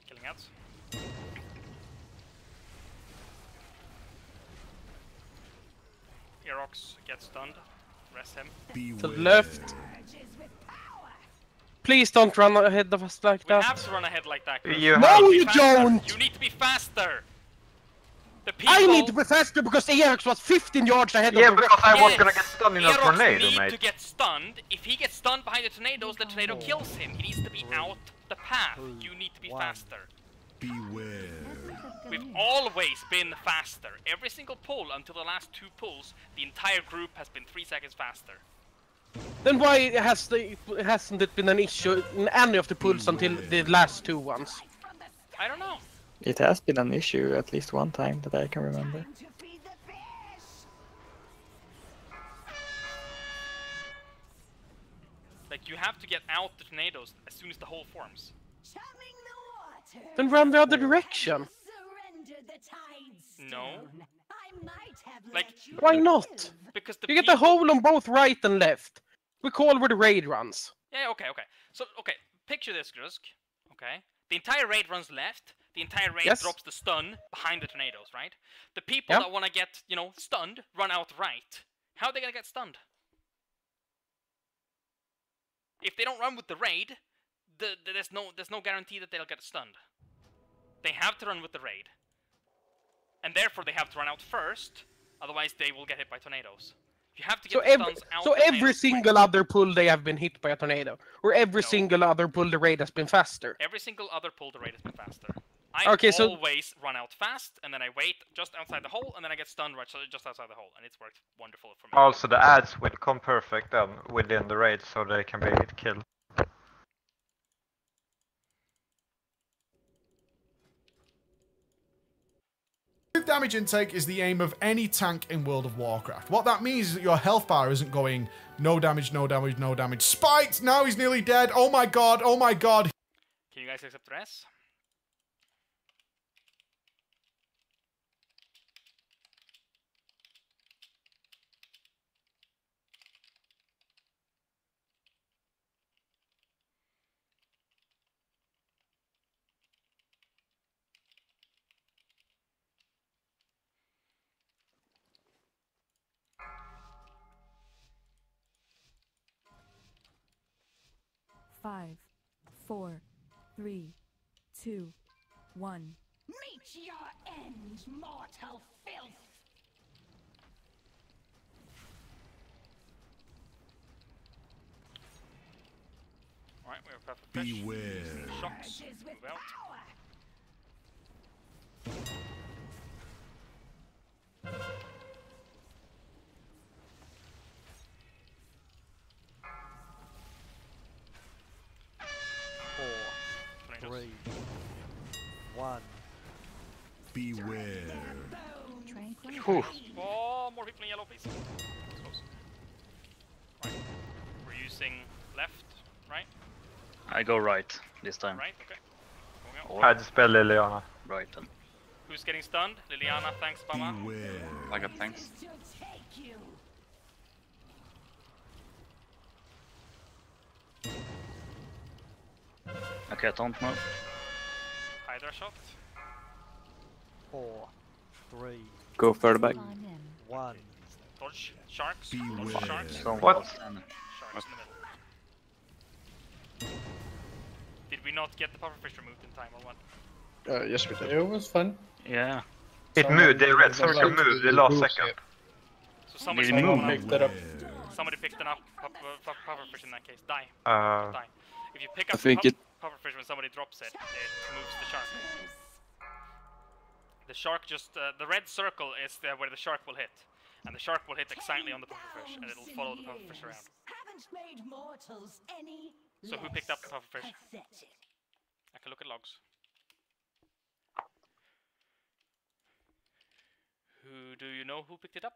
Speaker 3: Killing out. Aerox gets stunned. Rest him.
Speaker 2: To the left. Please don't run ahead of us like
Speaker 3: We
Speaker 2: that.
Speaker 3: have to run ahead like that. Grusk.
Speaker 2: No,
Speaker 3: need to be
Speaker 2: you
Speaker 3: faster.
Speaker 2: don't!
Speaker 3: You need to be faster. The people.
Speaker 2: I need to be faster because Ajax was 15 yards ahead
Speaker 1: Yeah,
Speaker 2: of the
Speaker 1: because
Speaker 2: rest.
Speaker 1: I was gonna get stunned in a
Speaker 3: Aerox
Speaker 1: tornado,
Speaker 3: need
Speaker 1: mate.
Speaker 3: to get stunned. If he gets stunned behind the tornado kills him. He needs to be out the path. You need to be faster.
Speaker 4: Beware.
Speaker 3: We've always been faster. Every single pull until the last 2 pulls, the entire group has been 3 seconds faster.
Speaker 2: Then why hasn't it been an issue in any of the pulls until the last 2 ones?
Speaker 3: I don't know.
Speaker 15: It has been an issue at least one time that I can remember.
Speaker 3: Like, you have to get out the tornadoes as soon as the hole forms.
Speaker 2: Then run the other direction.
Speaker 3: No. Like,
Speaker 2: Why not?
Speaker 3: because the
Speaker 2: You get the hole on both right and left. We call where the raid runs.
Speaker 3: Yeah, okay. So, okay, picture this, Grusk. Okay? The entire raid runs left. The entire raid
Speaker 2: Yes.
Speaker 3: drops the stun behind the tornadoes, right? The people
Speaker 2: Yeah.
Speaker 3: that want to get, stunned, run out right. How are they going to get stunned? If they don't run with the raid, there's no guarantee that they'll get stunned. They have to run with the raid. And therefore they have to run out first, otherwise they will get hit by tornadoes. You have to get the stuns out
Speaker 2: So
Speaker 3: the
Speaker 2: every
Speaker 3: tornadoes
Speaker 2: single other pull they have been hit by a tornado, or every single other pull the raid has been faster.
Speaker 3: Every single other pull the raid has been faster. I always run out fast, and then I wait just outside the hole, and then I get stunned just outside the hole, and it's worked wonderful for me.
Speaker 1: Also, the ads will come perfect then within the raid, so they can be hit kill.
Speaker 16: Damage intake is the aim of any tank in World of Warcraft. What that means is that your health bar isn't going no damage, no damage, no damage. Spiked! Now he's nearly dead. Oh my god, oh my god.
Speaker 3: Can you guys accept rest?
Speaker 11: Five, 4, 3, 2, 1.
Speaker 19: Meet your end, mortal filth.
Speaker 3: Alright, we have pufferfish.
Speaker 4: Beware.
Speaker 3: Shocks. Move out.
Speaker 21: Four, 3, 1.
Speaker 4: Beware.
Speaker 7: Tranquility.
Speaker 3: Oh, more people in yellow, please. Close. Right. We're using left, right?
Speaker 5: I go right this time.
Speaker 3: Right, okay.
Speaker 5: Or
Speaker 1: I dispel Liliana.
Speaker 5: right then.
Speaker 3: Who's getting stunned? Liliana, thanks, Bama.
Speaker 4: Beware.
Speaker 20: I got thanks.
Speaker 5: Okay, I don't know.
Speaker 3: Hydra shot.
Speaker 21: 4, 3,
Speaker 9: Go further back.
Speaker 21: 1.
Speaker 3: Dodge. Sharks.
Speaker 4: Beware.
Speaker 3: Dodge sharks.
Speaker 5: Someone
Speaker 1: What?
Speaker 5: was standing.
Speaker 3: Sharks in the middle. Did we not get the pufferfish removed in time or what?
Speaker 12: Yes, we did.
Speaker 6: It was fun.
Speaker 5: Yeah.
Speaker 1: It moved, the red circle moved the last second.
Speaker 3: So somebody
Speaker 5: Did it move?
Speaker 6: Picked it up.
Speaker 3: Somebody picked up pufferfish in that case. Die.
Speaker 1: Uh,
Speaker 3: Die. If you pick
Speaker 9: I
Speaker 3: up
Speaker 9: think
Speaker 3: pufferfish when somebody drops it, it moves the shark. The shark just the red circle is where the shark will hit, and the shark will hit exactly on the pufferfish, and it'll follow the pufferfish around. So who picked up the pufferfish? I can look at logs. Who do you know who picked it up?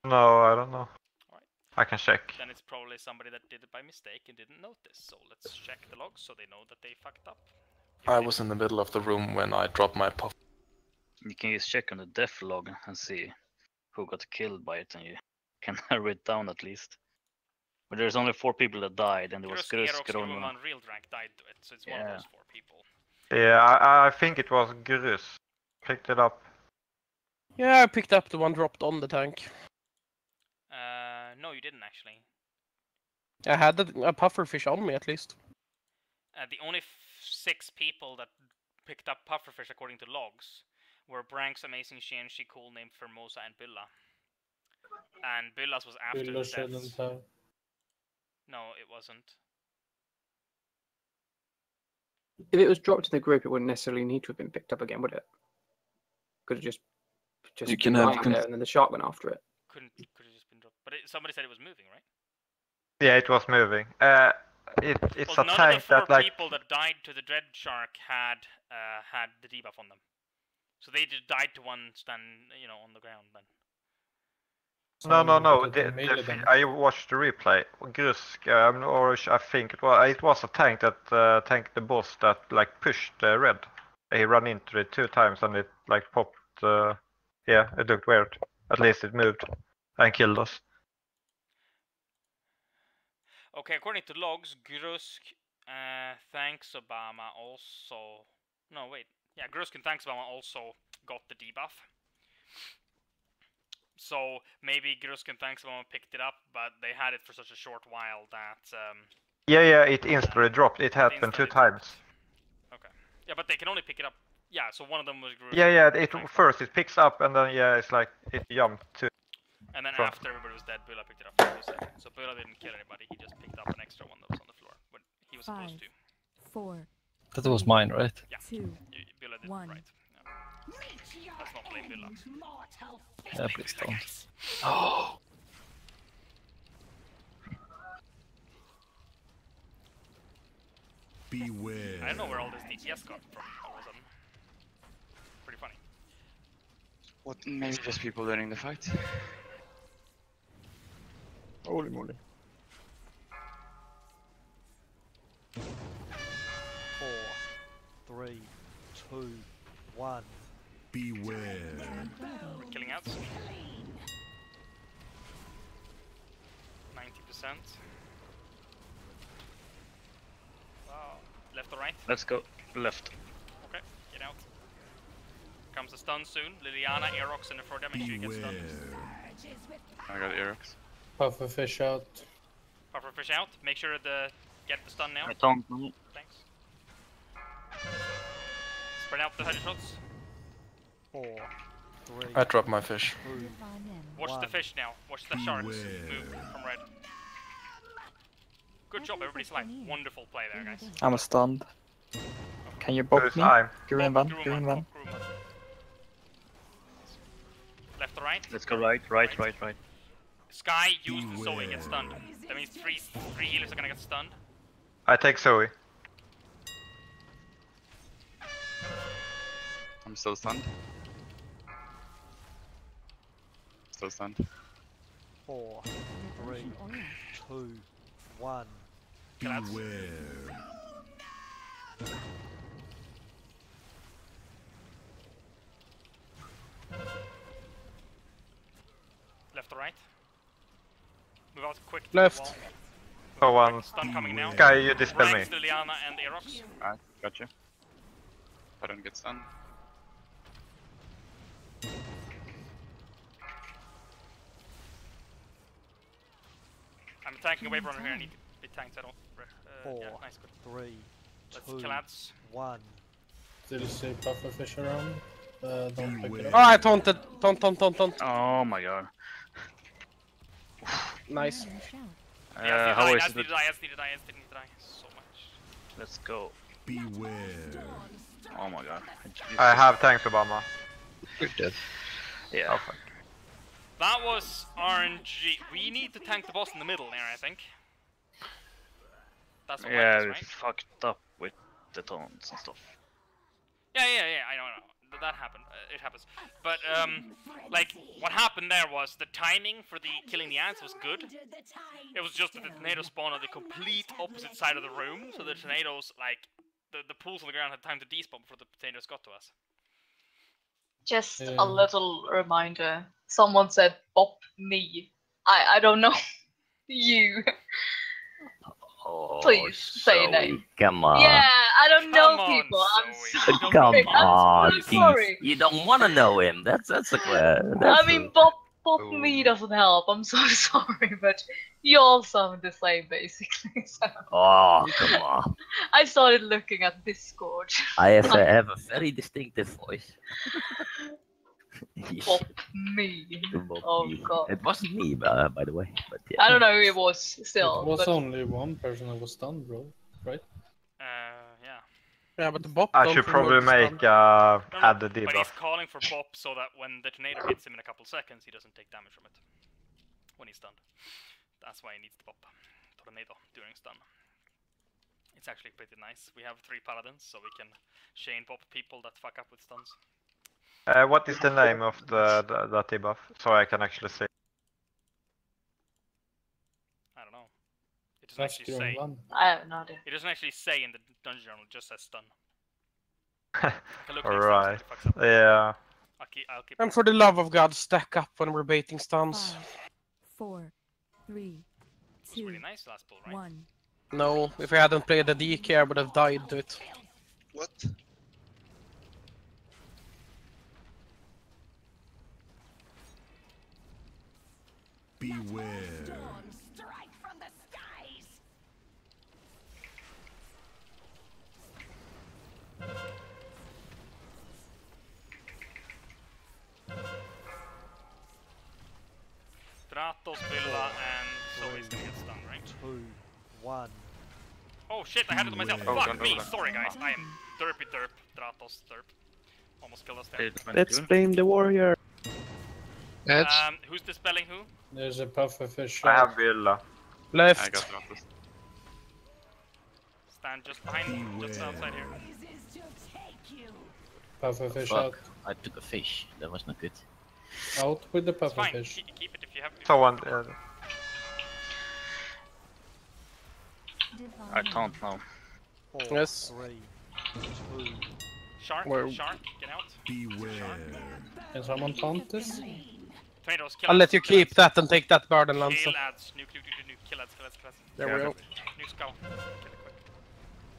Speaker 1: no, I don't know.
Speaker 3: Alright.
Speaker 1: I can check.
Speaker 3: Then it's probably somebody that did it by mistake and didn't notice. So let's check the logs so they know that they fucked up.
Speaker 8: I was in the middle of the room when I dropped my puff.
Speaker 5: You can just check on the death log and see who got killed by it, and you can narrow it down at least. But there's only 4 people that died, and there was Grus, Gron,
Speaker 3: and Real Drank died to it, so it's one of those 4 people.
Speaker 1: Yeah, I think it was Grus. Picked it up.
Speaker 2: Yeah, I picked up the one dropped on the tank.
Speaker 3: No, you didn't actually.
Speaker 2: I had a pufferfish on me at least.
Speaker 3: The only 6 people that picked up pufferfish according to logs were Brank's Amazing She Cool named Formosa and Billa. And Billa's was after
Speaker 6: Billa
Speaker 3: the
Speaker 6: shouldn't
Speaker 3: deaths.
Speaker 6: have.
Speaker 3: No, it wasn't.
Speaker 18: If it was dropped to the group, it wouldn't necessarily need to have been picked up again, would it? Could have just
Speaker 9: You can have
Speaker 18: lying there and then the shark went after it.
Speaker 3: Could have just been dropped. But somebody said it was moving, right?
Speaker 1: Yeah, it was moving. It's
Speaker 3: Well,
Speaker 1: a
Speaker 3: none
Speaker 1: tank
Speaker 3: of the 4
Speaker 1: that like.
Speaker 3: people that died to the dread shark had the debuff on them. So they just died to one stand, on the ground then.
Speaker 1: No.
Speaker 6: Then.
Speaker 1: I watched the replay. Grusk, I think it was a tank that tanked the boss that like pushed red. He ran into it 2 times and it like popped. Yeah, it looked weird. At least it moved and killed us.
Speaker 3: Okay, according to logs, Grusk, thanks Obama also. No, wait. Yeah, Grusk and thanks Obama also got the debuff. So maybe Grusk and thanks Obama picked it up, but they had it for such a short while that.
Speaker 1: Yeah, it instantly dropped. It happened 2 times.
Speaker 3: Okay. Yeah, but they can only pick it up. Yeah, so one of them was Grusk.
Speaker 1: Yeah. First it picks up and then it's like it jumped to.
Speaker 3: And then
Speaker 1: front.
Speaker 3: after everybody was dead, Bulla picked it up for 2 seconds. So Bulla didn't kill anybody. He just picked up an extra one that was on the floor when he was
Speaker 11: 5,
Speaker 3: supposed to.
Speaker 11: 4.
Speaker 21: That was mine, right?
Speaker 3: Yeah.
Speaker 11: 2,
Speaker 3: Bulla did
Speaker 11: 1.
Speaker 3: right. Yeah. Let's not blame Bulla.
Speaker 21: Yeah, please don't.
Speaker 8: Oh.
Speaker 4: Beware.
Speaker 3: I don't know where all this DPS got from all of a sudden. Pretty funny.
Speaker 20: What? Maybe just people learning the fight.
Speaker 12: Holy moly.
Speaker 21: 4, 3, 2, 1.
Speaker 4: Beware.
Speaker 3: We're killing out. 90%. Wow. Left or right?
Speaker 5: Let's go left.
Speaker 3: Okay, get out. Comes a stun soon. Liliana, Aerox, and the 4 damage. You get stunned.
Speaker 20: I got Aerox.
Speaker 6: Pufferfish out.
Speaker 3: Pufferfish out. Make sure to get the stun now.
Speaker 5: I don't know.
Speaker 3: Thanks. Spread out the headshots.
Speaker 21: 4, 3.
Speaker 8: I dropped my fish.
Speaker 21: 2,
Speaker 3: Watch the
Speaker 21: 1.
Speaker 3: fish now. Watch the sharks move from red. Good job, everybody's alive. Wonderful play there, guys.
Speaker 15: I'm stunned. Can you bop me? Green one, green one.
Speaker 3: Left or right?
Speaker 5: Let's go right.
Speaker 3: Sky, use the Zoe, get stunned. That means three healers are gonna get stunned.
Speaker 1: I take Zoe.
Speaker 20: I'm still stunned. Still stunned.
Speaker 21: 4, 3, 2, 1.
Speaker 4: Beware.
Speaker 3: Left or right? Move out quick. to the
Speaker 2: Left.
Speaker 3: wall.
Speaker 1: So one.
Speaker 3: Stun coming now.
Speaker 1: Sky, you dispel me.
Speaker 3: Right, Liliana and Aerox.
Speaker 20: Alright, gotcha. I don't get stunned.
Speaker 3: I'm attacking a wave runner here. I need to be tanked. I don't.
Speaker 21: 4,
Speaker 3: yeah, nice, good.
Speaker 21: 3,
Speaker 3: Let's
Speaker 21: 2,
Speaker 3: kill ads.
Speaker 21: 1.
Speaker 6: Did you see pufferfish around? Don't pick it up.
Speaker 2: Oh, I taunted. Taunt.
Speaker 5: Oh my god.
Speaker 2: Nice.
Speaker 5: How is
Speaker 3: I just need
Speaker 5: it?
Speaker 3: to die. So much.
Speaker 5: Let's go.
Speaker 4: Beware.
Speaker 5: Oh my god.
Speaker 1: I have tanks, Obama.
Speaker 9: You're dead.
Speaker 5: Yeah.
Speaker 1: Oh, fuck.
Speaker 3: That was RNG. We need to tank the boss in the middle there, I think. That's what
Speaker 5: Yeah,
Speaker 3: matters,
Speaker 5: we
Speaker 3: right?
Speaker 5: fucked up with the taunts and stuff.
Speaker 3: Yeah, I know. That happened. It happens. But, like, what happened there was the timing for the killing the ants was good. It was just that the tornado spawned on the complete opposite side of the room, so the tornadoes, like, the pools on the ground had time to despawn before the tornadoes got to us.
Speaker 17: Just a little reminder. Someone said bop me. I don't know you.
Speaker 13: Oh,
Speaker 17: Please say a name.
Speaker 13: Come on.
Speaker 17: Yeah, I don't know
Speaker 3: Come on,
Speaker 17: people. I'm
Speaker 3: Zoe.
Speaker 17: so
Speaker 13: Come
Speaker 17: sorry.
Speaker 13: on,
Speaker 17: I'm so sorry.
Speaker 13: you don't want to know him. That's a
Speaker 17: I mean, bop me doesn't help. I'm so sorry, but you all sound the same basically. So.
Speaker 13: Oh, come on.
Speaker 17: I started looking at Discord.
Speaker 13: I have a very distinctive voice.
Speaker 17: Bop me. Oh god.
Speaker 13: It wasn't me, by the way. But yeah.
Speaker 17: I don't know who it was still.
Speaker 6: It was
Speaker 17: but...
Speaker 6: only one person that was stunned, bro. Right?
Speaker 3: Yeah.
Speaker 2: Yeah, but the bop.
Speaker 1: I should probably make add the
Speaker 3: But he's
Speaker 1: debuff.
Speaker 3: calling for Bop so that when the tornado hits him in a couple seconds, he doesn't take damage from it. When he's stunned. That's why he needs the Bop. Tornado during stun. It's actually pretty nice. We have 3 paladins, so we can chain Bop people that fuck up with stuns.
Speaker 1: What is the name of that debuff? So I can actually see.
Speaker 3: I don't know. It doesn't actually say.
Speaker 17: I have no idea.
Speaker 3: It doesn't actually say in the dungeon journal, it just says stun.
Speaker 1: Alright. Yeah.
Speaker 3: I'll keep
Speaker 2: And for the love of God, stack up when we're baiting stuns.
Speaker 11: 5, 4, 3, 2,
Speaker 3: really nice last pull, right?
Speaker 11: 1.
Speaker 2: No, if I hadn't played the DK, I would have died to it.
Speaker 14: What?
Speaker 4: Beware.
Speaker 19: Strike from the skies.
Speaker 3: Stratos, Villa, and Zoe's gonna get stunned, right?
Speaker 21: 2, 1.
Speaker 3: Oh shit, I had it to myself.
Speaker 20: Oh,
Speaker 3: Fuck
Speaker 20: don't
Speaker 3: me,
Speaker 20: do that.
Speaker 3: sorry guys. I am derpy derp. Stratos, derp. Almost killed us there.
Speaker 9: Let's blame the warrior.
Speaker 3: Who's dispelling who?
Speaker 6: There's a pufferfish.
Speaker 1: I have Villa.
Speaker 2: Left.
Speaker 20: I got Stratos.
Speaker 3: Stand just behind, just outside here.
Speaker 6: Pufferfish
Speaker 13: Fuck.
Speaker 6: out.
Speaker 13: I took a fish. That was not good.
Speaker 6: Out with the
Speaker 3: It's fine.
Speaker 6: pufferfish.
Speaker 3: Keep it if you have.
Speaker 1: Someone.
Speaker 5: I can't now.
Speaker 21: 4,
Speaker 2: Yes.
Speaker 21: 3, 2.
Speaker 3: Shark,
Speaker 2: Where-
Speaker 3: shark, get out.
Speaker 4: Beware.
Speaker 6: Can someone taunt this?
Speaker 3: Tornadoes, kill
Speaker 2: I'll
Speaker 3: ads,
Speaker 2: let you
Speaker 3: kill
Speaker 2: keep
Speaker 3: ads.
Speaker 2: that and take that burden, Lancer.
Speaker 3: Kill ads, nuke, kill ads.
Speaker 2: There we go.
Speaker 3: Nuke skull. Kill it quick.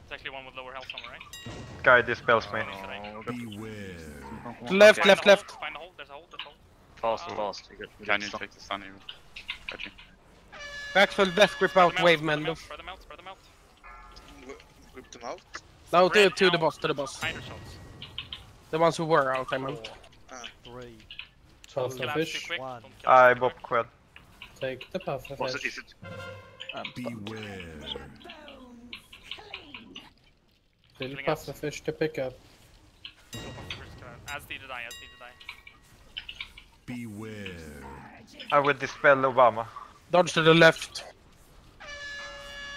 Speaker 3: It's actually one with lower health somewhere, right?
Speaker 1: Guy dispels me.
Speaker 4: Beware.
Speaker 2: Left,
Speaker 3: Find
Speaker 2: left,
Speaker 3: the hole,
Speaker 2: left.
Speaker 3: Find the hole, there's a hole.
Speaker 5: Fast. You
Speaker 20: Can you take the stun even? Gotcha.
Speaker 2: Backfill, death grip out, wave mendo.
Speaker 3: Spread them out.
Speaker 14: Whip them out.
Speaker 2: No,
Speaker 3: Spread
Speaker 2: to the
Speaker 3: out.
Speaker 2: boss, to the boss.
Speaker 3: Hydro shots.
Speaker 2: The ones who were out, I meant.
Speaker 21: 3,
Speaker 3: Kill ads too
Speaker 6: Pufferfish.
Speaker 3: quick.
Speaker 21: 1.
Speaker 3: Don't kill
Speaker 1: I
Speaker 3: ads too
Speaker 1: bop
Speaker 3: quick.
Speaker 1: quad.
Speaker 6: Take the
Speaker 5: Was it?
Speaker 6: pufferfish.
Speaker 5: Is it?
Speaker 4: Beware.
Speaker 6: Still pufferfish to pick up.
Speaker 3: As did I, as did I.
Speaker 4: Beware.
Speaker 1: I will dispel Obama.
Speaker 2: Dodge to the left.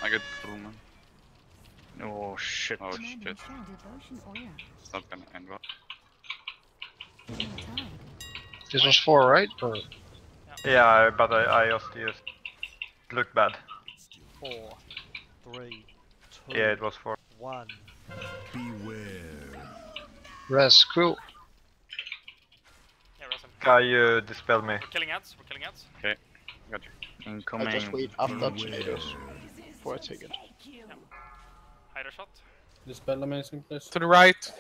Speaker 20: I got Bruman.
Speaker 5: Oh shit.
Speaker 20: Oh shit. It's not gonna end well.
Speaker 10: This was 4, right? Or...
Speaker 1: Yeah, but I just used. It looked bad.
Speaker 21: 4, 3, 2.
Speaker 1: Yeah, it was 4.
Speaker 21: 1.
Speaker 4: Beware.
Speaker 10: Res, cool.
Speaker 3: Yeah, Res him.
Speaker 1: Guy, you dispel me.
Speaker 3: We're killing ads, we're killing ads.
Speaker 20: Okay, got you.
Speaker 5: Incoming.
Speaker 12: I just wait after tornadoes before I take it.
Speaker 3: Hydra shot.
Speaker 6: Dispel amazing, please.
Speaker 2: To the right.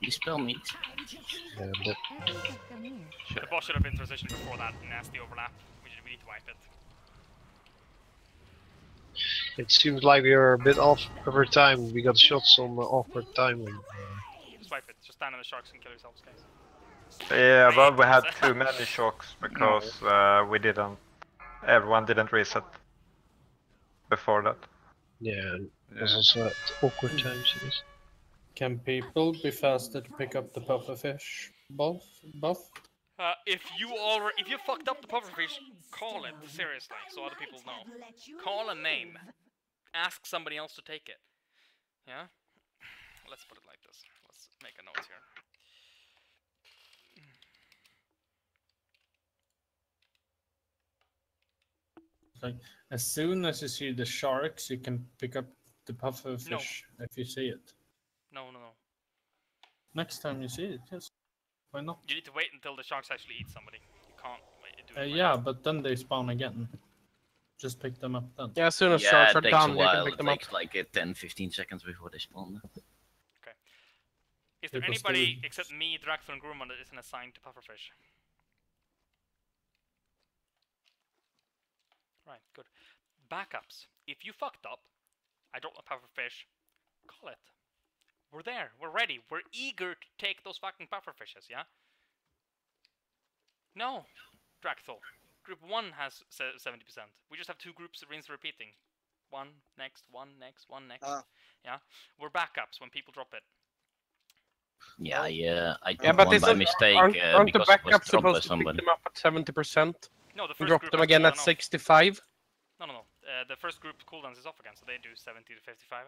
Speaker 13: Dispel me.
Speaker 3: The boss should have been transitioned before that nasty overlap. We need to wipe it.
Speaker 10: It seems like we are a bit off every time. We got shots on awkward timing.
Speaker 3: Just wipe it. Just stand on the sharks and kill yourselves, guys.
Speaker 1: Yeah, but we had too many shocks because we didn't. Everyone didn't reset before that.
Speaker 10: Yeah, this is awkward times.
Speaker 6: Can people be faster to pick up the pufferfish buff?
Speaker 3: If you fucked up the pufferfish, call it seriously, so other people know. Call a name. Ask somebody else to take it. Yeah. Let's put it like this. Let's make a note here.
Speaker 6: Like, as soon as you see the sharks, you can pick up the pufferfish if you see it.
Speaker 3: No.
Speaker 6: Next time you see it, yes. Why not?
Speaker 3: You need to wait until the sharks actually eat somebody. You can't wait.
Speaker 6: Yeah, but then they spawn again. Just pick them up then.
Speaker 2: Yeah, as soon as sharks are done, you can pick them up.
Speaker 13: It takes like 10-15 seconds before they spawn.
Speaker 3: Okay. Is there anybody except me, Draxler, and Grumman that isn't assigned to pufferfish? Right, good. Backups. If you fucked up, I don't know pufferfish, call it. We're there. We're ready. We're eager to take those fucking pufferfishes, yeah? No, Dracthol. Group 1 has 70%. We just have 2 groups rinse repeating. One next, one next. Yeah? We're backups when people drop it.
Speaker 13: Yeah, I
Speaker 2: Yeah,
Speaker 13: did
Speaker 2: but
Speaker 13: one by mistake
Speaker 2: aren't the
Speaker 13: because it was
Speaker 2: backups
Speaker 13: dropped by
Speaker 2: supposed to pick
Speaker 13: somebody.
Speaker 2: them up at 70%?
Speaker 3: No, the
Speaker 2: and
Speaker 3: first
Speaker 2: drop
Speaker 3: group
Speaker 2: them
Speaker 3: has
Speaker 2: again
Speaker 3: cooldown
Speaker 2: at
Speaker 3: off.
Speaker 2: 65?
Speaker 3: No. The first group cooldowns is off again, so they do 70 to 55.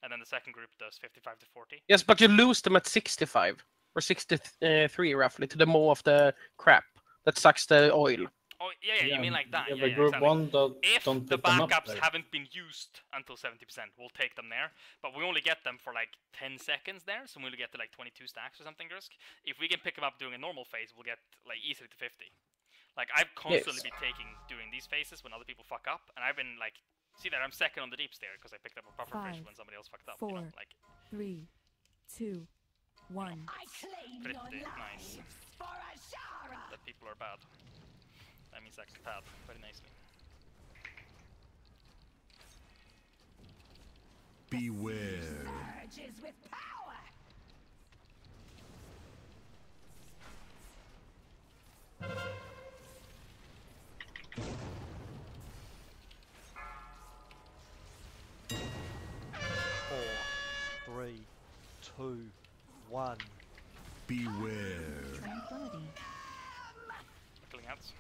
Speaker 3: And then the second group does 55 to 40.
Speaker 2: Yes, but you lose them at 65 or 63 roughly to the maw of the crap that sucks the oil.
Speaker 3: Oh, yeah, you mean like that.
Speaker 6: Yeah,
Speaker 3: Yeah,
Speaker 6: but group
Speaker 3: exactly.
Speaker 6: 1 don't
Speaker 3: If the
Speaker 6: pick them up
Speaker 3: backups
Speaker 6: there.
Speaker 3: haven't been used until 70%, we'll take them there. But we only get them for like 10 seconds there, so we only get to like 22 stacks or something, Grusk. If we can pick them up during a normal phase, we'll get like easily to 50. Like, I've constantly been doing these phases when other people fuck up, and I've been like, see that I'm second on the deep stair because I picked up a pufferfish when somebody else fucked up.
Speaker 11: 4,
Speaker 3: You know, like
Speaker 11: 3, 2, 1.
Speaker 3: pretty nice. That people are bad. That means act bad very nicely.
Speaker 4: Beware.
Speaker 19: With power.
Speaker 21: Four, 3, 2, 1.
Speaker 4: Beware.
Speaker 11: Tranquility.
Speaker 3: Killing ants.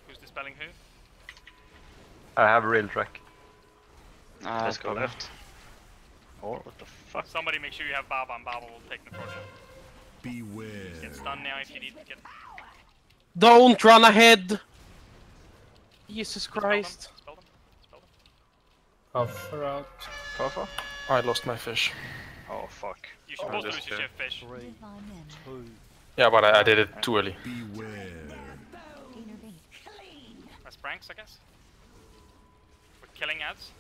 Speaker 3: Who's dispelling who?
Speaker 1: I have real track.
Speaker 5: Let's go left. Or what the fuck?
Speaker 3: Somebody make sure you have Baba, and Baba will take the Necrodia.
Speaker 4: Beware.
Speaker 3: Get stunned now if you need to get.
Speaker 2: Don't run ahead! Jesus Christ.
Speaker 3: Spell them.
Speaker 6: Puffer out.
Speaker 8: Puffer? I lost my fish.
Speaker 5: Oh fuck.
Speaker 3: You should both lose your shift fish.
Speaker 21: 3, 2.
Speaker 8: Yeah, but I did it too early.
Speaker 4: Beware.
Speaker 3: That's pranks, I guess. We're killing ads.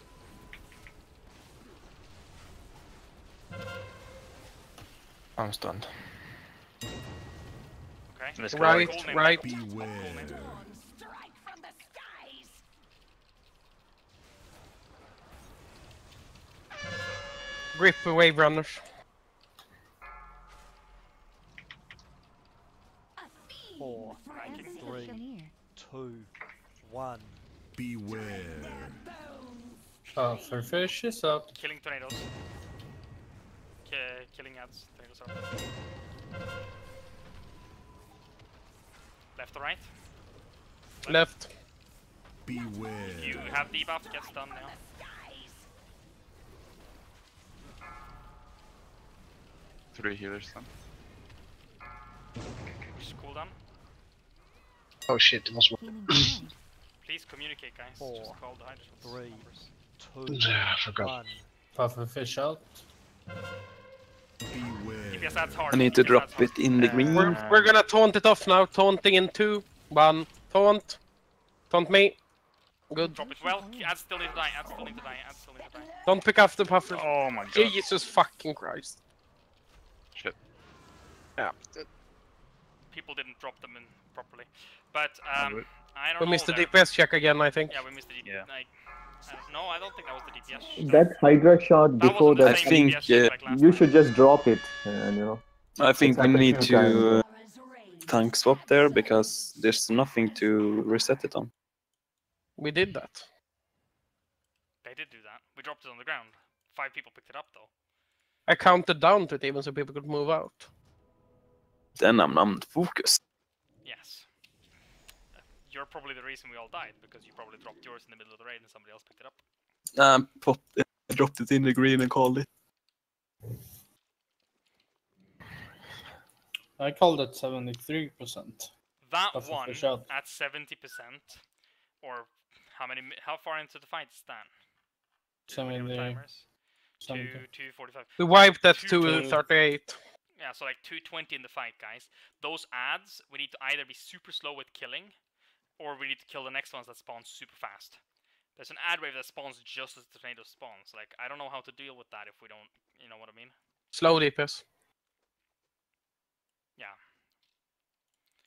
Speaker 8: I'm stunned.
Speaker 3: Okay.
Speaker 5: Let's go.
Speaker 2: Right.
Speaker 4: Beware.
Speaker 2: Grip wave runners.
Speaker 21: 4, 3, 2, 1.
Speaker 4: Beware.
Speaker 6: Pufferfish is up.
Speaker 3: Killing tornadoes. Killing ads. Tornadoes are up. Left or right?
Speaker 2: Left.
Speaker 4: Beware.
Speaker 3: You have debuff, gets done now.
Speaker 20: Three healers then.
Speaker 3: Which is cooldown.
Speaker 10: Oh shit, it was one.
Speaker 3: Please communicate, guys.
Speaker 21: 4,
Speaker 3: Just call the hydrogen.
Speaker 21: 3, 2,
Speaker 10: I forgot.
Speaker 21: 1.
Speaker 6: Pufferfish out.
Speaker 3: DPS adds hard.
Speaker 9: I need to
Speaker 3: DPS
Speaker 9: drop
Speaker 3: adds hard.
Speaker 9: it in the green.
Speaker 2: We're gonna taunt it off now. Taunting in 2, 1. Taunt. Taunt me. Good.
Speaker 3: Drop it well. Ads still need to die. Ads still need to die. Ads still need to die.
Speaker 2: Don't pick up the puffer.
Speaker 5: Oh my god.
Speaker 2: Jesus fucking Christ.
Speaker 20: Shit.
Speaker 2: Yeah.
Speaker 3: People didn't drop them in properly. But I don't know.
Speaker 2: We missed the
Speaker 3: there.
Speaker 2: DPS check again, I think.
Speaker 3: Yeah, we missed the DPS. Like, no, I don't think that was the DPS.
Speaker 16: That Hydra shot before
Speaker 3: wasn't the
Speaker 16: that,
Speaker 3: same DPS check like last
Speaker 16: you
Speaker 3: time.
Speaker 16: should just drop it, and you know.
Speaker 9: I think
Speaker 16: It's
Speaker 9: we
Speaker 16: happened
Speaker 9: need
Speaker 16: a few
Speaker 9: to
Speaker 16: times.
Speaker 9: tank swap there because there's nothing to reset it on.
Speaker 2: We did that.
Speaker 3: They did do that. We dropped it on the ground. 5 people picked it up though.
Speaker 2: I counted down to it even so people could move out.
Speaker 9: Then I'm not focused.
Speaker 3: Yes. You're probably the reason we all died, because you probably dropped yours in the middle of the raid and somebody else picked it up.
Speaker 9: I dropped it in the green and called it.
Speaker 6: I called it 73%.
Speaker 3: That
Speaker 6: Pufferfish
Speaker 3: one
Speaker 6: out.
Speaker 3: at 70%, or how far into the fight is that?
Speaker 6: So many.
Speaker 3: Timers? 2:45.
Speaker 2: We wiped at
Speaker 3: 2:20.
Speaker 2: 2:38.
Speaker 3: Yeah, so like 2:20 in the fight, guys. Those ads, we need to either be super slow with killing, or we need to kill the next ones that spawn super fast. There's an ad wave that spawns just as the tornado spawns. Like, I don't know how to deal with that if we don't, you know what I mean?
Speaker 2: Slow DPS.
Speaker 3: Yeah.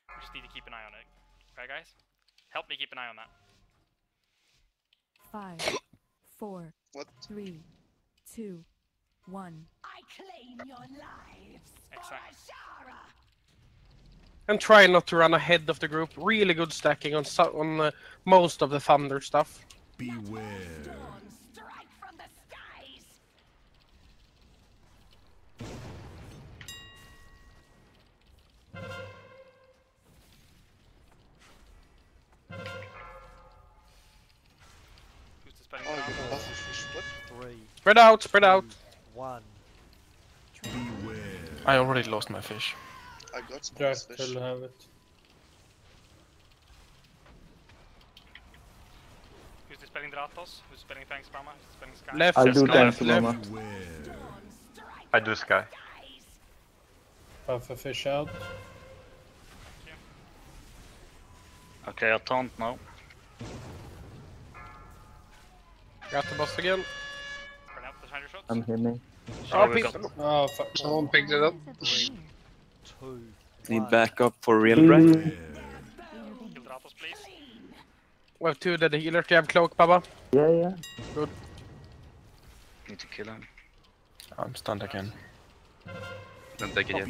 Speaker 3: We just need to keep an eye on it. Okay, guys? Help me keep an eye on that.
Speaker 11: 5, 4, 3, 2, 1.
Speaker 19: I claim your lives.
Speaker 3: Exactly.
Speaker 2: And try not to run ahead of the group. Really good stacking on most of the thunder stuff.
Speaker 4: Beware.
Speaker 19: Strike from the skies.
Speaker 3: Who's the spelling?
Speaker 14: Oh, you got pufferfish split?
Speaker 21: 3,
Speaker 2: Spread out, spread out.
Speaker 21: 1.
Speaker 4: Beware.
Speaker 8: I already lost my fish.
Speaker 14: I got some
Speaker 6: Draft
Speaker 14: fish.
Speaker 6: will have it.
Speaker 3: Who's the spelling Dratos? Who's spelling Thanks Brahma? Who's spelling Sky?
Speaker 2: Left.
Speaker 16: I'll do
Speaker 2: Left,
Speaker 16: thanks,
Speaker 2: left.
Speaker 16: Mama.
Speaker 1: I do Sky.
Speaker 6: Pufferfish out.
Speaker 5: Okay, I taunt now.
Speaker 2: Got the boss again.
Speaker 3: Spread out the Hydra shots.
Speaker 16: I'm healing.
Speaker 2: Oh,
Speaker 5: we
Speaker 2: people.
Speaker 6: Oh, fuck.
Speaker 10: Someone picked it up.
Speaker 21: 3, 2,
Speaker 9: Need
Speaker 21: 1.
Speaker 9: backup for real draft.
Speaker 3: Kill Dratos, please.
Speaker 2: We have 2 dead healers. Do you have cloak, Baba?
Speaker 16: Yeah, yeah.
Speaker 2: Good.
Speaker 5: Need to kill him.
Speaker 8: I'm stunned again.
Speaker 20: Don't take it yet.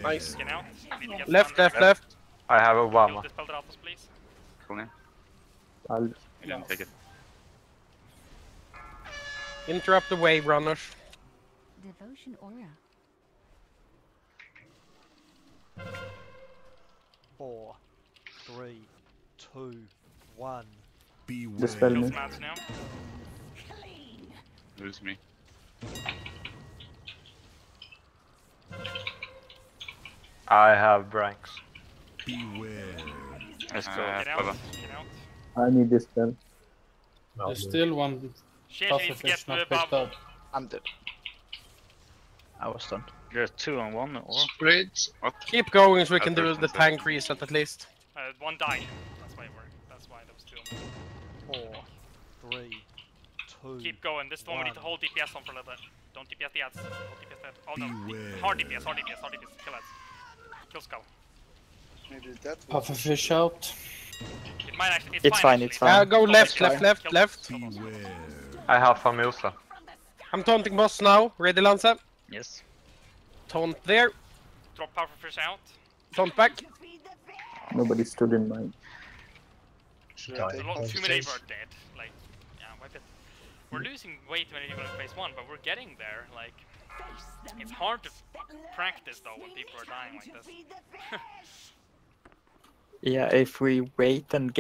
Speaker 2: Nice.
Speaker 3: Get out. We need to get
Speaker 2: Left,
Speaker 3: stunned.
Speaker 2: left, left.
Speaker 1: I have a
Speaker 3: Kill
Speaker 1: Obama.
Speaker 3: Dispel Dratos, please.
Speaker 20: Cool, yeah.
Speaker 16: I'll
Speaker 20: Take it.
Speaker 2: Interrupt the wave runners.
Speaker 11: Devotion aura.
Speaker 21: 4, 3, 2, 1.
Speaker 4: Beware.
Speaker 16: dispel
Speaker 3: Kill
Speaker 16: me.
Speaker 3: some ads now.
Speaker 20: Lose me.
Speaker 1: I have Branks.
Speaker 4: Beware.
Speaker 5: Let's go.
Speaker 3: Get out.
Speaker 20: Baba.
Speaker 3: Get out.
Speaker 16: I need dispel.
Speaker 6: There's still one
Speaker 3: Shit, needs to get
Speaker 6: pufferfish
Speaker 3: to
Speaker 6: not
Speaker 3: the
Speaker 6: picked
Speaker 3: bubble.
Speaker 6: up.
Speaker 12: I'm dead. I was stunned.
Speaker 5: There's 2 on 1 or?
Speaker 10: Spread.
Speaker 2: Keep going so we can
Speaker 20: That's
Speaker 2: do the
Speaker 20: perfect.
Speaker 2: tank reset at least.
Speaker 3: One died. That's why it worked. That's why there was 2 on 1.
Speaker 21: 4, 3, 2.
Speaker 3: Keep going. This one we need to
Speaker 21: 1.
Speaker 3: hold DPS on for a little bit. Don't DPS the ads. Hold DPS the ads. Oh no.
Speaker 4: Beware.
Speaker 3: Hard DPS, hard DPS, hard DPS. Kill ads. Kill Skull.
Speaker 14: Maybe that one.
Speaker 6: Pufferfish out.
Speaker 3: It might actually.
Speaker 15: It's fine,
Speaker 3: actually.
Speaker 15: it's fine.
Speaker 2: Go left,
Speaker 3: Kill
Speaker 2: left,
Speaker 3: boss.
Speaker 2: left,
Speaker 3: Kill
Speaker 2: left.
Speaker 3: boss.
Speaker 4: Beware.
Speaker 1: I have Famusa.
Speaker 2: I'm taunting boss now. Ready, Lanza?
Speaker 5: Yes.
Speaker 2: Taunt there.
Speaker 3: Drop Pufferfish out.
Speaker 2: Taunt back.
Speaker 16: Nobody stood in mine.
Speaker 10: Should I take
Speaker 3: Too many
Speaker 10: change?
Speaker 3: are dead. Like, yeah, wipe it. We're losing way too many people in phase 1, but we're getting there. Like, it's hard to practice though when people are dying like this.
Speaker 15: Yeah, if we wait and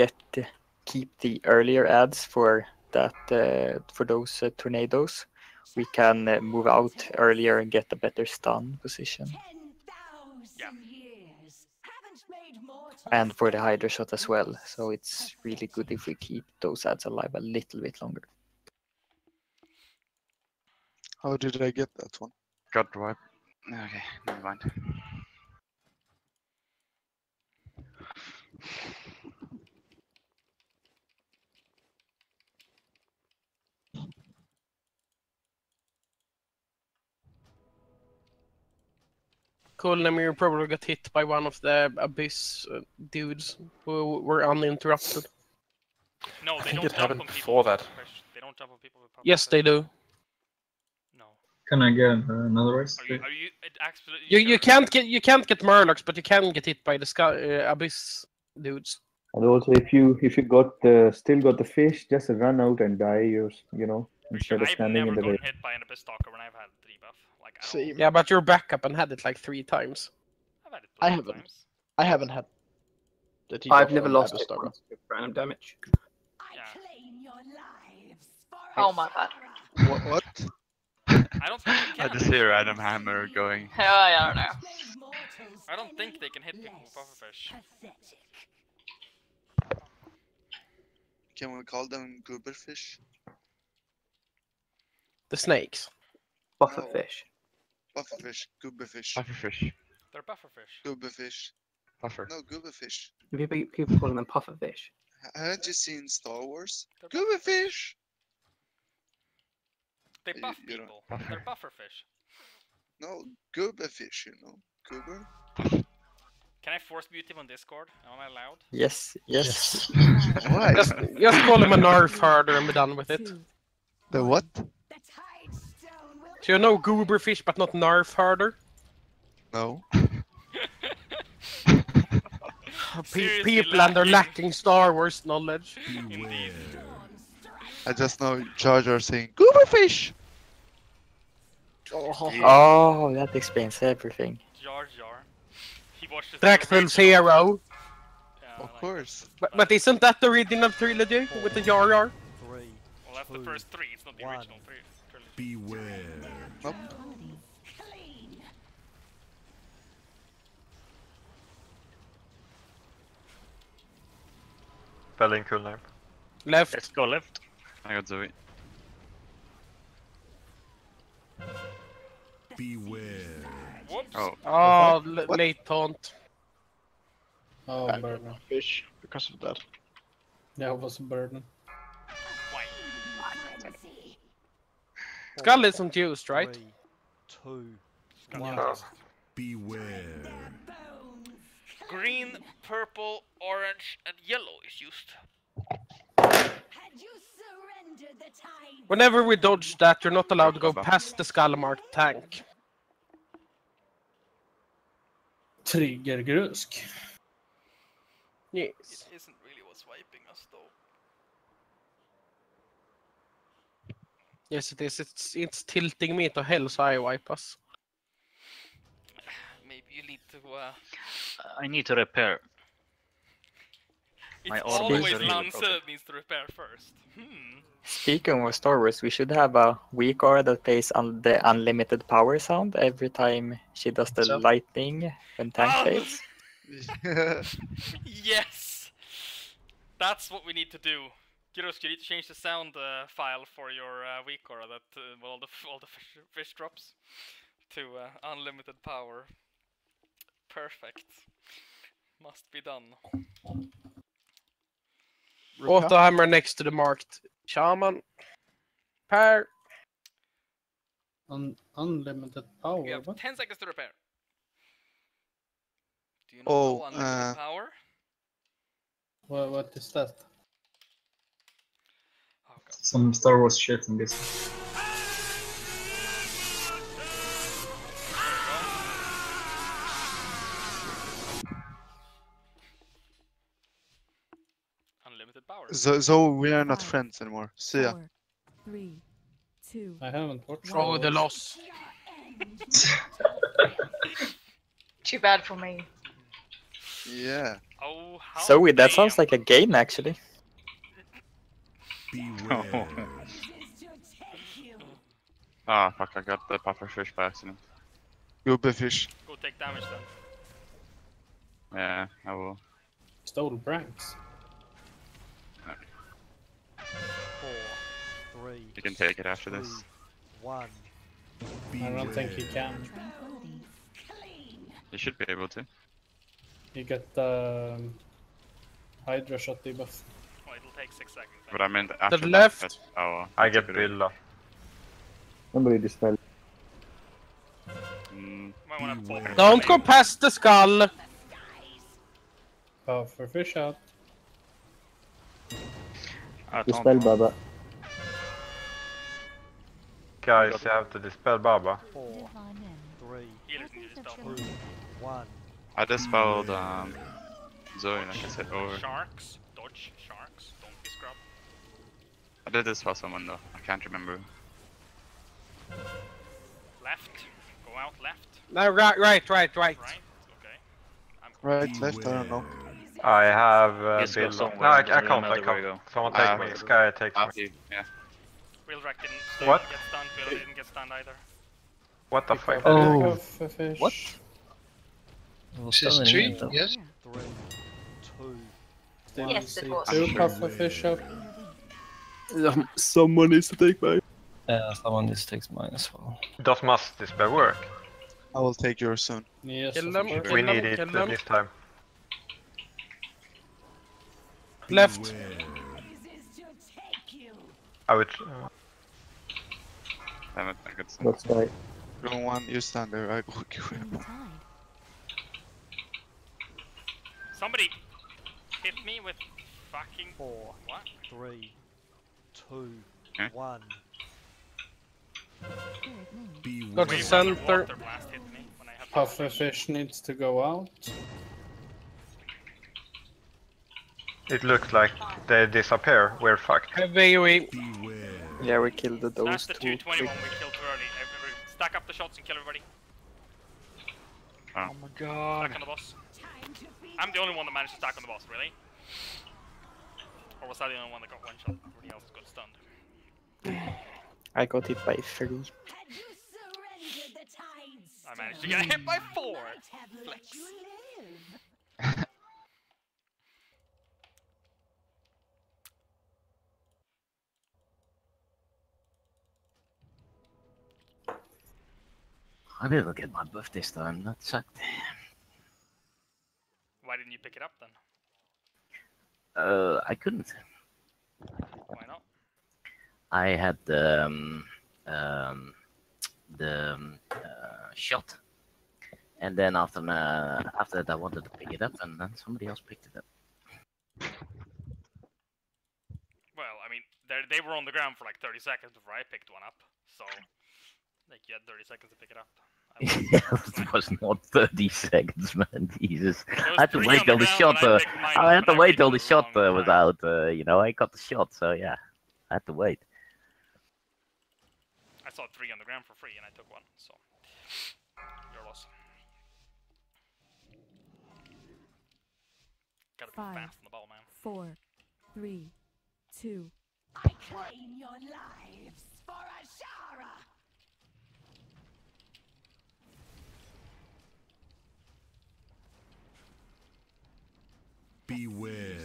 Speaker 15: keep the earlier ads for that for those tornadoes, we can move out earlier and get a better stun position.
Speaker 3: Yeah.
Speaker 15: And for the Hydra shot as well. So it's really good if we keep those ads alive a little bit longer.
Speaker 10: How did I get that one?
Speaker 20: God wipe. Okay, never mind.
Speaker 2: Cool, Namir probably got hit by one of the Abyss dudes who were uninterrupted.
Speaker 3: No,
Speaker 8: I
Speaker 3: they
Speaker 8: think
Speaker 3: don't
Speaker 8: it
Speaker 3: jump
Speaker 8: happened
Speaker 3: on people
Speaker 8: before
Speaker 3: with
Speaker 8: that.
Speaker 3: puffer fish. They don't jump on people with puffer
Speaker 2: Yes,
Speaker 3: fish.
Speaker 2: they do.
Speaker 3: No.
Speaker 7: Can I get another race?
Speaker 3: Are you absolutely
Speaker 2: You can't get Murlocs, but you can get hit by the Abyss dudes.
Speaker 16: And also, if you got still got the fish, just run out and die. You know, instead of
Speaker 3: I've
Speaker 16: standing in
Speaker 3: never
Speaker 16: the way.
Speaker 3: gotten hit by an Abyss Stalker when I've had 3 buff. Like, at all.
Speaker 2: Yeah, but you're back up and had it like 3 times.
Speaker 3: I've had it
Speaker 12: I
Speaker 3: 3
Speaker 12: haven't.
Speaker 3: times.
Speaker 12: I haven't had the
Speaker 18: I've
Speaker 12: debuff
Speaker 18: never
Speaker 12: from
Speaker 18: lost
Speaker 12: Abyss
Speaker 18: it
Speaker 12: Stalker.
Speaker 18: once with random damage.
Speaker 17: Oh my god.
Speaker 10: What?
Speaker 3: I don't think they
Speaker 20: I
Speaker 3: can.
Speaker 20: just hear Adam Hammer going.
Speaker 17: Yeah, I don't know.
Speaker 3: I don't think they can hit people with puffer fish.
Speaker 14: Can we call them gooberfish?
Speaker 2: The snakes.
Speaker 18: Bufferfish.
Speaker 14: Bufferfish, gooberfish.
Speaker 20: Pufferfish.
Speaker 3: They're puffer fish.
Speaker 14: Gooberfish.
Speaker 20: Puffer.
Speaker 14: No, gooberfish.
Speaker 18: People calling them pufferfish.
Speaker 14: Haven't you seen Star Wars? Gooberfish!
Speaker 3: They buff
Speaker 14: You don't-
Speaker 3: people. They're buffer fish.
Speaker 14: No, gooberfish, you know. Goober?
Speaker 3: Can I force mute him on Discord? Am I allowed?
Speaker 15: Yes, yes.
Speaker 10: Why?
Speaker 2: Just call him a nerf harder and be done with it.
Speaker 10: The what?
Speaker 2: So you know gooberfish, but not nerf harder?
Speaker 10: No.
Speaker 2: People and they're lacking Star Wars knowledge.
Speaker 3: Indeed.
Speaker 10: I just know Jar Jar saying gooberfish.
Speaker 15: Oh, that explains everything.
Speaker 3: Jar Jar. He watches
Speaker 2: Dractful's hero.
Speaker 10: Of course.
Speaker 2: But isn't that the original trilogy with the Jar Jar?
Speaker 3: Well, that's the first 3. It's not the original 3.
Speaker 4: Beware.
Speaker 10: Nope.
Speaker 1: Spelling cool name.
Speaker 2: Left.
Speaker 5: Let's go left.
Speaker 20: I got Zoe.
Speaker 4: Beware.
Speaker 3: Whoops.
Speaker 20: Oh.
Speaker 2: Late taunt.
Speaker 6: Oh,
Speaker 12: I
Speaker 6: burden.
Speaker 12: got fish because of that.
Speaker 6: Yeah, it was a burden.
Speaker 2: Skull isn't used, right?
Speaker 21: 2,
Speaker 4: Beware.
Speaker 3: Green, purple, orange, and yellow is used.
Speaker 2: Whenever we dodge that, you're not allowed to go past the skull marked tank.
Speaker 6: Triggergrusk.
Speaker 2: Yes.
Speaker 3: It isn't really what's wiping us though.
Speaker 2: Yes, it is. It's tilting me to hell, so I wipe us.
Speaker 3: Maybe you need to.
Speaker 5: I need to repair.
Speaker 3: It's
Speaker 5: My
Speaker 3: always
Speaker 5: organs are really
Speaker 3: Lance
Speaker 5: broken.
Speaker 3: that needs to repair first.
Speaker 15: Speaking of Star Wars, we should have a weak aura that plays on the unlimited power sound every time she does the
Speaker 12: So-
Speaker 15: lightning when tank fails.
Speaker 3: Yes! That's what we need to do. Gyros, you need to change the sound file for your weak aura that all the fish drops to unlimited power. Perfect. Must be done.
Speaker 2: Auto hammer next to the marked shaman. Pair.
Speaker 6: Unlimited power.
Speaker 3: You have
Speaker 6: What?
Speaker 3: 10 seconds to repair. Do you not
Speaker 10: Oh,
Speaker 3: know unlimited power?
Speaker 6: What is that?
Speaker 3: Oh, God.
Speaker 7: Some Star Wars shit in this.
Speaker 3: Unlimited power.
Speaker 14: So we are not friends anymore. See ya.
Speaker 11: 4, 3, 2.
Speaker 6: I haven't watched.
Speaker 2: Oh, the loss.
Speaker 17: Too bad for me.
Speaker 14: Yeah.
Speaker 3: Oh, how
Speaker 15: Zoe, that
Speaker 3: damn.
Speaker 15: sounds like a game actually.
Speaker 4: Beware.
Speaker 20: Ah, fuck, I got the pufferfish by accident.
Speaker 14: Gubbefish.
Speaker 3: Go take damage then.
Speaker 20: Yeah, I will.
Speaker 6: Stole Branks.
Speaker 21: 4, 3.
Speaker 20: You can take it after this.
Speaker 21: 1.
Speaker 6: I don't think you can.
Speaker 20: You should be able to.
Speaker 6: You get the Hydra shot debuff.
Speaker 3: Oh, it'll take 6 seconds.
Speaker 20: But I meant after that,
Speaker 2: left.
Speaker 20: oh,
Speaker 1: I get Billa.
Speaker 16: Somebody dispel.
Speaker 3: Might wanna pop.
Speaker 2: Don't go past the skull.
Speaker 6: For fish out.
Speaker 16: Dispel Baba.
Speaker 1: Guys, you have to dispel Baba.
Speaker 21: 4, 3,
Speaker 3: Healers need to stop.
Speaker 21: 2, 1.
Speaker 20: I dispelled Zoe, like I said, over.
Speaker 3: Sharks, dodge, sharks, don't be scrub.
Speaker 20: I did dispel someone though, I can't remember.
Speaker 3: Left, go out left.
Speaker 2: No, right.
Speaker 3: Right, okay.
Speaker 14: Right, left, I don't know.
Speaker 1: I have
Speaker 5: Yes, go
Speaker 1: Billa.
Speaker 5: somewhere,
Speaker 1: No, I
Speaker 5: doesn't
Speaker 1: can't.
Speaker 5: matter where you go.
Speaker 1: Someone take me. Sky takes me.
Speaker 20: Yeah.
Speaker 3: Wheelwreck didn't
Speaker 1: What?
Speaker 3: get stunned, Wheeler didn't get stunned either.
Speaker 1: What the fuck?
Speaker 6: Oh.
Speaker 9: What?
Speaker 10: This is 3, yes?
Speaker 21: 3, 2.
Speaker 6: Still
Speaker 17: Yes, it
Speaker 6: see
Speaker 17: was.
Speaker 6: 2 pufferfish up.
Speaker 9: Someone needs to take mine.
Speaker 13: Someone just takes mine as well.
Speaker 1: Does must dispel work?
Speaker 14: I will take yours soon.
Speaker 6: Yes,
Speaker 2: Kill
Speaker 6: of
Speaker 2: them,
Speaker 6: course.
Speaker 2: kill
Speaker 1: We
Speaker 2: them,
Speaker 1: need it
Speaker 2: kill them.
Speaker 1: this time.
Speaker 2: Left.
Speaker 1: I would.
Speaker 20: Damn it, I got some.
Speaker 16: Let's die.
Speaker 14: Go one, you stand there, I go grab.
Speaker 3: Somebody hit me with fucking
Speaker 21: 4,
Speaker 3: what?
Speaker 21: 3, 2,
Speaker 20: Okay.
Speaker 21: 1.
Speaker 2: Go to
Speaker 3: Wave
Speaker 2: center.
Speaker 3: water blast hit me when I had
Speaker 6: Pufferfish needs to go out.
Speaker 1: It looks like they disappear. We're fucked.
Speaker 2: AoE.
Speaker 15: Yeah, we killed
Speaker 3: That's
Speaker 15: those
Speaker 3: the
Speaker 15: two.
Speaker 3: 221 we killed too early. Stack up the shots and kill everybody.
Speaker 20: Oh
Speaker 1: my god.
Speaker 3: Stack on the boss. I'm the only one that managed to stack on the boss, really? Or was I the only one that got one shot? Everybody else got stunned.
Speaker 15: I got hit by 3.
Speaker 3: I managed to get hit by 4! Flex.
Speaker 13: I didn't get my buff this time, that sucked.
Speaker 3: Why didn't you pick it up then?
Speaker 13: I couldn't.
Speaker 3: Why not?
Speaker 13: I had the shot, and then after that I wanted to pick it up, and then somebody else picked it up.
Speaker 3: Well, I mean, they were on the ground for like 30 seconds before I picked one up, so like you had 30 seconds to pick it up.
Speaker 13: It was not 30 seconds, man. Jesus, I had to
Speaker 3: 3
Speaker 13: wait
Speaker 3: on
Speaker 13: till
Speaker 3: the
Speaker 13: the
Speaker 3: ground
Speaker 13: shot.
Speaker 3: when I picked mine
Speaker 13: I
Speaker 3: up,
Speaker 13: had to
Speaker 3: and I
Speaker 13: wait till the
Speaker 3: picked
Speaker 13: shot
Speaker 3: the wrong
Speaker 13: was
Speaker 3: time.
Speaker 13: out. You know, I got the shot, so yeah, I had to wait.
Speaker 3: I saw 3 on the ground for free and I took one, so your loss. Gotta be
Speaker 11: 5,
Speaker 3: fast on the ball, man.
Speaker 11: 4, 3, 2.
Speaker 19: I claim your lives for Ashara.
Speaker 4: Beware.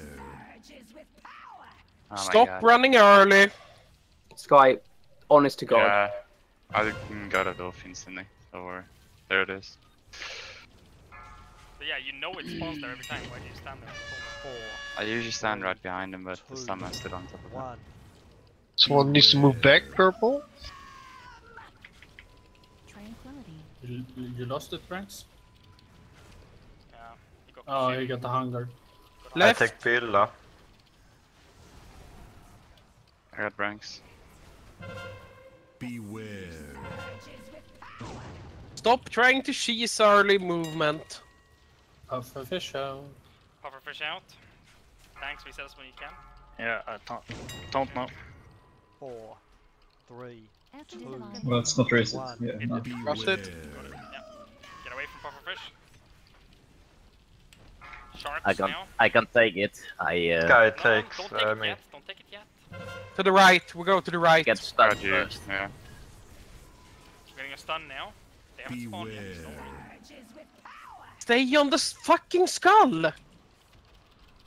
Speaker 20: Oh my
Speaker 2: Stop
Speaker 20: God.
Speaker 2: running early.
Speaker 18: Sky, honest to God.
Speaker 20: Yeah, I got it off instantly. So there it is.
Speaker 3: But yeah, you know it spawns there every time. Why do you stand there?
Speaker 21: 4,
Speaker 20: I usually stand right behind him, but this time I stood on top of him.
Speaker 21: 1.
Speaker 10: Someone needs to move back, purple.
Speaker 6: You lost it, Branks?
Speaker 3: Yeah, he got
Speaker 6: Oh, he got the hunger.
Speaker 2: Left.
Speaker 1: I take Billa.
Speaker 20: I got ranks.
Speaker 4: Beware.
Speaker 2: Stop trying to cheese early movement.
Speaker 6: Pufferfish out.
Speaker 3: Pufferfish out. Thanks, reset us when you can.
Speaker 5: Yeah, I don't know.
Speaker 21: 4, 3, 2,
Speaker 7: Well, it's not racist.
Speaker 21: 1.
Speaker 7: Yeah, no.
Speaker 2: Trust it.
Speaker 3: Yeah. Get away from pufferfish. Sharks
Speaker 13: I can
Speaker 3: now.
Speaker 13: I can take it.
Speaker 1: Guy takes
Speaker 3: Don't take it
Speaker 1: me.
Speaker 3: yet. Don't take it yet.
Speaker 2: To the right. We go to the right.
Speaker 13: Get stunned
Speaker 20: Got you.
Speaker 13: first.
Speaker 20: Yeah.
Speaker 3: We're getting a stun now. They haven't spawned yet. So don't worry.
Speaker 2: Stay on the fucking skull.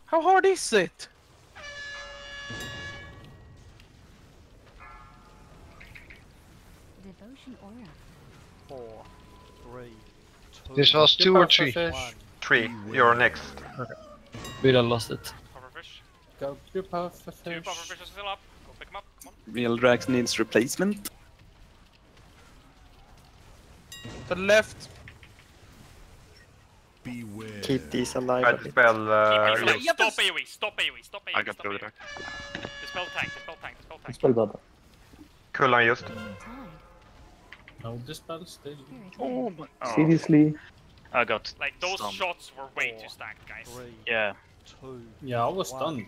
Speaker 2: How hard is it?
Speaker 11: Devotion aura.
Speaker 21: 4, 3, 2.
Speaker 10: This was 2 or 3.
Speaker 1: 3. You're next.
Speaker 8: But I lost it.
Speaker 3: Pufferfish.
Speaker 6: Go to pufferfish.
Speaker 3: 2 pufferfish are still up. Go pick them up. Come on.
Speaker 9: Real Drax needs replacement.
Speaker 2: To the left.
Speaker 4: Beware.
Speaker 15: Keep these alive.
Speaker 1: I
Speaker 15: a bit.
Speaker 1: dispel.
Speaker 3: Stop AoE. Stop AoE. Stop AoE.
Speaker 20: I got
Speaker 3: stop
Speaker 20: the
Speaker 3: AoE.
Speaker 20: direct.
Speaker 3: Dispel tank. Dispel tank. Dispel tank.
Speaker 16: Spell Baba.
Speaker 1: Kullan just.
Speaker 6: No dispel still.
Speaker 5: Oh my. Oh,
Speaker 16: Seriously?
Speaker 5: I got.
Speaker 3: Like those
Speaker 5: stunned.
Speaker 3: shots were way too stacked, guys.
Speaker 21: 3,
Speaker 5: Yeah.
Speaker 21: 2.
Speaker 6: Yeah, I was
Speaker 21: 1.
Speaker 6: done.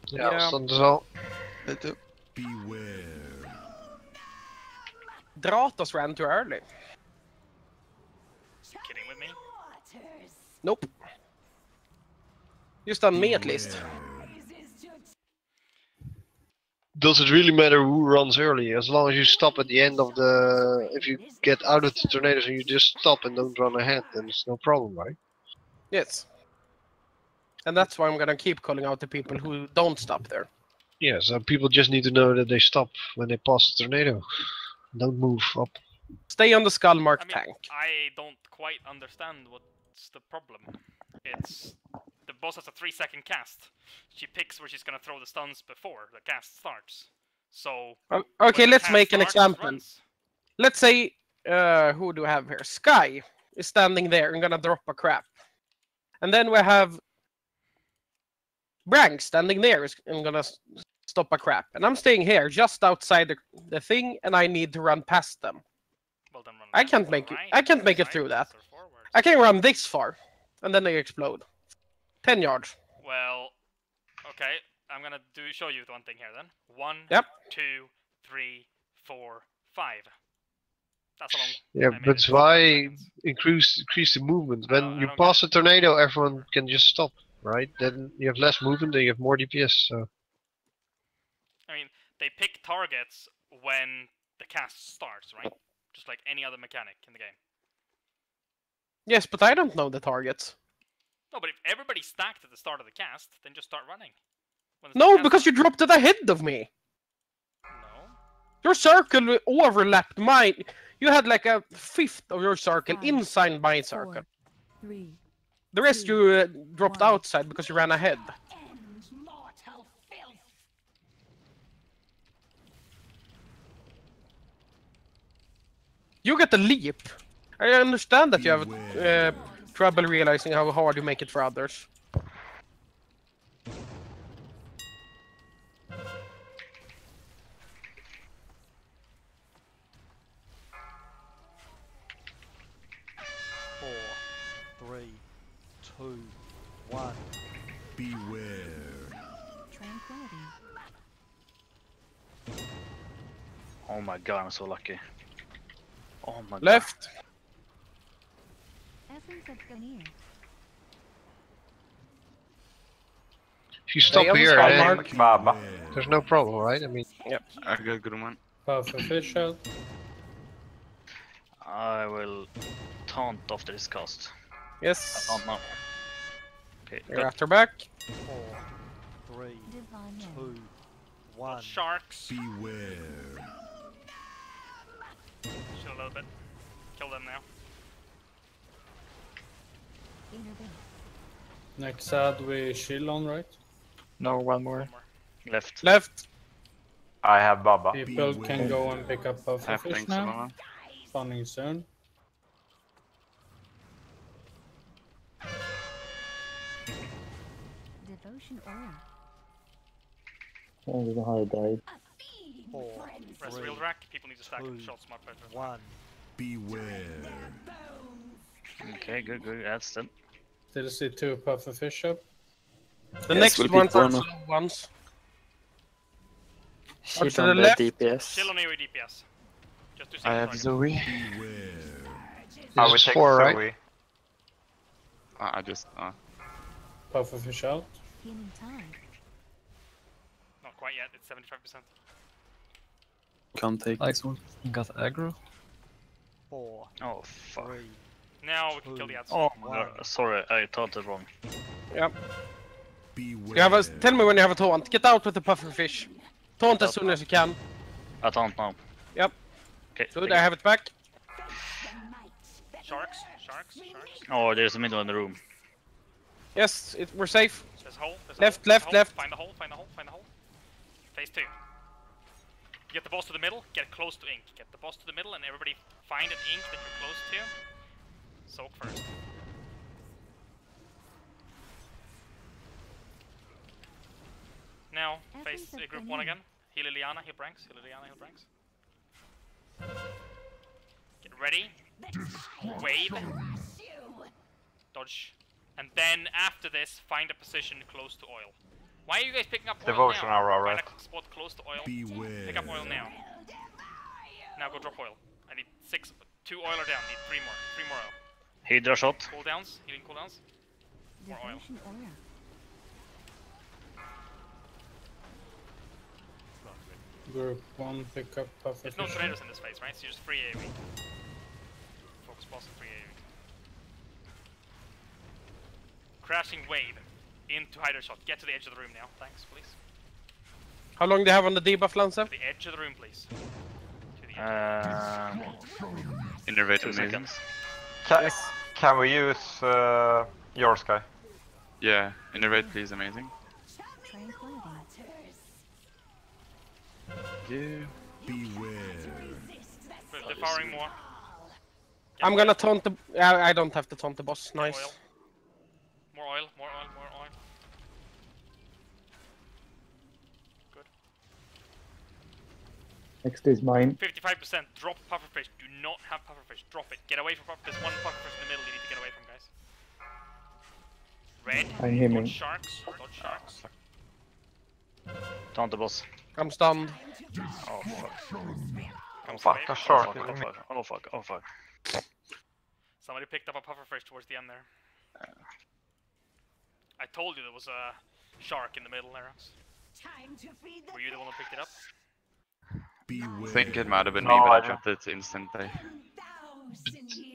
Speaker 10: Yeah, I was stunned as well.
Speaker 4: Beware.
Speaker 2: Dratos ran too early.
Speaker 3: Kidding with me?
Speaker 2: Nope. You stunned me at least.
Speaker 10: Does it really matter who runs early? As long as you stop at the end of the... If you get out of the tornadoes and you just stop and don't run ahead, then it's no problem, right?
Speaker 2: Yes. And that's why I'm gonna keep calling out the people who don't stop there.
Speaker 10: Yeah, so people just need to know that they stop when they pass the tornado. Don't move up.
Speaker 2: Stay on the skull mark
Speaker 3: I mean,
Speaker 2: tank.
Speaker 3: I don't quite understand what's the problem. It's the boss has a 3-second cast. She picks where she's gonna throw the stuns before the cast starts. So
Speaker 2: Okay,
Speaker 3: when the
Speaker 2: let's
Speaker 3: cast
Speaker 2: make an
Speaker 3: starts,
Speaker 2: example.
Speaker 3: runs.
Speaker 2: Let's say, who do I have here? Sky is standing there and gonna drop a crap. And then we have Brank standing there and gonna stop a crap. And I'm staying here just outside the thing and I need to run past them.
Speaker 3: Well, then run
Speaker 2: I can't make it. I can't make it through that. I can run this far, and then they explode. 10 yards.
Speaker 3: Well, okay. I'm gonna show you one thing here then. 1,
Speaker 2: Yep.
Speaker 3: 2, 3, 4, 5. That's a long.
Speaker 10: Yeah,
Speaker 3: I made
Speaker 10: but
Speaker 3: it in
Speaker 10: why
Speaker 3: 5 seconds.
Speaker 10: increase the movement? When
Speaker 3: I
Speaker 10: you
Speaker 3: don't
Speaker 10: pass a tornado, everyone can just stop, right? Then you have less movement and you have more DPS. So
Speaker 3: I mean, they pick targets when the cast starts, right? Just like any other mechanic in the game.
Speaker 2: Yes, but I don't know the targets.
Speaker 3: No, but if everybody's stacked at the start of the cast, then just start running. When the
Speaker 2: No,
Speaker 3: cast
Speaker 2: because you
Speaker 3: starts.
Speaker 2: dropped it ahead of me.
Speaker 3: No.
Speaker 2: Your circle overlapped mine. You had like a fifth of your circle
Speaker 11: 5,
Speaker 2: inside my circle.
Speaker 11: 4, 3.
Speaker 2: The rest you dropped outside because you ran ahead. You get the leap. I understand that you have trouble realizing how hard you make it for others.
Speaker 21: Four, 3, 2, 1.
Speaker 4: Beware.
Speaker 11: Tranquility.
Speaker 5: Oh my god, I'm so lucky. Oh my god.
Speaker 2: Left.
Speaker 11: Essence of Ganir.
Speaker 10: if you stop
Speaker 2: Stay on the
Speaker 10: here,
Speaker 2: skull
Speaker 10: then
Speaker 2: mark.
Speaker 1: Baba.
Speaker 10: there's no problem, right? I mean,
Speaker 2: Yep.
Speaker 20: I got good one.
Speaker 6: Pufferfish.
Speaker 5: I will taunt after this cast.
Speaker 2: Yes.
Speaker 5: I don't know. Okay,
Speaker 2: You're
Speaker 5: good.
Speaker 2: after back.
Speaker 21: 4, 3,
Speaker 11: Divine
Speaker 21: 2, 1.
Speaker 3: Sharks.
Speaker 4: Beware.
Speaker 3: Shoot a little bit. Kill them now.
Speaker 11: Inner base.
Speaker 6: Next ad we shield on, right?
Speaker 15: No, one more.
Speaker 5: Left.
Speaker 2: Left.
Speaker 1: I have Baba.
Speaker 6: People can go and pick up pufferfish
Speaker 20: Halflings
Speaker 6: now.
Speaker 20: alone.
Speaker 6: Spawning soon.
Speaker 11: Devotion aura.
Speaker 16: I don't know how I died.
Speaker 21: 4,
Speaker 3: Press
Speaker 21: 3,
Speaker 3: wheel rack. People need to stack the
Speaker 21: 2,
Speaker 3: shots much better.
Speaker 21: 1.
Speaker 4: Beware.
Speaker 5: Okay, good, good. That's them.
Speaker 6: Still see 2 pufferfish up.
Speaker 2: The
Speaker 9: Yes,
Speaker 2: next
Speaker 9: we'll
Speaker 2: ones
Speaker 9: pick
Speaker 2: are
Speaker 9: one.
Speaker 2: slow ones.
Speaker 15: Shield
Speaker 2: to
Speaker 15: on
Speaker 2: the
Speaker 15: the
Speaker 2: left.
Speaker 15: DPS.
Speaker 3: Chill on AoE DPS. Just do
Speaker 20: I
Speaker 3: single
Speaker 20: have
Speaker 3: target.
Speaker 20: Zoe.
Speaker 1: We
Speaker 10: There's
Speaker 1: take
Speaker 10: 4, right?
Speaker 1: Zoe.
Speaker 20: I just.
Speaker 6: Pufferfish out.
Speaker 11: Gaining time.
Speaker 3: Not quite yet. It's 75%.
Speaker 9: Can't take this one.
Speaker 8: Got aggro.
Speaker 21: 4,
Speaker 5: Oh fuck.
Speaker 21: 3,
Speaker 3: Now we can kill the ads.
Speaker 5: Oh my god, sorry, I thought it wrong.
Speaker 2: Yep. You have a, tell me when you have a taunt. Get out with the pufferfish. Taunt as soon as you can.
Speaker 5: I don't know.
Speaker 2: Yep.
Speaker 5: Okay.
Speaker 2: Good, I have it back.
Speaker 3: Sharks.
Speaker 5: Oh, there's a middle in the room.
Speaker 2: Yes, we're safe.
Speaker 3: There's a hole.
Speaker 2: Left.
Speaker 3: Find the hole. Phase 2. Get the boss to the middle, get close to ink. Get the boss to the middle and everybody find an ink that you're close to. Soak first. Now, face group 1 again. Heal Liliana, heal Branks. Get ready. Wave. Dodge. And then after this, find a position close to oil. Why are you guys picking up oil
Speaker 1: Devotion
Speaker 3: now?
Speaker 1: aura,
Speaker 3: Find
Speaker 1: right?
Speaker 3: a spot close to oil.
Speaker 4: Beware.
Speaker 3: Pick up oil now. Now go drop oil. I need 2 oil are down. Need 3 more. 3 more oil.
Speaker 5: Hydra shot.
Speaker 3: Cooldowns. Healing cooldowns. More oil.
Speaker 11: Devotion aura.
Speaker 6: Group 1, pick up Pufferfish.
Speaker 3: There's no tornadoes in this phase, right? So you're just free AoE. Focus boss and free AoE. Crashing Wade into Hydra shot. Get to the edge of the room now. Thanks, please.
Speaker 2: How long do you have on the debuff, Lancer?
Speaker 3: To the edge of the room, please. To the edge.
Speaker 20: Innervate
Speaker 5: 2
Speaker 20: amazing.
Speaker 5: seconds.
Speaker 1: Can we use your Sky?
Speaker 20: Yeah, innervate please, amazing.
Speaker 11: Tranquility.
Speaker 20: Yeah.
Speaker 4: Beware.
Speaker 3: We're devouring more.
Speaker 2: I'm gonna taunt the... I don't have to taunt the boss. Nice.
Speaker 3: Oil. More oil, more oil, more oil. Good.
Speaker 16: Next is mine.
Speaker 3: 55%. Drop pufferfish. Do not have pufferfish. Drop it. Get away from pufferfish. There's one pufferfish in the middle you need to get away from, guys. Red.
Speaker 16: I'm hemming.
Speaker 3: Dodge sharks. Dodge sharks.
Speaker 5: Taunt the boss.
Speaker 2: I'm stunned.
Speaker 5: Oh fuck.
Speaker 1: Fuck, a shark.
Speaker 5: Oh fuck.
Speaker 3: Somebody picked up a pufferfish towards the end there. I told you there was a shark in the middle there. Were you the one who picked it up?
Speaker 20: I think it might have been me,
Speaker 1: No,
Speaker 20: but
Speaker 1: I
Speaker 20: I dropped it instantly.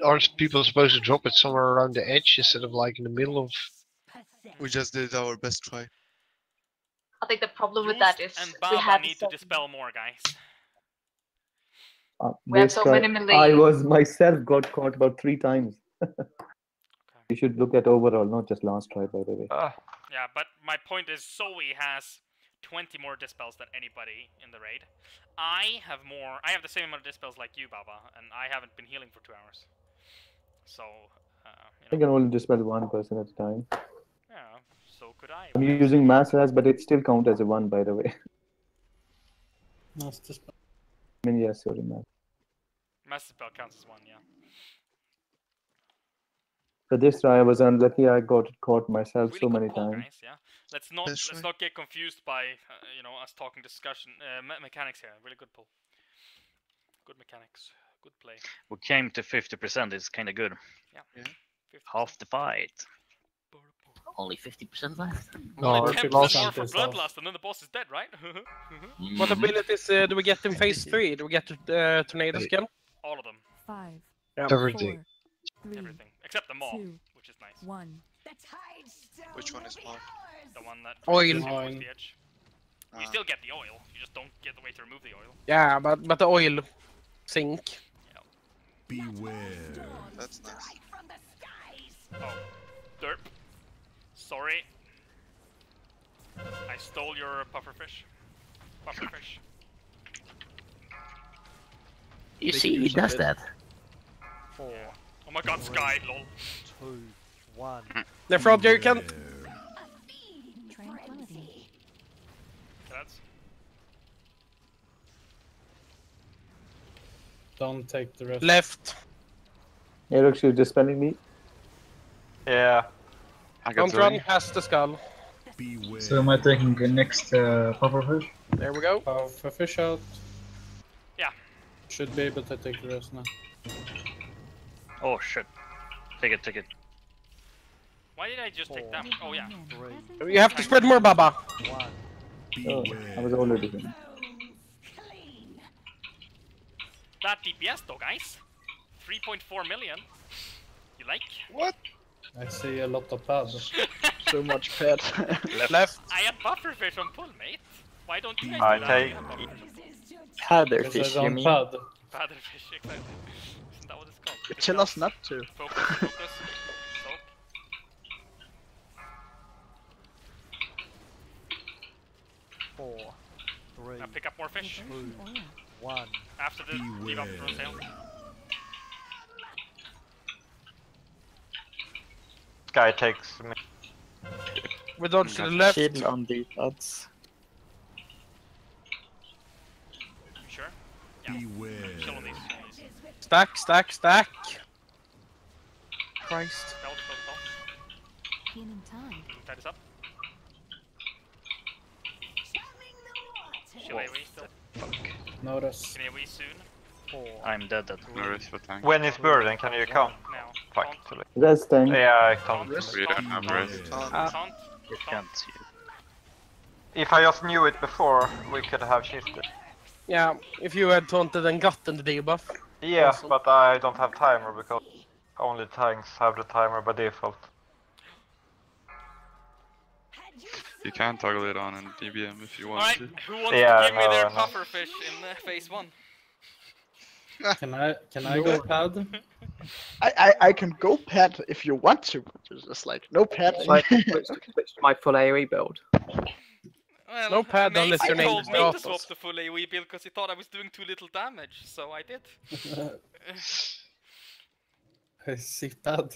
Speaker 10: Aren't people supposed to drop it somewhere around the edge instead of like in the middle of...
Speaker 12: We just did our best try.
Speaker 17: I think the problem with that is
Speaker 3: And
Speaker 17: we
Speaker 3: Baba
Speaker 17: have
Speaker 3: need to dispel more, guys.
Speaker 17: We have
Speaker 16: This
Speaker 17: so
Speaker 16: try-
Speaker 17: many melee.
Speaker 16: I was myself got caught about 3 times. You should look at overall, not just last try, by the way.
Speaker 3: Yeah, but my point is Zoe has 20 more dispels than anybody in the raid. I have the same amount of dispels like you, Baba, and I haven't been healing for 2 hours. So,
Speaker 16: I can only dispel 1 person at a time.
Speaker 3: yeah, so could I.
Speaker 16: I'm using mass ras, but it still counts as a 1, by the way.
Speaker 6: Mass dispel.
Speaker 16: I mean, yes, sorry, mass.
Speaker 3: Mass dispel counts as 1, yeah.
Speaker 16: So this try I was unlucky. I got caught myself
Speaker 3: Really
Speaker 16: so
Speaker 3: good
Speaker 16: many
Speaker 3: pull,
Speaker 16: times.
Speaker 3: guys, yeah. Let's not get confused by us talking discussion mechanics here. Really good pull. Good mechanics. Good play.
Speaker 5: We came to 50%, it's kinda good.
Speaker 3: Yeah.
Speaker 5: Half the fight.
Speaker 13: Only 50% left.
Speaker 3: Only 10% more for
Speaker 6: is
Speaker 3: Bloodlust, and then the boss is dead, right?
Speaker 2: What abilities do we get in phase 3? Do we get tornado skill?
Speaker 3: All of them.
Speaker 11: 5.
Speaker 2: Yeah.
Speaker 10: Everything.
Speaker 11: 4, 3,
Speaker 3: Everything. Except the maw,
Speaker 11: 2,
Speaker 3: which is nice.
Speaker 11: 1.
Speaker 12: Which one is more?
Speaker 3: The one that
Speaker 2: Oil.
Speaker 3: pushes you towards the edge. You still get the oil, you just don't get the way to remove the oil.
Speaker 2: Yeah, but the oil sink.
Speaker 12: Beware. That's nice.
Speaker 3: Oh, derp. Sorry. I stole your pufferfish. Pufferfish.
Speaker 13: You see, he does that.
Speaker 21: 4.
Speaker 3: Oh my god, Sky, lol.
Speaker 21: 2, 1.
Speaker 2: They're from you can.
Speaker 11: Tranquility.
Speaker 3: That's
Speaker 6: Don't take the rest.
Speaker 2: Left.
Speaker 16: Eric, you're dispelling me.
Speaker 1: Yeah.
Speaker 20: I got
Speaker 2: Don't run
Speaker 20: Zoe.
Speaker 2: past the skull.
Speaker 4: Beware.
Speaker 7: So am I taking the next pufferfish?
Speaker 2: There we go.
Speaker 6: For fish out.
Speaker 3: Yeah.
Speaker 6: Should be able to take the rest now.
Speaker 5: Oh shit. Take it, take it.
Speaker 3: Why did I just take that? Oh yeah.
Speaker 2: You have to spread more, Baba.
Speaker 16: Oh, I was already in.
Speaker 3: That DPS though, guys. 3.4 million. You like?
Speaker 10: What?
Speaker 6: I see a lot of pad.
Speaker 14: So much pad.
Speaker 2: Left.
Speaker 3: I had bufferfish on pull, mate. Why don't you guys
Speaker 1: I
Speaker 3: do that?
Speaker 1: take-
Speaker 3: You have bufferfish.
Speaker 15: Paddlefish, you mean?
Speaker 3: Paddlefish, exactly. Isn't that what it's called?
Speaker 14: You tell us not to.
Speaker 3: Focus, focus. Soak.
Speaker 21: 4, 3,
Speaker 3: Now pick up more fish.
Speaker 21: 2, 1.
Speaker 3: After the debuff throw sail.
Speaker 1: Guy takes me.
Speaker 2: We dodge to the left.
Speaker 15: Chill on the pads.
Speaker 3: You sure? Yeah.
Speaker 4: Beware.
Speaker 3: Chill on these.
Speaker 2: Stack, stack, stack. Christ.
Speaker 3: Belt, belt, belt.
Speaker 11: Gaining time.
Speaker 3: Tie this up. Chill AoE still.
Speaker 6: Notice.
Speaker 3: Can AoE soon.
Speaker 21: 4.
Speaker 5: I'm dead at
Speaker 20: No risk for tank.
Speaker 1: When it's burden, can you count?
Speaker 3: Now.
Speaker 1: Fuck, too late.
Speaker 16: That's time.
Speaker 1: Yeah, I can't.
Speaker 20: We don't have risk.
Speaker 3: Taunt.
Speaker 5: You can't see it.
Speaker 1: If I just knew it before, we could have shifted.
Speaker 2: Yeah, if you had taunted and gotten the debuff.
Speaker 1: Yeah,
Speaker 2: Awesome.
Speaker 1: but I don't have timer because only tanks have the timer by default.
Speaker 20: You can toggle it on in DBM if you want
Speaker 3: Alright,
Speaker 20: to.
Speaker 3: who wants
Speaker 1: Yeah,
Speaker 3: to give me
Speaker 1: no,
Speaker 3: their
Speaker 1: no.
Speaker 3: pufferfish in phase 1?
Speaker 6: Can I go pad?
Speaker 14: I can go pad if you want to. It's just like no pad.
Speaker 18: So I switched to my full AoE build.
Speaker 3: Well,
Speaker 2: No pad unless your name
Speaker 3: told
Speaker 2: is
Speaker 3: me to
Speaker 2: Gratos.
Speaker 3: swap the full AoE build because he thought I was doing too little damage, so I did.
Speaker 6: I see pad.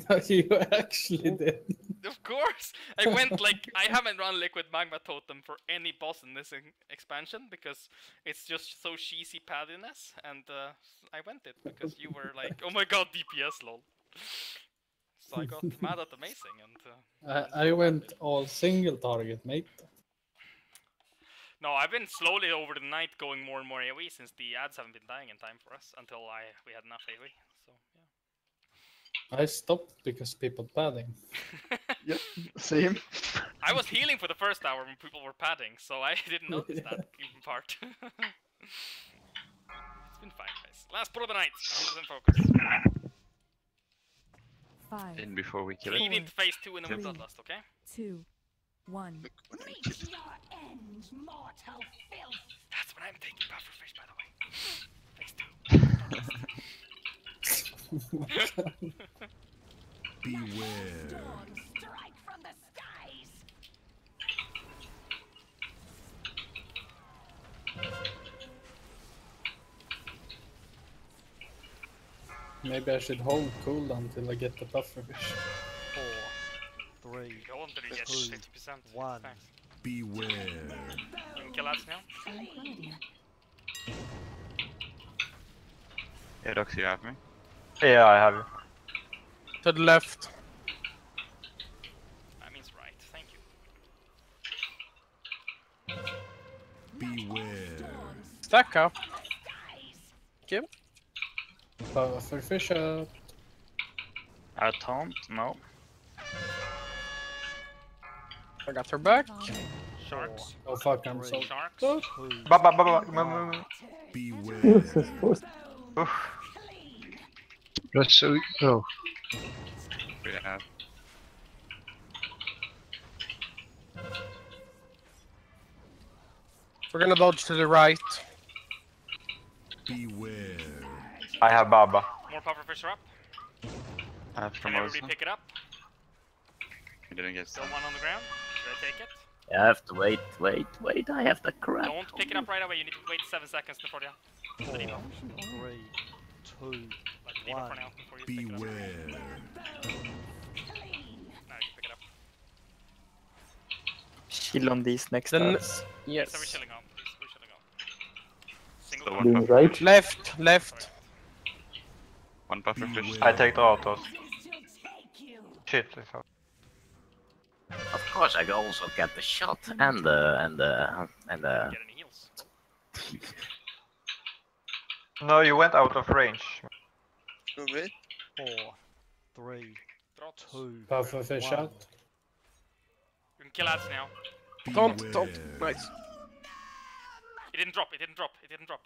Speaker 6: No, you actually did.
Speaker 3: Of course! I went like, I haven't run Liquid Magma Totem for any boss in this expansion because it's just so cheesy paddiness, and I went it because you were like, oh my god, DPS lol. So I got mad at Amazing and...
Speaker 6: I went all single target, mate.
Speaker 3: No, I've been slowly over the night going more and more AoE since the ads haven't been dying in time for us until we had enough AoE, so yeah.
Speaker 6: I stopped because people padding.
Speaker 14: Yep, same.
Speaker 3: I was healing for the first hour when people were padding, so I didn't notice that even part. It's been fine, guys. Last pull of the night. 100% focus.
Speaker 11: 5,
Speaker 20: In before we kill
Speaker 3: Lead
Speaker 20: it.
Speaker 3: into phase 2 and then
Speaker 11: Three.
Speaker 3: Bloodlust, okay?
Speaker 11: 2, 1.
Speaker 19: Reach your end, mortal filth.
Speaker 3: That's when I'm taking pufferfish, by the way. Phase 2.
Speaker 4: Beware.
Speaker 19: Storm strike from the skies.
Speaker 6: Maybe I should hold cooldown till I get the pufferfish.
Speaker 21: 4, 3,
Speaker 3: Go until you get
Speaker 21: 2,
Speaker 3: 50%.
Speaker 21: 1.
Speaker 3: Thanks.
Speaker 4: Beware.
Speaker 3: You can kill ads now.
Speaker 11: Tranquility.
Speaker 20: Yeah, Dox, you have me.
Speaker 1: Yeah, I have you.
Speaker 2: To the left.
Speaker 3: That means right, thank you.
Speaker 4: Beware.
Speaker 2: Stack up. Okay.
Speaker 6: Pufferfish out.
Speaker 5: I taunt? No.
Speaker 2: I got her back.
Speaker 3: Sharks.
Speaker 6: Oh fuck, I'm so...
Speaker 3: Sharks.
Speaker 4: Beware.
Speaker 10: That's so. Oh.
Speaker 20: We have.
Speaker 2: We're gonna dodge to the right.
Speaker 4: Beware.
Speaker 1: I have Baba.
Speaker 3: More pufferfish are up.
Speaker 20: I have
Speaker 3: Can everybody
Speaker 20: Formosa.
Speaker 3: pick it up?
Speaker 20: We didn't get
Speaker 3: Still
Speaker 20: some.
Speaker 3: one on the ground. Should I take it?
Speaker 13: I have to wait. I have the crap.
Speaker 3: Don't pick it up right away. You need to wait 7 seconds before the
Speaker 21: 4, 3, 2,
Speaker 3: like leave it
Speaker 21: 1.
Speaker 3: for now before you pick it up.
Speaker 4: Beware.
Speaker 3: Now you can pick it up.
Speaker 15: Chill on these next
Speaker 2: Then-
Speaker 15: ads.
Speaker 3: So we're
Speaker 2: Yes.
Speaker 3: chilling on, please. We're chilling on. Single
Speaker 20: Still
Speaker 3: one.
Speaker 20: one
Speaker 16: Doing
Speaker 20: puffer.
Speaker 16: right.
Speaker 2: Left, left.
Speaker 20: One puffer fish.
Speaker 1: I take the autos.
Speaker 19: To take you.
Speaker 1: Shit, it's out.
Speaker 13: Of course, I also get the shot and the.
Speaker 3: Get any heals.
Speaker 1: No, you went out of range.
Speaker 12: Who, me?
Speaker 21: 4, 3,
Speaker 3: Drops.
Speaker 21: 2,
Speaker 6: Puffer fish
Speaker 21: 1.
Speaker 6: out.
Speaker 3: You can kill ads now.
Speaker 2: Taunt. Nice.
Speaker 3: It didn't drop. It didn't drop. It didn't drop.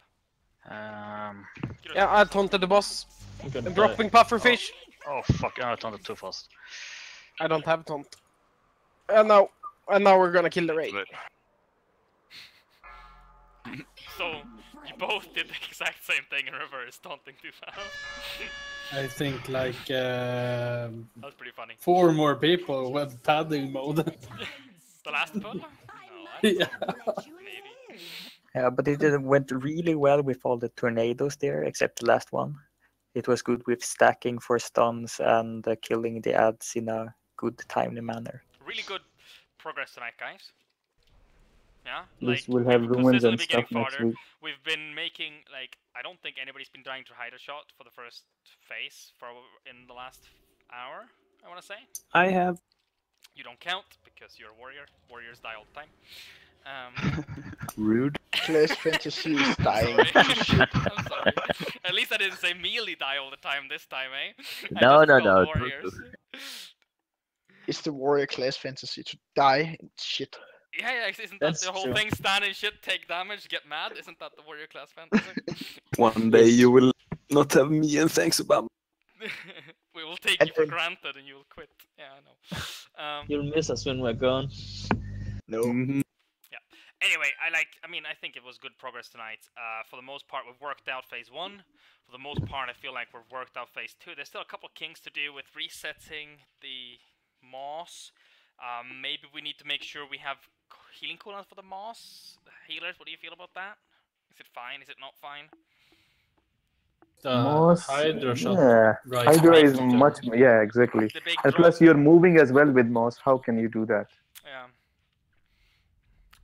Speaker 2: Yeah, I taunted the boss.
Speaker 5: Good
Speaker 2: Dropping puffer fish.
Speaker 5: Oh fuck! I taunted too fast.
Speaker 2: I don't have taunt. And now we're gonna kill the raid.
Speaker 3: So you both did the exact same thing in reverse, taunting too fast.
Speaker 6: I think like
Speaker 3: That was pretty funny.
Speaker 6: 4 more people with padding mode.
Speaker 3: The last pull? No,
Speaker 6: Yeah.
Speaker 3: maybe.
Speaker 15: Yeah, but it went really well with all the tornadoes there, except the last one. It was good with stacking for stuns and killing the ads in a good, timely manner.
Speaker 3: Really good progress tonight, guys. Yeah,
Speaker 16: At least we'll
Speaker 3: we've
Speaker 16: have ruins
Speaker 3: consistently
Speaker 16: and
Speaker 3: been getting
Speaker 16: stuff next
Speaker 3: farther.
Speaker 16: week.
Speaker 3: We've been making, like, I don't think anybody's been trying to hide a shot for the first phase in the last hour, I want to say.
Speaker 8: I have.
Speaker 3: You don't count, because you're a warrior. Warriors die all the time.
Speaker 8: Rude.
Speaker 14: Class fantasy is dying.
Speaker 3: Sorry. I'm sorry. At least I didn't say melee die all the time this time, eh? I
Speaker 13: No,
Speaker 3: just
Speaker 13: no,
Speaker 3: called
Speaker 13: no.
Speaker 3: Warriors.
Speaker 14: It's the warrior class fantasy to die in shit.
Speaker 3: Yeah, isn't that
Speaker 16: That's
Speaker 3: the whole
Speaker 16: true.
Speaker 3: thing? Stand in shit, take damage, get mad? Isn't that the warrior class fantasy?
Speaker 8: One day you will not have me, and thanks, Obama.
Speaker 3: We will take you for granted and you will quit. Yeah, I know.
Speaker 9: You'll miss us when we're gone.
Speaker 14: No.
Speaker 3: Yeah. Anyway, I think it was good progress tonight. For the most part, we've worked out phase 1. For the most part, I feel like we've worked out phase 2. There's still a couple of kinks to do with resetting the moss. Maybe we need to make sure we have healing cooldowns for the moss. Healers, what do you feel about that? Is it fine? Is it not fine?
Speaker 16: Moss,
Speaker 6: Hydra shot.
Speaker 16: yeah.
Speaker 6: Right.
Speaker 16: Hydra is much, yeah, exactly.
Speaker 3: The big
Speaker 16: And plus, you're moving as well with Moss. How can you do that?
Speaker 3: Yeah.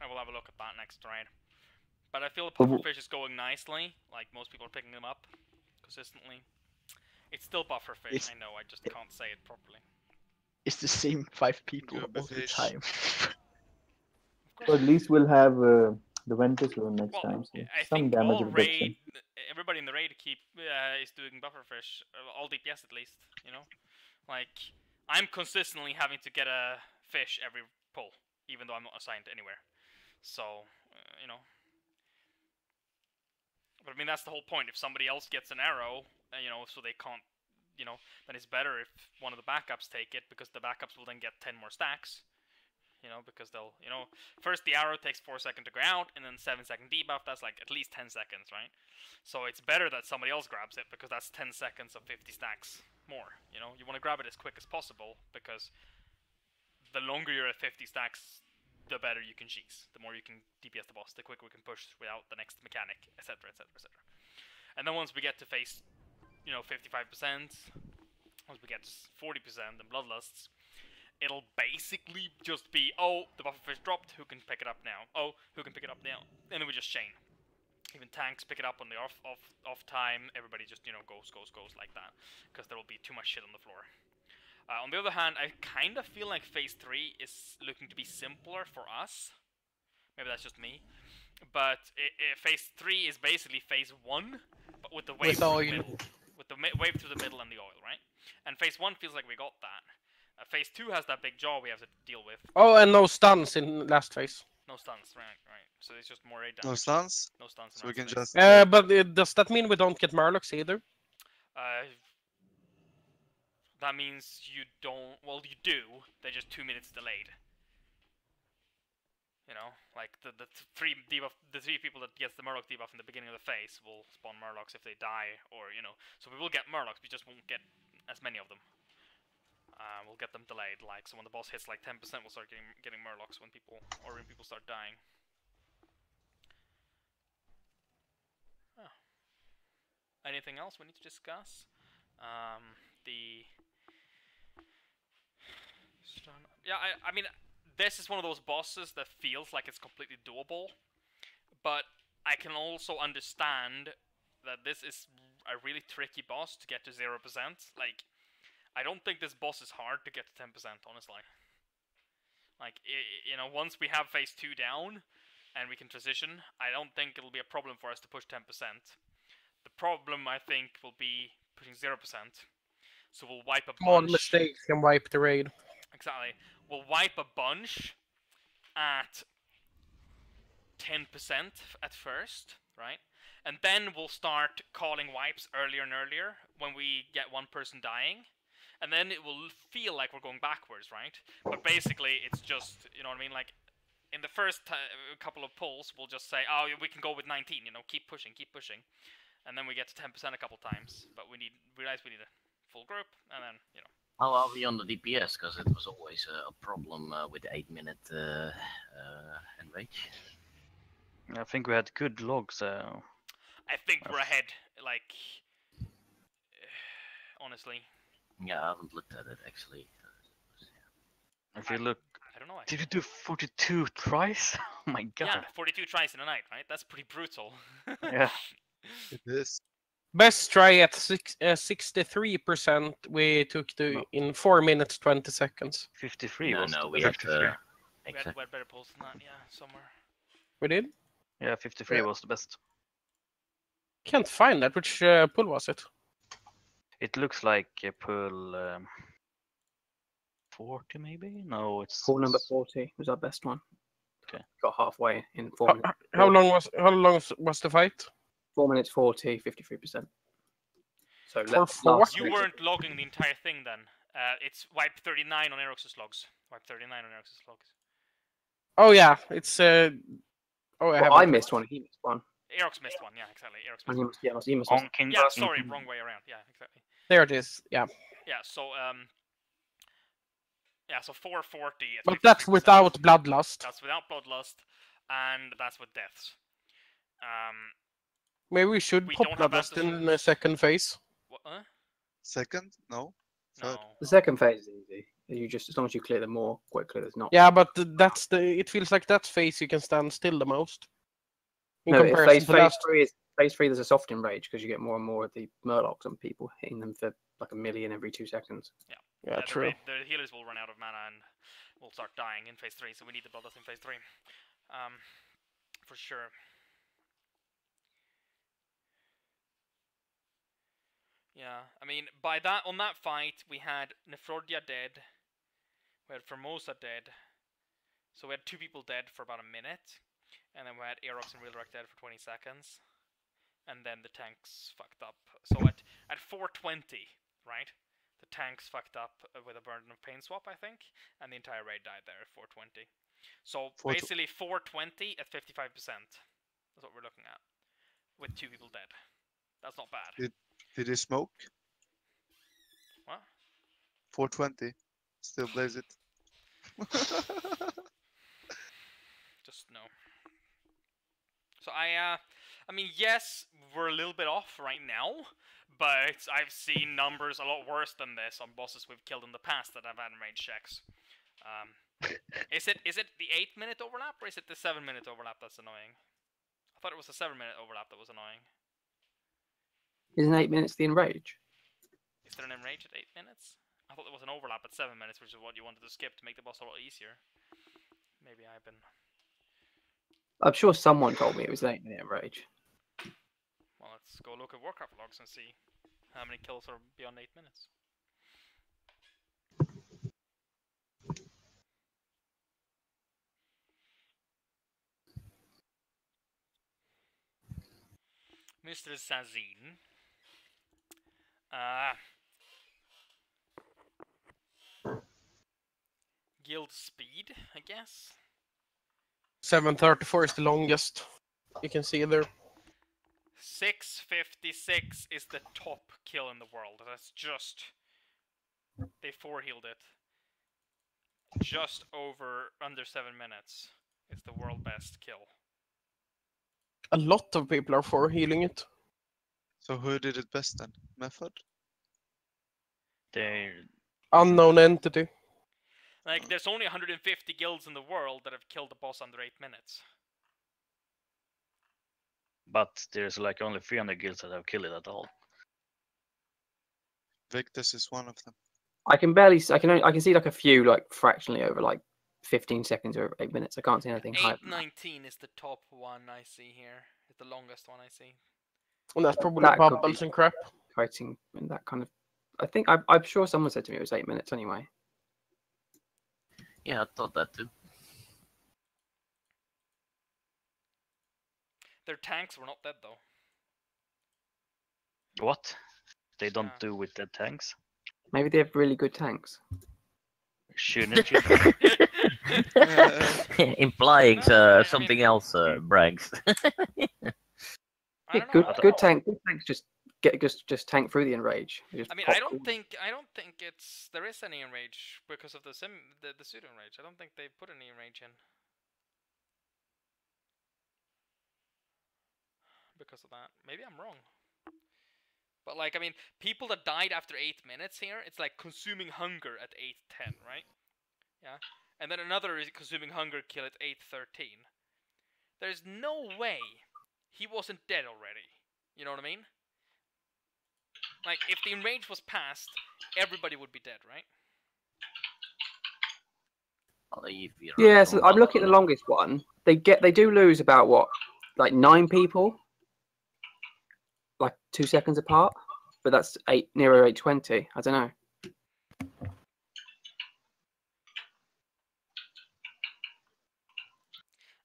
Speaker 3: I will have a look at that next ride. But I feel the
Speaker 16: So
Speaker 3: pufferfish is going nicely. Like, most people are picking them up consistently. It's still pufferfish, I know, I just can't say it properly.
Speaker 14: It's the same 5 people all the time.
Speaker 16: So at least we'll have the Ventus rune next
Speaker 3: Well,
Speaker 16: time. So
Speaker 3: I
Speaker 16: some
Speaker 3: think
Speaker 16: damage
Speaker 3: all
Speaker 16: reduction.
Speaker 3: everybody in the raid is doing bufferfish, all DPS at least, you know? Like, I'm consistently having to get a fish every pull, even though I'm not assigned anywhere. So, you know. But I mean, that's the whole point. If somebody else gets an arrow, you know, so they can't, you know, then it's better if one of the backups take it, because the backups will then get 10 more stacks. You know, because they'll, you know, first the arrow takes 4 seconds to go out, and then 7-second debuff, that's like at least 10 seconds, right? So it's better that somebody else grabs it, because that's 10 seconds of 50 stacks more, you know? You want to grab it as quick as possible, because the longer you're at 50 stacks, the better you can cheese. The more you can DPS the boss, the quicker we can push without the next mechanic, etc, etc, etc. And then once we get to phase, you know, 55%, once we get to 40% and bloodlusts, it'll basically just be, oh, the bufferfish dropped, who can pick it up now? Oh, who can pick it up now? And then we just chain. Even tanks pick it up on the off time, everybody just, you know, goes like that. Because there will be too much shit on the floor. On the other hand, I kind of feel like phase 3 is looking to be simpler for us. Maybe that's just me. But phase 3 is basically phase 1, but with the wave through the middle. With the wave through the middle and the oil, right? And phase 1 feels like we got that. Phase 2 has that big jaw we have to deal with.
Speaker 2: Oh, and no stuns in last phase.
Speaker 3: No stuns, right. So it's just more raid
Speaker 12: No
Speaker 3: damage.
Speaker 12: stuns?
Speaker 3: No stuns.
Speaker 12: So we can just...
Speaker 2: But does that mean we don't get Murlocs either?
Speaker 3: That means you don't... Well, you do. They're just 2 minutes delayed. You know, like the three people that gets the Murloc debuff in the beginning of the phase will spawn Murlocs if they die, or, you know. So we will get Murlocs, we just won't get as many of them. We'll get them delayed, like, so when the boss hits like 10%, we'll start getting Murlocs when people start dying. Oh. Anything else we need to discuss? Yeah, I mean, this is one of those bosses that feels like it's completely doable, but I can also understand that this is a really tricky boss to get to 0%. Like, I don't think this boss is hard to get to 10%, honestly. Like, you know, once we have phase 2 down and we can transition, I don't think it'll be a problem for us to push 10%. The problem, I think, will be pushing 0%. So we'll wipe a
Speaker 2: Small
Speaker 3: bunch.
Speaker 2: mistakes can wipe the raid.
Speaker 3: Exactly. We'll wipe a bunch at 10% at first, right? And then we'll start calling wipes earlier and earlier when we get one person dying. And then it will feel like we're going backwards, right? But basically, it's just, you know what I mean? Like, in the first couple of pulls, we'll just say, oh, we can go with 19, you know, keep pushing. And then we get to 10% a couple times. But we realize we need a full group, and then, you know.
Speaker 13: How are we on the DPS? Because it was always a problem with 8-minute enrage.
Speaker 5: I think we had good logs.
Speaker 3: I think we're ahead, like, honestly.
Speaker 13: Yeah, I haven't looked at it actually.
Speaker 5: If you look,
Speaker 3: I don't know.
Speaker 5: Did you do 42 tries? Oh my god.
Speaker 3: Yeah, 42 tries in a night, right? That's pretty brutal.
Speaker 5: Yeah.
Speaker 12: It is.
Speaker 2: Best try at 63%. We took in 4 minutes 20 seconds.
Speaker 5: 53
Speaker 13: No,
Speaker 5: was
Speaker 13: no,
Speaker 5: the
Speaker 13: we
Speaker 5: best.
Speaker 13: had,
Speaker 3: we had better pulls than that, yeah, somewhere.
Speaker 2: We did?
Speaker 5: Yeah, 53 was the best.
Speaker 2: Can't find that. Which pull was it?
Speaker 5: It looks like a pull 40 maybe? No, it's
Speaker 18: Pull number 40 was our best one.
Speaker 5: Okay.
Speaker 18: Got halfway in 4 minutes.
Speaker 2: How long was the fight?
Speaker 18: 4 minutes 40, 53%. So
Speaker 3: You weren't logging the entire thing then. It's wipe 39 on Erox's logs. Wipe 39 on Erox's logs.
Speaker 2: Oh yeah, it's
Speaker 18: I missed one. He missed one.
Speaker 3: Erox missed one. Yeah, exactly. Erox
Speaker 18: And
Speaker 3: missed one.
Speaker 18: he must
Speaker 3: Yeah, sorry, wrong way around. Yeah, exactly.
Speaker 2: There it is. Yeah.
Speaker 3: Yeah. So yeah, so 440.
Speaker 2: But that's without bloodlust.
Speaker 3: That's without bloodlust, and that's with deaths.
Speaker 2: Maybe we should pop bloodlust in the second phase.
Speaker 3: What?
Speaker 12: Second? No. Third.
Speaker 18: The second phase is easy. You just as long as you clear them more quickly, there's not.
Speaker 2: Yeah, but that's it feels like that phase you can stand still the most. In
Speaker 18: No,
Speaker 2: comparison to last.
Speaker 18: phase 3 there's a soft enrage because you get more and more of the Murlocs and people hitting them for like 1 million every 2 seconds.
Speaker 2: Yeah, true.
Speaker 3: The healers will run out of mana and will start dying in phase 3, so we need the bloodlust in phase 3. For sure. Yeah, I mean, on that fight, we had Nephrodia dead, we had Formosa dead, so we had 2 people dead for about a minute, and then we had Aerox and Wheelwreck dead for 20 seconds, and then the tanks fucked up. So at 420, right, the tanks fucked up with a Burden of Pain swap, I think, and the entire raid died there at 420. So basically 420 at 55%. That's what we're looking at, with 2 people dead. That's not bad.
Speaker 12: Did he smoke?
Speaker 3: What?
Speaker 12: 420. Still blaze it.
Speaker 3: Just no. So I mean, yes, we're a little bit off right now, but I've seen numbers a lot worse than this on bosses we've killed in the past that have had range checks. Is it the 8-minute overlap or is it the 7-minute overlap that's annoying? I thought it was the 7-minute overlap that was annoying.
Speaker 18: Isn't 8 minutes the enrage?
Speaker 3: Is there an enrage at 8 minutes? I thought there was an overlap at 7 minutes, which is what you wanted to skip to make the boss a lot easier. Maybe I've been...
Speaker 18: I'm sure someone told me it was an 8-minute enrage.
Speaker 3: Well, let's go look at Warcraft logs and see how many kills are beyond 8 minutes. Mr. Sazin. Guild speed, I guess.
Speaker 2: 734 is the longest. You can see there.
Speaker 3: 656 is the top kill in the world. That's just... They 4-healed it. Just under 7 minutes. It's the world best kill.
Speaker 2: A lot of people are for healing it.
Speaker 12: So who did it best then? Method?
Speaker 2: Unknown entity.
Speaker 3: Like, there's only 150 guilds in the world that have killed the boss under 8 minutes.
Speaker 5: But there's like only 300 guilds that have killed it at all.
Speaker 12: Victus is one of them.
Speaker 18: I can barely. I can see like a few like fractionally over like 15 seconds or 8 minutes. I can't see anything higher than that.
Speaker 3: 8:19 is the top one I see here. It's the longest one I see.
Speaker 2: And that's probably
Speaker 18: That could
Speaker 2: bubbles
Speaker 18: be
Speaker 2: and crap.
Speaker 18: Fighting and that kind of. I think I'm sure someone said to me it was 8 minutes anyway.
Speaker 13: Yeah, I thought that too.
Speaker 3: Their tanks were not dead though.
Speaker 5: What? They don't do with the tanks?
Speaker 18: Maybe they have really good tanks.
Speaker 5: Shouldn't you?
Speaker 13: Implying something else, Branks.
Speaker 18: Yeah, good tanks just tank through the enrage.
Speaker 3: I mean, I don't think there is any enrage because of the pseudo enrage. I don't think they put any enrage in because of that. Maybe I'm wrong. But like, I mean, people that died after 8 minutes here, it's like consuming hunger at 8:10, right? Yeah. And then another is consuming hunger kill at 8:13. There's no way he wasn't dead already. You know what I mean? Like, if the enrage was passed, everybody would be dead, right?
Speaker 18: Yeah, so I'm looking at the longest one. They do lose about what, like 9 people, like 2 seconds apart. But that's nearer 8:20. I don't know.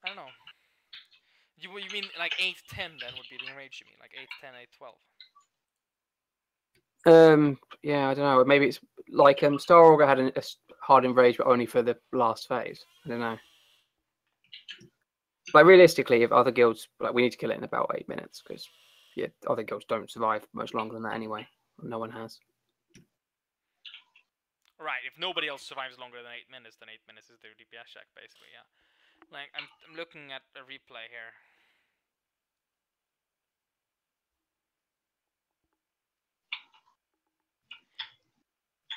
Speaker 3: I don't know. You mean like 8:10 then would be the enrage? You mean like 8:10, 8:12?
Speaker 18: Yeah, I don't know. Maybe it's like Star Augur had a hard enrage, but only for the last phase. I don't know. Like realistically, if other guilds, like we need to kill it in about 8 minutes because yeah, other guilds don't survive much longer than that anyway. No one has.
Speaker 3: Right. If nobody else survives longer than 8 minutes, then 8 minutes is their DPS check, basically. Yeah. Like I'm looking at a replay here.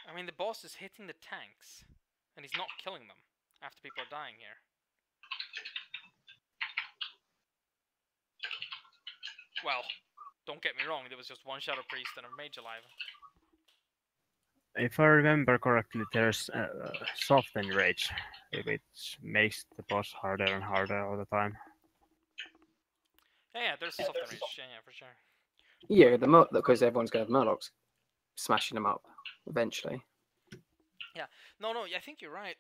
Speaker 3: I mean, the boss is hitting the tanks, and he's not killing them after people are dying here. Well, don't get me wrong, there was just one Shadow Priest and a Mage alive.
Speaker 9: If I remember correctly, there's soft enrage, which makes the boss harder and harder all the time.
Speaker 3: Yeah, there's a soft enrage. Yeah, for sure.
Speaker 18: Yeah, because everyone's gonna have Murlocs smashing them up eventually.
Speaker 3: Yeah, no, I think you're right.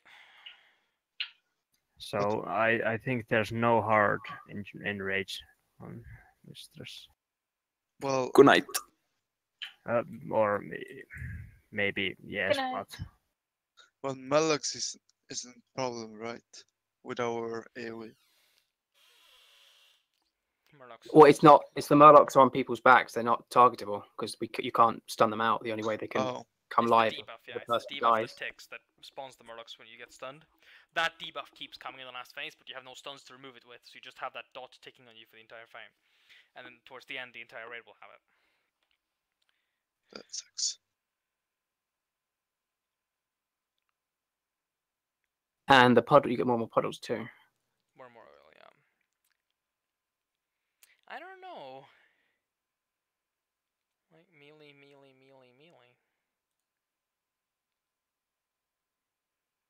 Speaker 9: So I think there's no hard enrage on Mistress.
Speaker 8: Well, good night.
Speaker 9: Or maybe yes, but
Speaker 12: Well, Murlocs isn't a problem, right? With our AoE.
Speaker 18: Well, it's not. It's the Murlocs are on people's backs. They're not targetable because you can't stun them out. The only way they can come
Speaker 3: It's
Speaker 18: live.
Speaker 3: the debuff, yeah,
Speaker 18: the
Speaker 3: it's
Speaker 18: person
Speaker 3: the debuff
Speaker 18: dies.
Speaker 3: that ticks that spawns the Murlocs when you get stunned. That debuff keeps coming in the last phase, but you have no stuns to remove it with, so you just have that dot ticking on you for the entire frame. And then towards the end, the entire raid will have it.
Speaker 12: That sucks.
Speaker 18: And the puddle, you get more and more puddles too.
Speaker 3: More and more oil, yeah. I don't know. Like melee.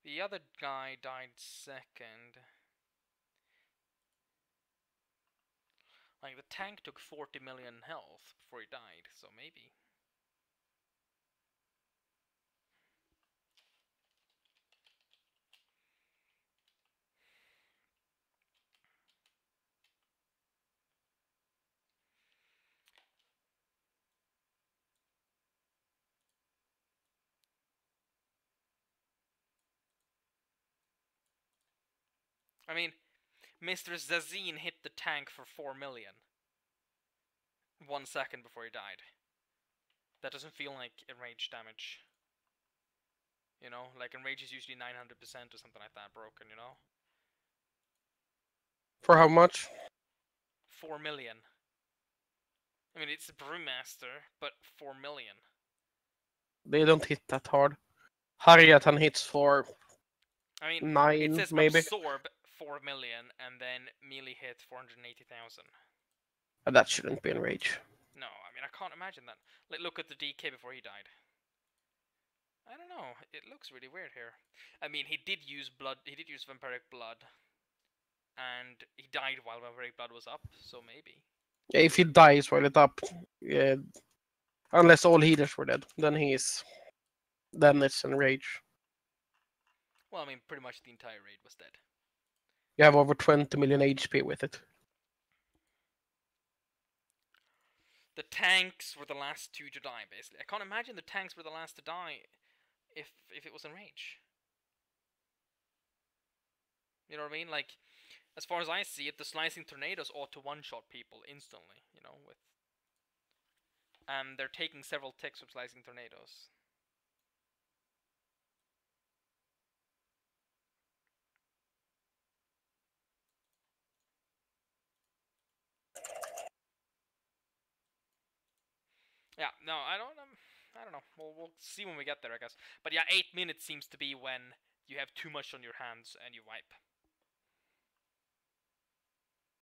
Speaker 3: The other guy died second. Like the tank took 40 million health before he died, so maybe. I mean, Mr. Zazine hit the tank for 4 million. 1 second before he died. That doesn't feel like enraged damage. You know, like enrage is usually 900% or something like that broken, you know?
Speaker 2: For how much?
Speaker 3: 4 million. I mean, it's a Brewmaster, but 4 million.
Speaker 2: They don't hit that hard. Harriatan hits for
Speaker 3: I mean,
Speaker 2: 9,
Speaker 3: it says
Speaker 2: maybe.
Speaker 3: absorb 4 million and then melee hit 480,000.
Speaker 2: That shouldn't be enrage.
Speaker 3: No, I mean, I can't imagine that. Look at the DK before he died. I don't know. know. It looks really weird here. I mean, he did use blood. He did use vampiric blood, and he died while vampiric blood was up. So maybe.
Speaker 2: Yeah, if he dies while it's up, yeah, unless all healers were dead, then then it's enrage.
Speaker 3: Well, I mean, pretty much the entire raid was dead.
Speaker 2: You have over 20 million HP with it.
Speaker 3: The tanks were the last two to die, basically. I can't imagine the tanks were the last to die if it was enrage. You know what I mean? Like, as far as I see it, the slicing tornadoes ought to one-shot people instantly. You know, with they're taking several ticks with slicing tornadoes. Yeah, no, I don't know. We'll see when we get there, I guess. But yeah, 8 minutes seems to be when you have too much on your hands and you wipe.